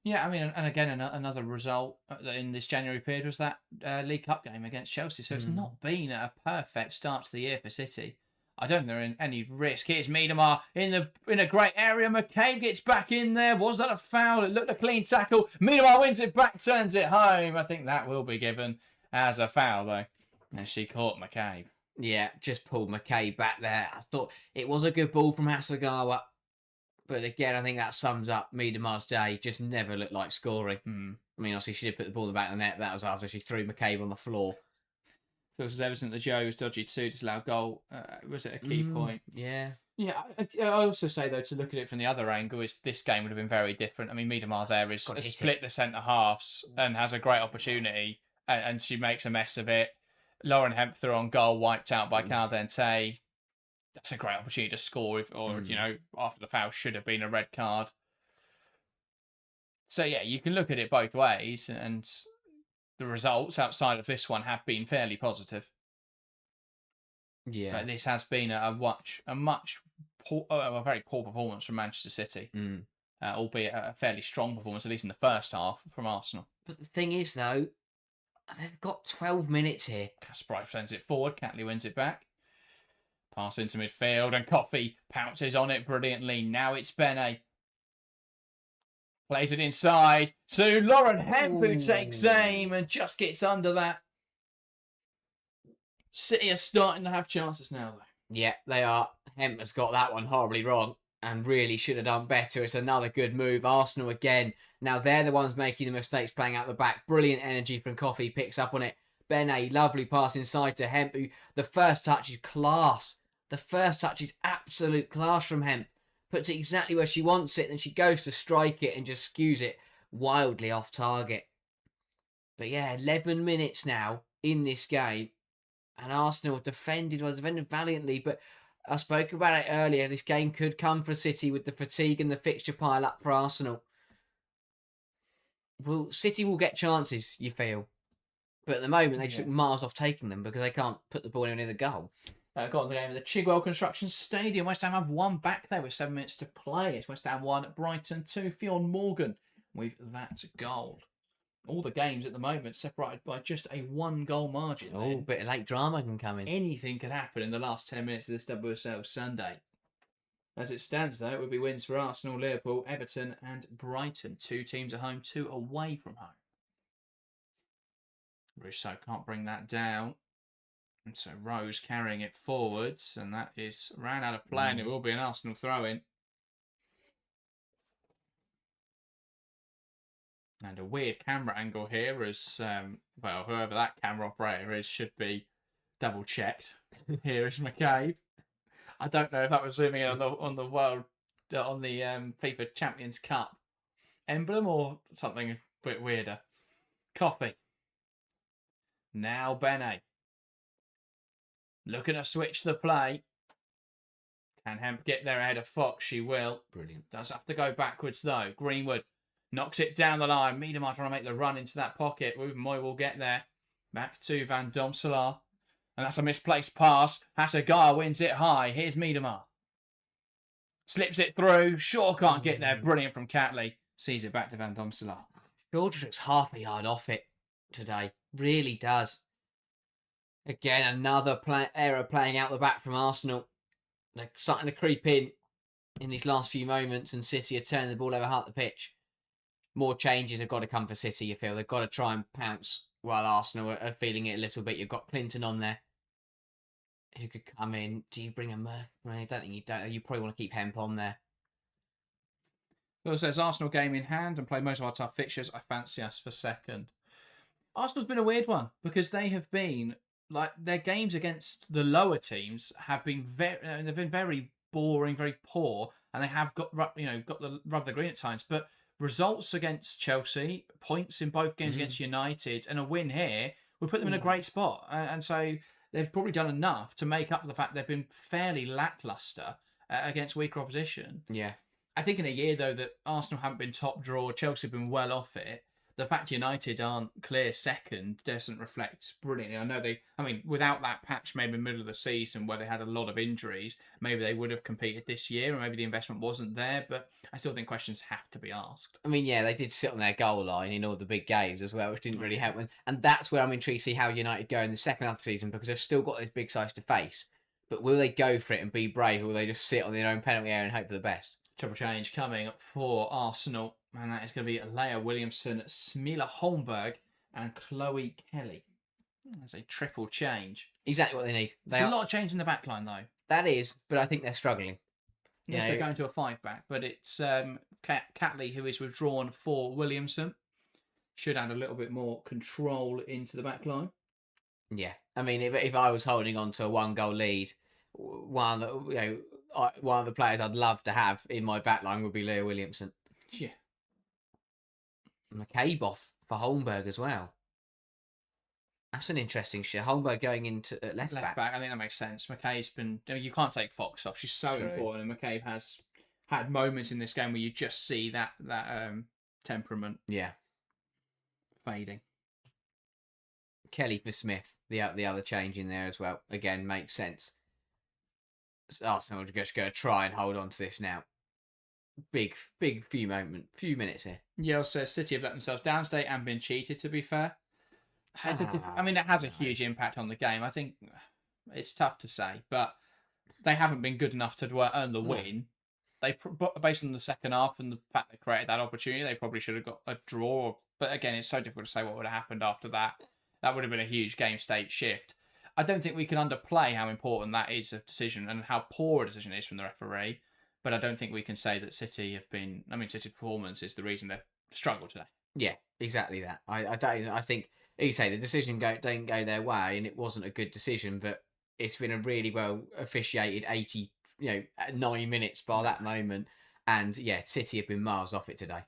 Yeah, I mean, and again, another result in this January period was that League Cup game against Chelsea. So it's not been a perfect start to the year for City. I don't think they're in any risk. Here's Miedemar in a great area. McCabe gets back in there. Was that a foul? It looked a clean tackle. Miedemar wins it back, turns it home. I think that will be given as a foul, though. And she caught McCabe. Yeah, just pulled McCabe back there. I thought it was a good ball from Hasegawa. But again, I think that sums up Miedemar's day. Just never looked like scoring. I mean, obviously, she did put the ball in the back of the net. That was after she threw McCabe on the floor. Feels evident that Joe was dodgy too, disallowed goal. Was it a key point? Yeah. Yeah, I also say, though, to look at it from the other angle, is this game would have been very different. I mean, Miedemar there has split the centre-halves and has a great opportunity, and she makes a mess of it. Lauren Hemp threw on goal, wiped out by Caldente. That's a great opportunity to score, after the foul should have been a red card. So, yeah, you can look at it both ways, and the results outside of this one have been fairly positive. Yeah. But this has been a very poor performance from Manchester City. Albeit a fairly strong performance, at least in the first half, from Arsenal. But the thing is, though, they've got 12 minutes here. Kasparov sends it forward. Catley wins it back. Pass into midfield, and Coffey pounces on it brilliantly. Now it's Bene. Plays it inside to Lauren Hemp, who takes aim and just gets under that. City are starting to have chances now, though. Yeah, they are. Hemp has got that one horribly wrong. and really should have done better. It's another good move. Arsenal again. Now they're the ones making the mistakes playing out the back. Brilliant energy from Coffee. Picks up on it. Bene, lovely pass inside to Hemp. The first touch is class. The first touch is absolute class from Hemp. Puts it exactly where she wants it. Then she goes to strike it and just skews it wildly off target. But yeah, 11 minutes now in this game. And Arsenal have defended valiantly. But I spoke about it earlier. This game could come for City with the fatigue and the fixture pile up for Arsenal. Well, City will get chances, you feel. But at the moment, they took miles off taking them because they can't put the ball in near the goal. Got on the game of the Chigwell Construction Stadium. West Ham have one back there with 7 minutes to play. It's West Ham 1, Brighton 2. Fionn Morgan with that goal. All the games at the moment separated by just a 1-goal margin. Oh, a bit of late drama can come in. Anything could happen in the last 10 minutes of this WSL Sunday. As it stands, though, it would be wins for Arsenal, Liverpool, Everton and Brighton. 2 teams at home, 2 away from home. Rousseau can't bring that down. And so Rose carrying it forwards. And that is ran out of play and it will be an Arsenal throw-in. And a weird camera angle here as, well, whoever that camera operator is should be double-checked. Here is McCabe. I don't know if that was zooming in on the world, on the FIFA Champions Cup emblem or something a bit weirder. Copy. Now Bene. Looking to switch the play. Can Hemp get there ahead of Fox? She will. Brilliant. Does have to go backwards though. Greenwood knocks it down the line. Miedemar trying to make the run into that pocket. Moy will get there. Back to Van Domselaar. And that's a misplaced pass. Hasegawa wins it high. Here's Miedemar. Slips it through. Shaw can't get there. Brilliant from Catley. Sees it back to Van Domselaar. Shaw just looks half a yard off it today. Really does. Again, another error playing out the back from Arsenal. They're starting to creep in these last few moments, and City are turning the ball over half the pitch. More changes have got to come for City, you feel. They've got to try and pounce while Arsenal are feeling it a little bit. You've got Clinton on there who could come in. Do you bring a Murphy? I don't think you don't. You probably want to keep Hemp on there. Well, says Arsenal game in hand and play most of our tough fixtures. I fancy us for second. Arsenal's been a weird one because they have been, like, their games against the lower teams have been very boring, very poor, and they have got the rub of the green at times. But results against Chelsea, points in both games against United, and a win here would put them in a great spot. And so they've probably done enough to make up for the fact they've been fairly lacklustre against weaker opposition. Yeah. I think in a year, though, that Arsenal haven't been top draw, Chelsea have been well off it. The fact United aren't clear second doesn't reflect brilliantly. I mean, without that patch maybe in the middle of the season where they had a lot of injuries, maybe they would have competed this year, or maybe the investment wasn't there, but I still think questions have to be asked. I mean, yeah, they did sit on their goal line in all the big games as well, which didn't really help them. And that's where I'm intrigued to see how United go in the second half of the season, because they've still got those big sides to face. But will they go for it and be brave, or will they just sit on their own penalty area and hope for the best? Triple change coming for Arsenal. And that is going to be Leia Williamson, Smila Holmberg, and Chloe Kelly. That's a triple change. Exactly what they need. There's a lot of change in the back line, though. That is, but I think they're struggling. Yes, they're going to a 5-back, but it's Catley who is withdrawn for Williamson. Should add a little bit more control into the back line. Yeah. I mean, if I was holding on to a 1-goal lead, one of the players I'd love to have in my back line would be Leia Williamson. Yeah. McCabe off for Holmberg as well. That's an interesting shit. Holmberg going into left back. I think that makes sense. McCabe's been... You can't take Fox off. She's so important. And McCabe has had moments in this game where you just see that temperament fading. Kelly for Smith, the other change in there as well. Again, makes sense. Arsenal are just going to try and hold on to this now. Big few minutes here. Yale says City have let themselves down today and been cheated, to be fair. I mean, it has a huge impact on the game. I think it's tough to say, but they haven't been good enough to earn the win. Based on the second half and the fact they created that opportunity, they probably should have got a draw. But again, it's so difficult to say what would have happened after that. That would have been a huge game state shift. I don't think we can underplay how important that is a decision and how poor a decision it is from the referee. But I don't think we can say that City have been. I mean, City's performance is the reason they've struggled today. Yeah, exactly that. I don't. I think you say the decision didn't go their way, and it wasn't a good decision. But it's been a really well officiated 9 minutes by that moment, and yeah, City have been miles off it today.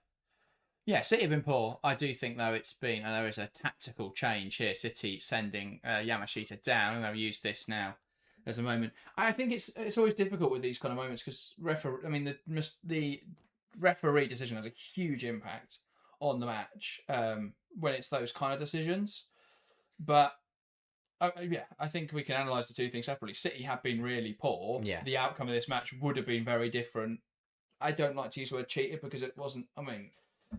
Yeah, City have been poor. I do think, though, it's been, and there is a tactical change here. City sending Yamashita down, and they'll use this now as a moment. I think it's always difficult with these kind of moments because the referee decision has a huge impact on the match when it's those kind of decisions. But I think we can analyse the two things separately. City have been really poor. Yeah. The outcome of this match would have been very different. I don't like to use the word cheated because it wasn't. I mean,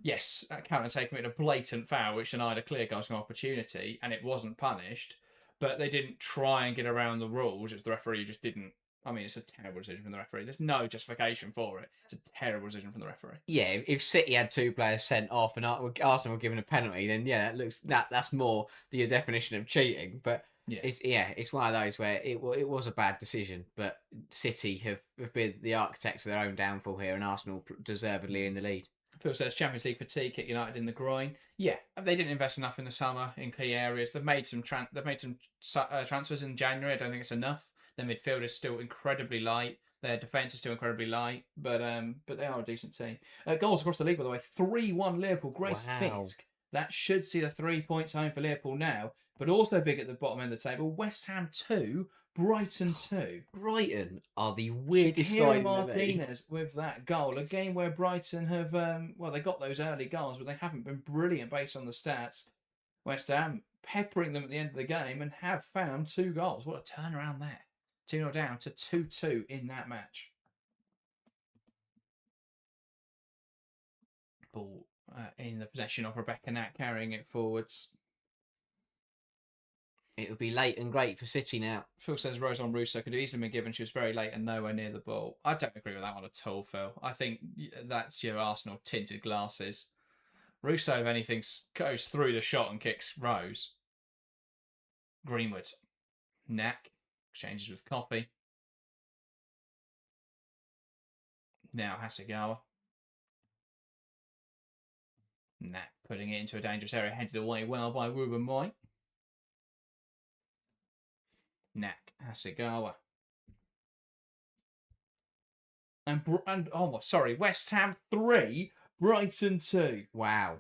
yes, Karen committed a blatant foul which denied a clear goal opportunity, and it wasn't punished. But they didn't try and get around the rules. It's the referee who just didn't. I mean, it's a terrible decision from the referee. There's no justification for it. It's a terrible decision from the referee. Yeah, if City had 2 players sent off and Arsenal were given a penalty, then yeah, that's more the definition of cheating. But yeah, it's one of those where it was a bad decision. But City have been the architects of their own downfall here, and Arsenal deservedly in the lead. Phil says Champions League fatigue hit United in the groin. Yeah, they didn't invest enough in the summer in key areas. They've made some transfers in January. I don't think it's enough. Their midfield is still incredibly light. Their defence is still incredibly light. But they are a decent team. Goals across the league, by the way. 3-1 Liverpool. Grace Fisk. That should see the 3 points home for Liverpool now. But also big at the bottom end of the table. West Ham 2, Brighton 2. Brighton are the weirdest side in the league. Martinez with that goal. A game where Brighton have, they got those early goals, but they haven't been brilliant based on the stats. West Ham peppering them at the end of the game and have found 2 goals. What a turnaround there. 2-0 down to 2-2 in that match. Ball in the possession of Rebecca Nat, carrying it forwards. It would be late and great for City now. Phil says Rosemont Russo could have easily been given. She was very late and nowhere near the ball. I don't agree with that one at all, Phil. I think that's your Arsenal tinted glasses. Russo, if anything, goes through the shot and kicks Rose. Greenwood. Knack. Exchanges with Coffee. Now Hasegawa. Knack putting it into a dangerous area, headed away well by Ruben Moy. Knack, Hasegawa. West Ham 3, Brighton 2. Wow.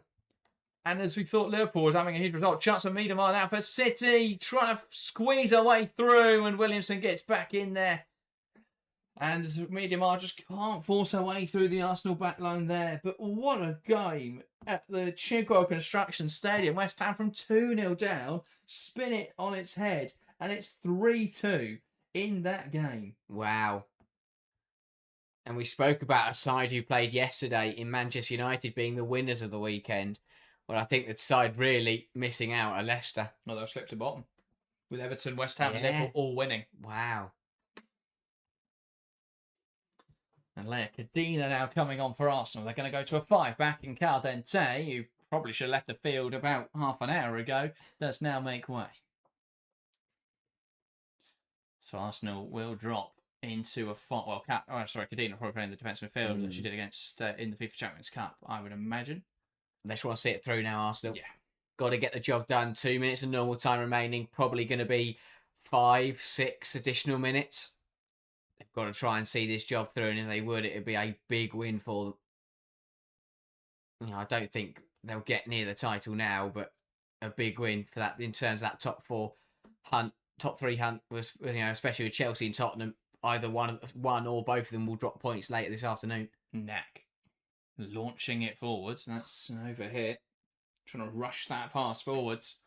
And as we thought Liverpool was having a huge result, chance of Miedemar now for City, trying to squeeze her way through, and Williamson gets back in there. And Miedemar just can't force her way through the Arsenal backline there. But what a game at the Chigwell Construction Stadium. West Ham from 2-0 down, spin it on its head, and it's 3-2 in that game. Wow. And we spoke about a side who played yesterday in Manchester United being the winners of the weekend. Well, I think the side really missing out are Leicester. No, they'll slip to bottom. With Everton, West Ham and Liverpool all winning. Wow. And Leia Cadena now coming on for Arsenal. They're going to go to a 5 back in Caldente, who probably should have left the field about half an hour ago. Does now make way. So Arsenal will drop into a 5. Well, Cadena probably playing the defensive midfield that she did against in the FIFA Champions Cup, I would imagine. They just want to see it through now, Arsenal. Yeah. Got to get the job done. 2 minutes of normal time remaining. Probably going to be 5, 6 additional minutes. They've got to try and see this job through, and if they would, it would be a big win for them. I don't think they'll get near the title now, but a big win for that in terms of that top 4 hunt, top 3 hunt was, especially with Chelsea and Tottenham. Either one or both of them will drop points later this afternoon. Knack. Launching it forwards. That's an overhit. Trying to rush that pass forwards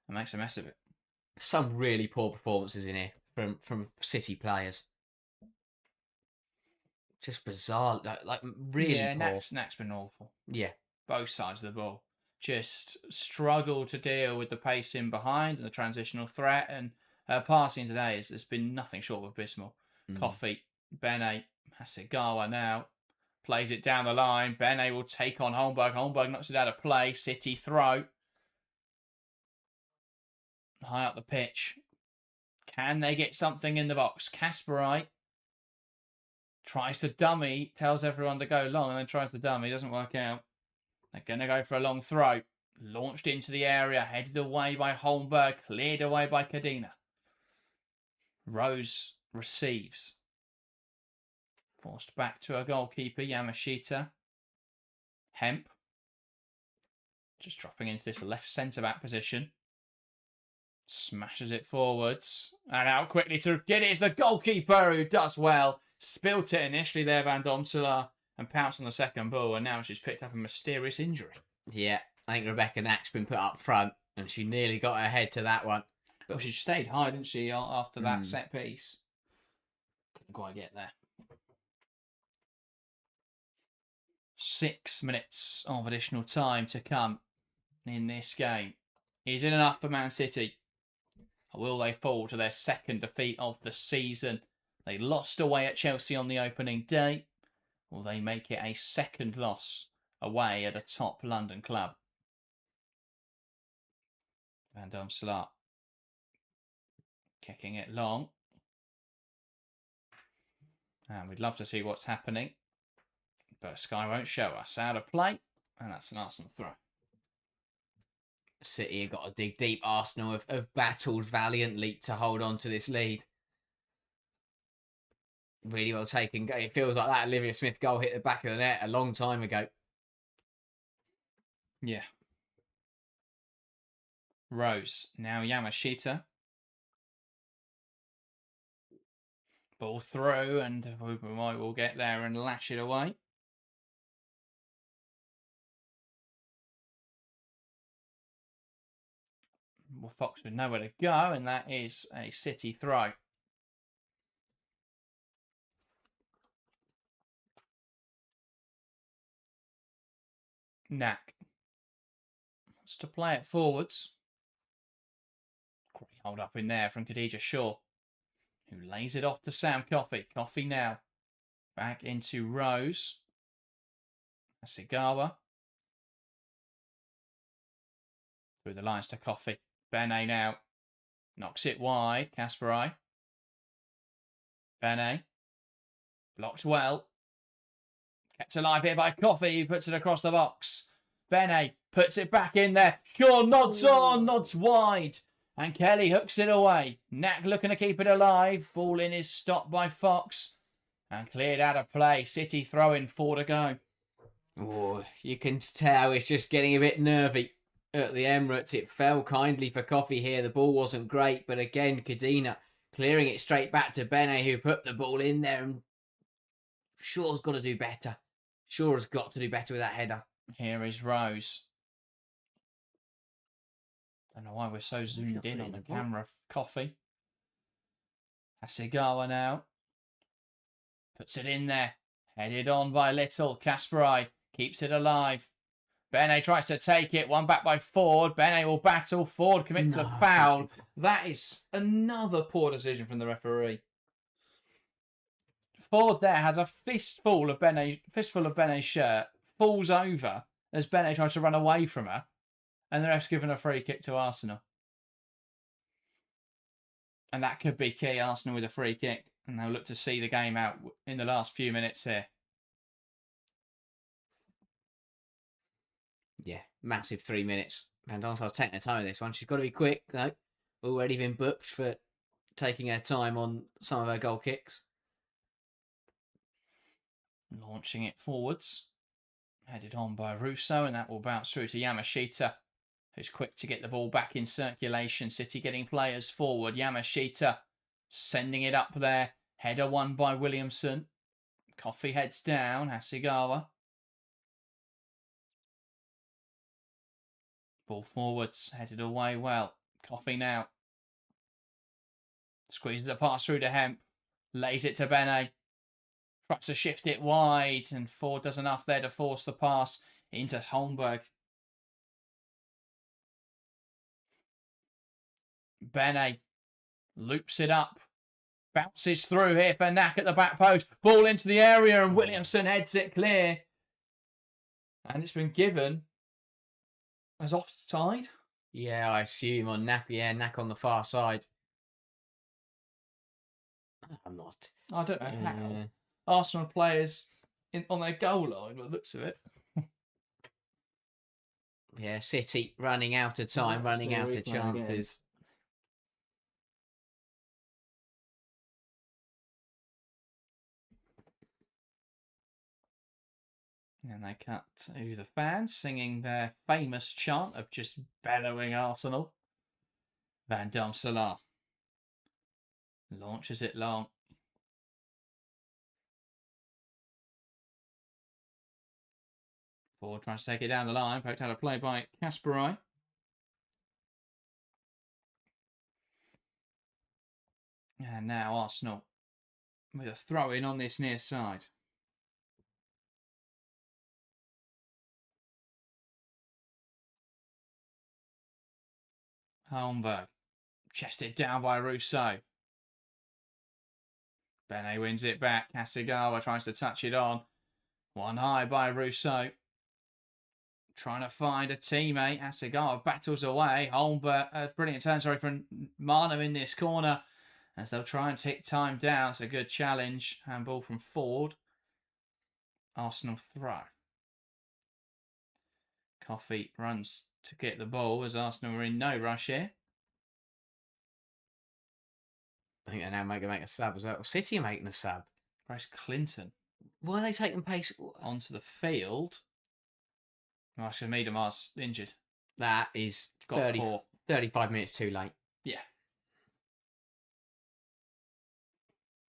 and makes a mess of it. Some really poor performances in here from City players. Just bizarre, like really poor. Knack's been awful. Yeah. Both sides of the ball. Just struggle to deal with the pace in behind and the transitional threat. And her passing today has been nothing short of abysmal. Coffee, Bene, Hasegawa now. Plays it down the line. Bene will take on Holmberg. Holmberg knocks it out of play. City throw. High up the pitch. Can they get something in the box? Kasperite. Tries to dummy, tells everyone to go long, and then tries to dummy. Doesn't work out. They're going to go for a long throw. Launched into the area, headed away by Holmberg, cleared away by Kadena. Rose receives. Forced back to a goalkeeper, Yamashita. Hemp. Just dropping into this left centre-back position. Smashes it forwards. And out quickly to get it. It's the goalkeeper who does well. Spilt it initially there, Van Domselaar, and pounced on the second ball. And now she's picked up a mysterious injury. Yeah, I think Rebecca Knack's been put up front, and she nearly got her head to that one. But she stayed high, didn't she, after that set piece? Couldn't quite get there. 6 minutes of additional time to come in this game. Is it enough for Man City? Or will they fall to their second defeat of the season? They lost away at Chelsea on the opening day. Will they make it a second loss away at a top London club? Van Domselaar kicking it long. And we'd love to see what's happening. But Sky won't show us. Out of play. And that's an Arsenal throw. City have got to dig deep. Arsenal have battled valiantly to hold on to this lead. Really well taken. It feels like that Olivia Smith goal hit the back of the net a long time ago. Yeah. Rose. Now Yamashita. Ball through, and we'll get there and lash it away. Well, Fox with nowhere to go, and that is a City throw. Knack wants to play it forwards. Great hold up in there from Khadija Shaw, who lays it off to Sam Coffey. Coffey now back into Rose. Asigawa. Through the lines to Coffey. Benet now knocks it wide. Kasparai. Benet. Blocked well. Kept alive here by Coffey, who puts it across the box. Benet puts it back in there. Shaw nods on, nods wide. And Kelly hooks it away. Knack looking to keep it alive. Ball in is stopped by Fox. And cleared out of play. City throwing 4 to go. Oh, you can tell it's just getting a bit nervy at the Emirates. It fell kindly for Coffey here. The ball wasn't great. But again, Kadena clearing it straight back to Benet, who put the ball in there. And Shaw's got to do better. Shaw has got to do better with that header. Here is Rose. Don't know why we're so zoomed in on the camera. Coffey. Asigawa now. Puts it in there. Headed on by Little. Kasparai keeps it alive. Benet tries to take it. One back by Ford. Benet will battle. Ford commits a foul. That is another poor decision from the referee. Ford there has a fistful of Benet's shirt. Falls over as Benet tries to run away from her. And the ref's given a free kick to Arsenal. And that could be key. Arsenal with a free kick. And they'll look to see the game out in the last few minutes here. Yeah, massive 3 minutes. Van Domselaar's taking her time with this one. She's got to be quick, though. Already been booked for taking her time on some of her goal kicks. Launching it forwards. Headed on by Russo, and that will bounce through to Yamashita, who's quick to get the ball back in circulation. City getting players forward. Yamashita sending it up there. Header won by Williamson. Coffey heads down. Asigawa. Ball forwards. Headed away well. Coffey now. Squeezes the pass through to Hemp. Lays it to Benet. Tries to shift it wide, and Ford does enough there to force the pass into Holmberg. Benet loops it up. Bounces through here for Knack at the back post. Ball into the area, and Williamson heads it clear. And it's been given as offside. Yeah, I assume on Knack. Yeah, Knack on the far side. I'm not. I don't know how. Arsenal players on their goal line, by the looks of it. Yeah, City running out of time, running out of chances. And they cut to the fans singing their famous chant of just bellowing Arsenal. Van Domselaar launches it long. Ford tries to take it down the line, poked out a play by Kasparai. And now Arsenal with a throw-in on this near side. Holmberg, chested down by Rousseau. Bene wins it back. Hasegawa tries to touch it on. One high by Rousseau. Trying to find a teammate. Hasegawa battles away. Holmberg, brilliant turn, from Marno in this corner. As they'll try and tick time down. It's a good challenge. Handball from Ford. Arsenal throw. Coffee runs to get the ball as Arsenal are in no rush here. I think they're now going to make a sub as well. City are making a sub. Grace Clinton. Why are they taking pace onto the field? Marshall Miedemar's injured. That is 35 minutes too late. Yeah.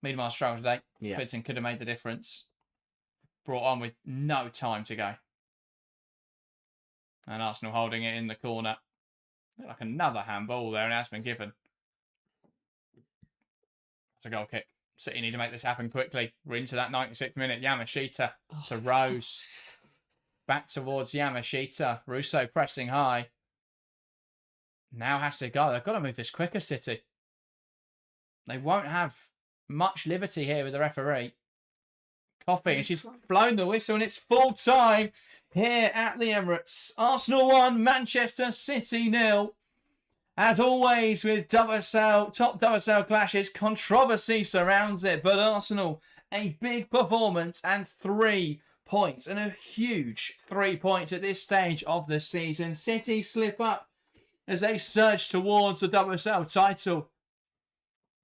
Miedemar struggled today. Yeah. Clinton could have made the difference. Brought on with no time to go. And Arsenal holding it in the corner. Like another handball there, and it has been given. It's a goal kick. City need to make this happen quickly. We're into that 96th minute. Yamashita to Rose. Back towards Yamashita. Russo pressing high. Now has to go. They've got to move this quicker, City. They won't have much liberty here with the referee. Coffee, and she's blown the whistle, and it's full time here at the Emirates. Arsenal 1, Manchester City 0. As always with top WSL clashes, controversy surrounds it, but Arsenal, a big performance and 3 points, and a huge 3 points at this stage of the season. City slip up as they surge towards the WSL title.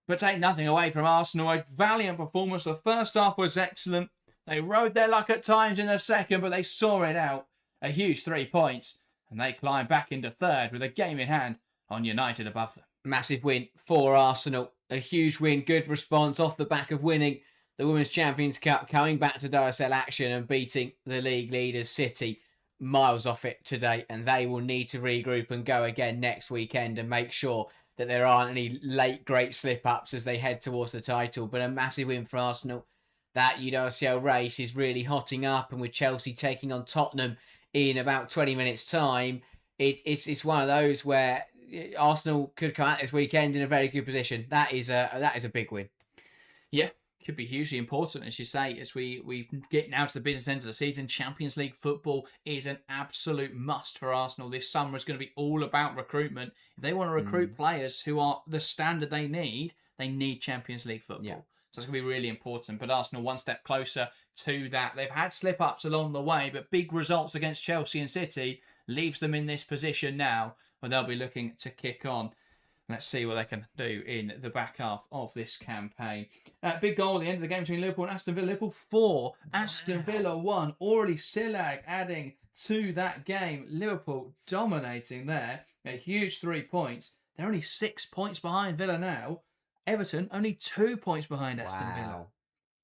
But take nothing away from Arsenal. A valiant performance. The first half was excellent. They rode their luck at times in the second, but they saw it out. A huge 3 points. And they climb back into third with a game in hand on United above them. Massive win for Arsenal. A huge win. Good response off the back of winning the Women's Champions Cup, coming back to WSL action and beating the league leaders City miles off it today. And they will need to regroup and go again next weekend and make sure that there aren't any late great slip-ups as they head towards the title. But a massive win for Arsenal. That UWCL race is really hotting up, and with Chelsea taking on Tottenham in about 20 minutes' time, it's one of those where Arsenal could come out this weekend in a very good position. That is a big win. Yeah, could be hugely important, as you say, as we get now to the business end of the season. Champions League football is an absolute must for Arsenal. This summer is going to be all about recruitment. If they want to recruit players who are the standard they need Champions League football. Yeah. So it's going to be really important. But Arsenal one step closer to that. They've had slip-ups along the way, but big results against Chelsea and City leaves them in this position now where they'll be looking to kick on. Let's see what they can do in the back half of this campaign. Big goal at the end of the game between Liverpool and Aston Villa. Liverpool 4, Aston Villa 1. Aurélie Silag adding to that game. Liverpool dominating there. A huge 3 points. They're only 6 points behind Villa now. Everton only 2 points behind Aston Villa.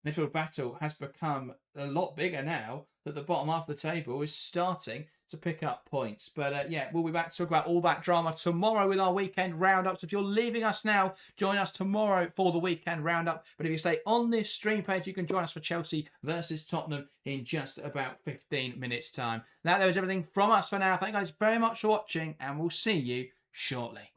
Midfield battle has become a lot bigger now that the bottom half of the table is starting to pick up points. But yeah, we'll be back to talk about all that drama tomorrow with our weekend roundups. If you're leaving us now, join us tomorrow for the weekend roundup. But if you stay on this stream page, you can join us for Chelsea versus Tottenham in just about 15 minutes time. That is everything from us for now. Thank you guys very much for watching, and we'll see you shortly.